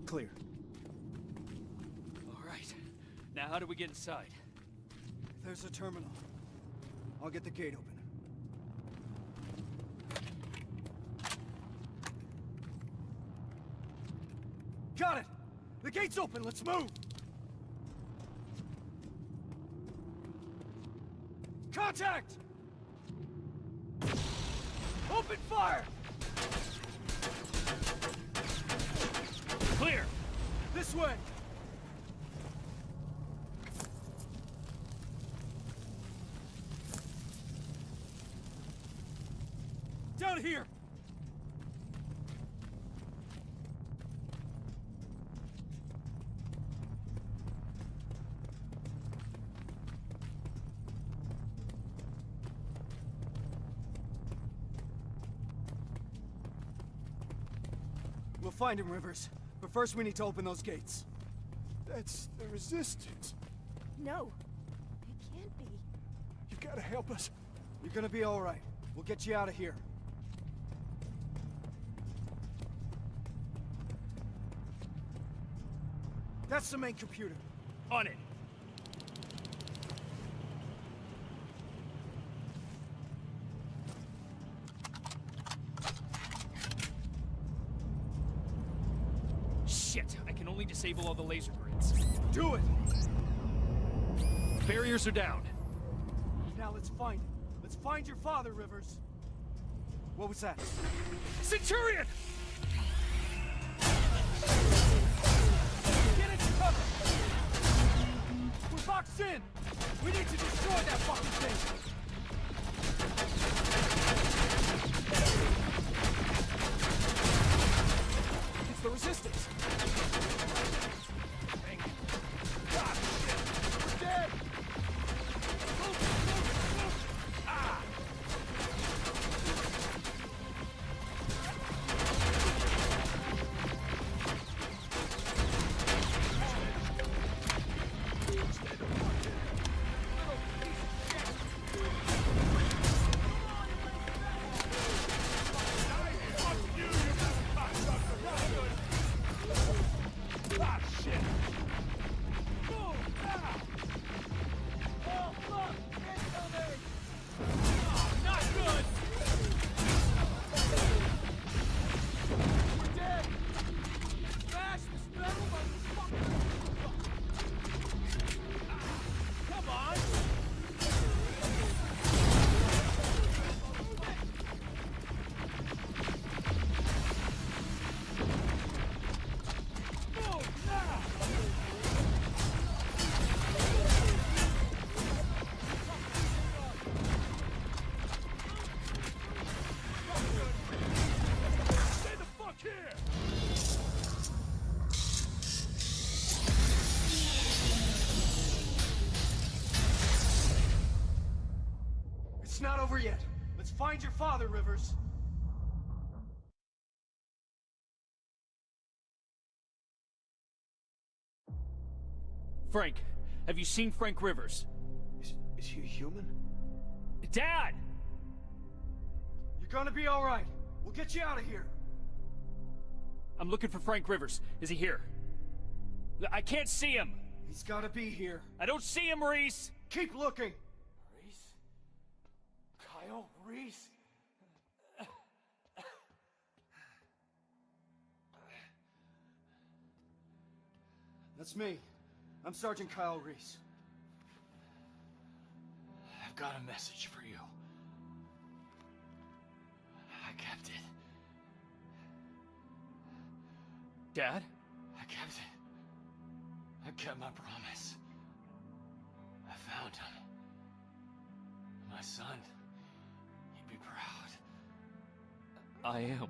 S5: Clear.
S6: All right. Now how do we get inside?
S5: There's a terminal. I'll get the gate open. Got it! The gate's open, let's move! Contact! Open fire!
S6: Clear!
S5: This way! Down here! We'll find him, Rivers. But first we need to open those gates.
S13: That's the Resistance.
S11: No, it can't be.
S13: You've got to help us.
S5: You're gonna be all right. We'll get you out of here. That's the main computer.
S6: On it! Shit! I can only disable all the laser grids.
S5: Do it!
S6: Barriers are down.
S5: Now let's find him. Let's find your father, Rivers. What was that?
S6: Centurion!
S5: Get into cover! We're boxed in! We need to destroy that fucking thing!
S13: It's the Resistance.
S6: Dang it.
S13: God, shit. We're dead.
S6: Ah!
S14: over yet. Let's find your father, Rivers.
S6: Frank, have you seen Frank Rivers?
S14: Is he a human?
S6: Dad!
S14: You're gonna be alright. We'll get you out of here.
S6: I'm looking for Frank Rivers. Is he here? I can't see him!
S14: He's gotta be here.
S6: I don't see him, Reese!
S14: Keep looking! Reese? Kyle Reese? That's me. I'm Sergeant Kyle Reese.
S2: I've got a message for you. I kept it.
S6: Dad?
S2: I kept it. I kept my promise. I found him. My son. He'd be proud.
S6: I am.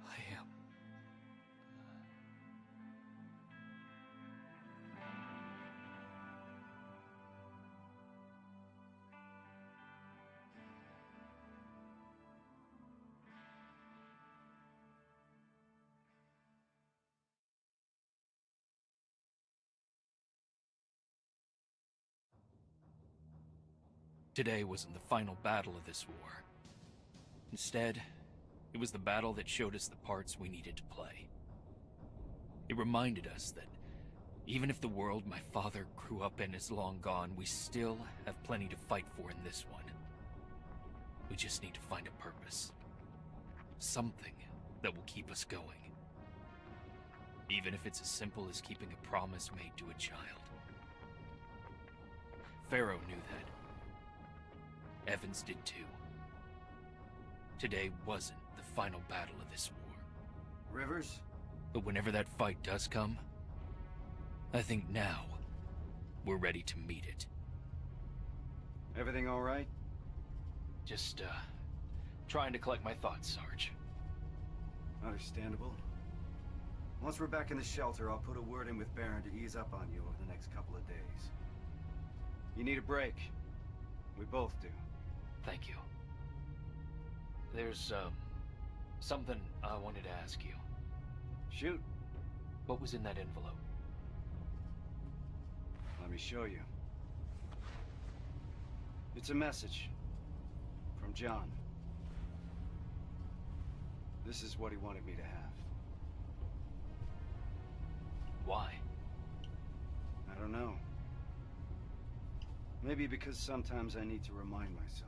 S6: I am. Today wasn't the final battle of this war. Instead, it was the battle that showed us the parts we needed to play. It reminded us that even if the world my father grew up in is long gone, we still have plenty to fight for in this one. We just need to find a purpose. Something that will keep us going. Even if it's as simple as keeping a promise made to a child. Pharaoh knew that. Evans did too. Today wasn't the final battle of this war.
S5: Rivers?
S6: But whenever that fight does come, I think now we're ready to meet it.
S5: Everything all right?
S6: Just, trying to collect my thoughts, Sarge.
S5: Understandable. Once we're back in the shelter, I'll put a word in with Baron to ease up on you over the next couple of days. You need a break. We both do.
S6: Thank you. There's, something I wanted to ask you.
S5: Shoot.
S6: What was in that envelope?
S5: Let me show you. It's a message. From John. This is what he wanted me to have.
S6: Why?
S5: I don't know. Maybe because sometimes I need to remind myself.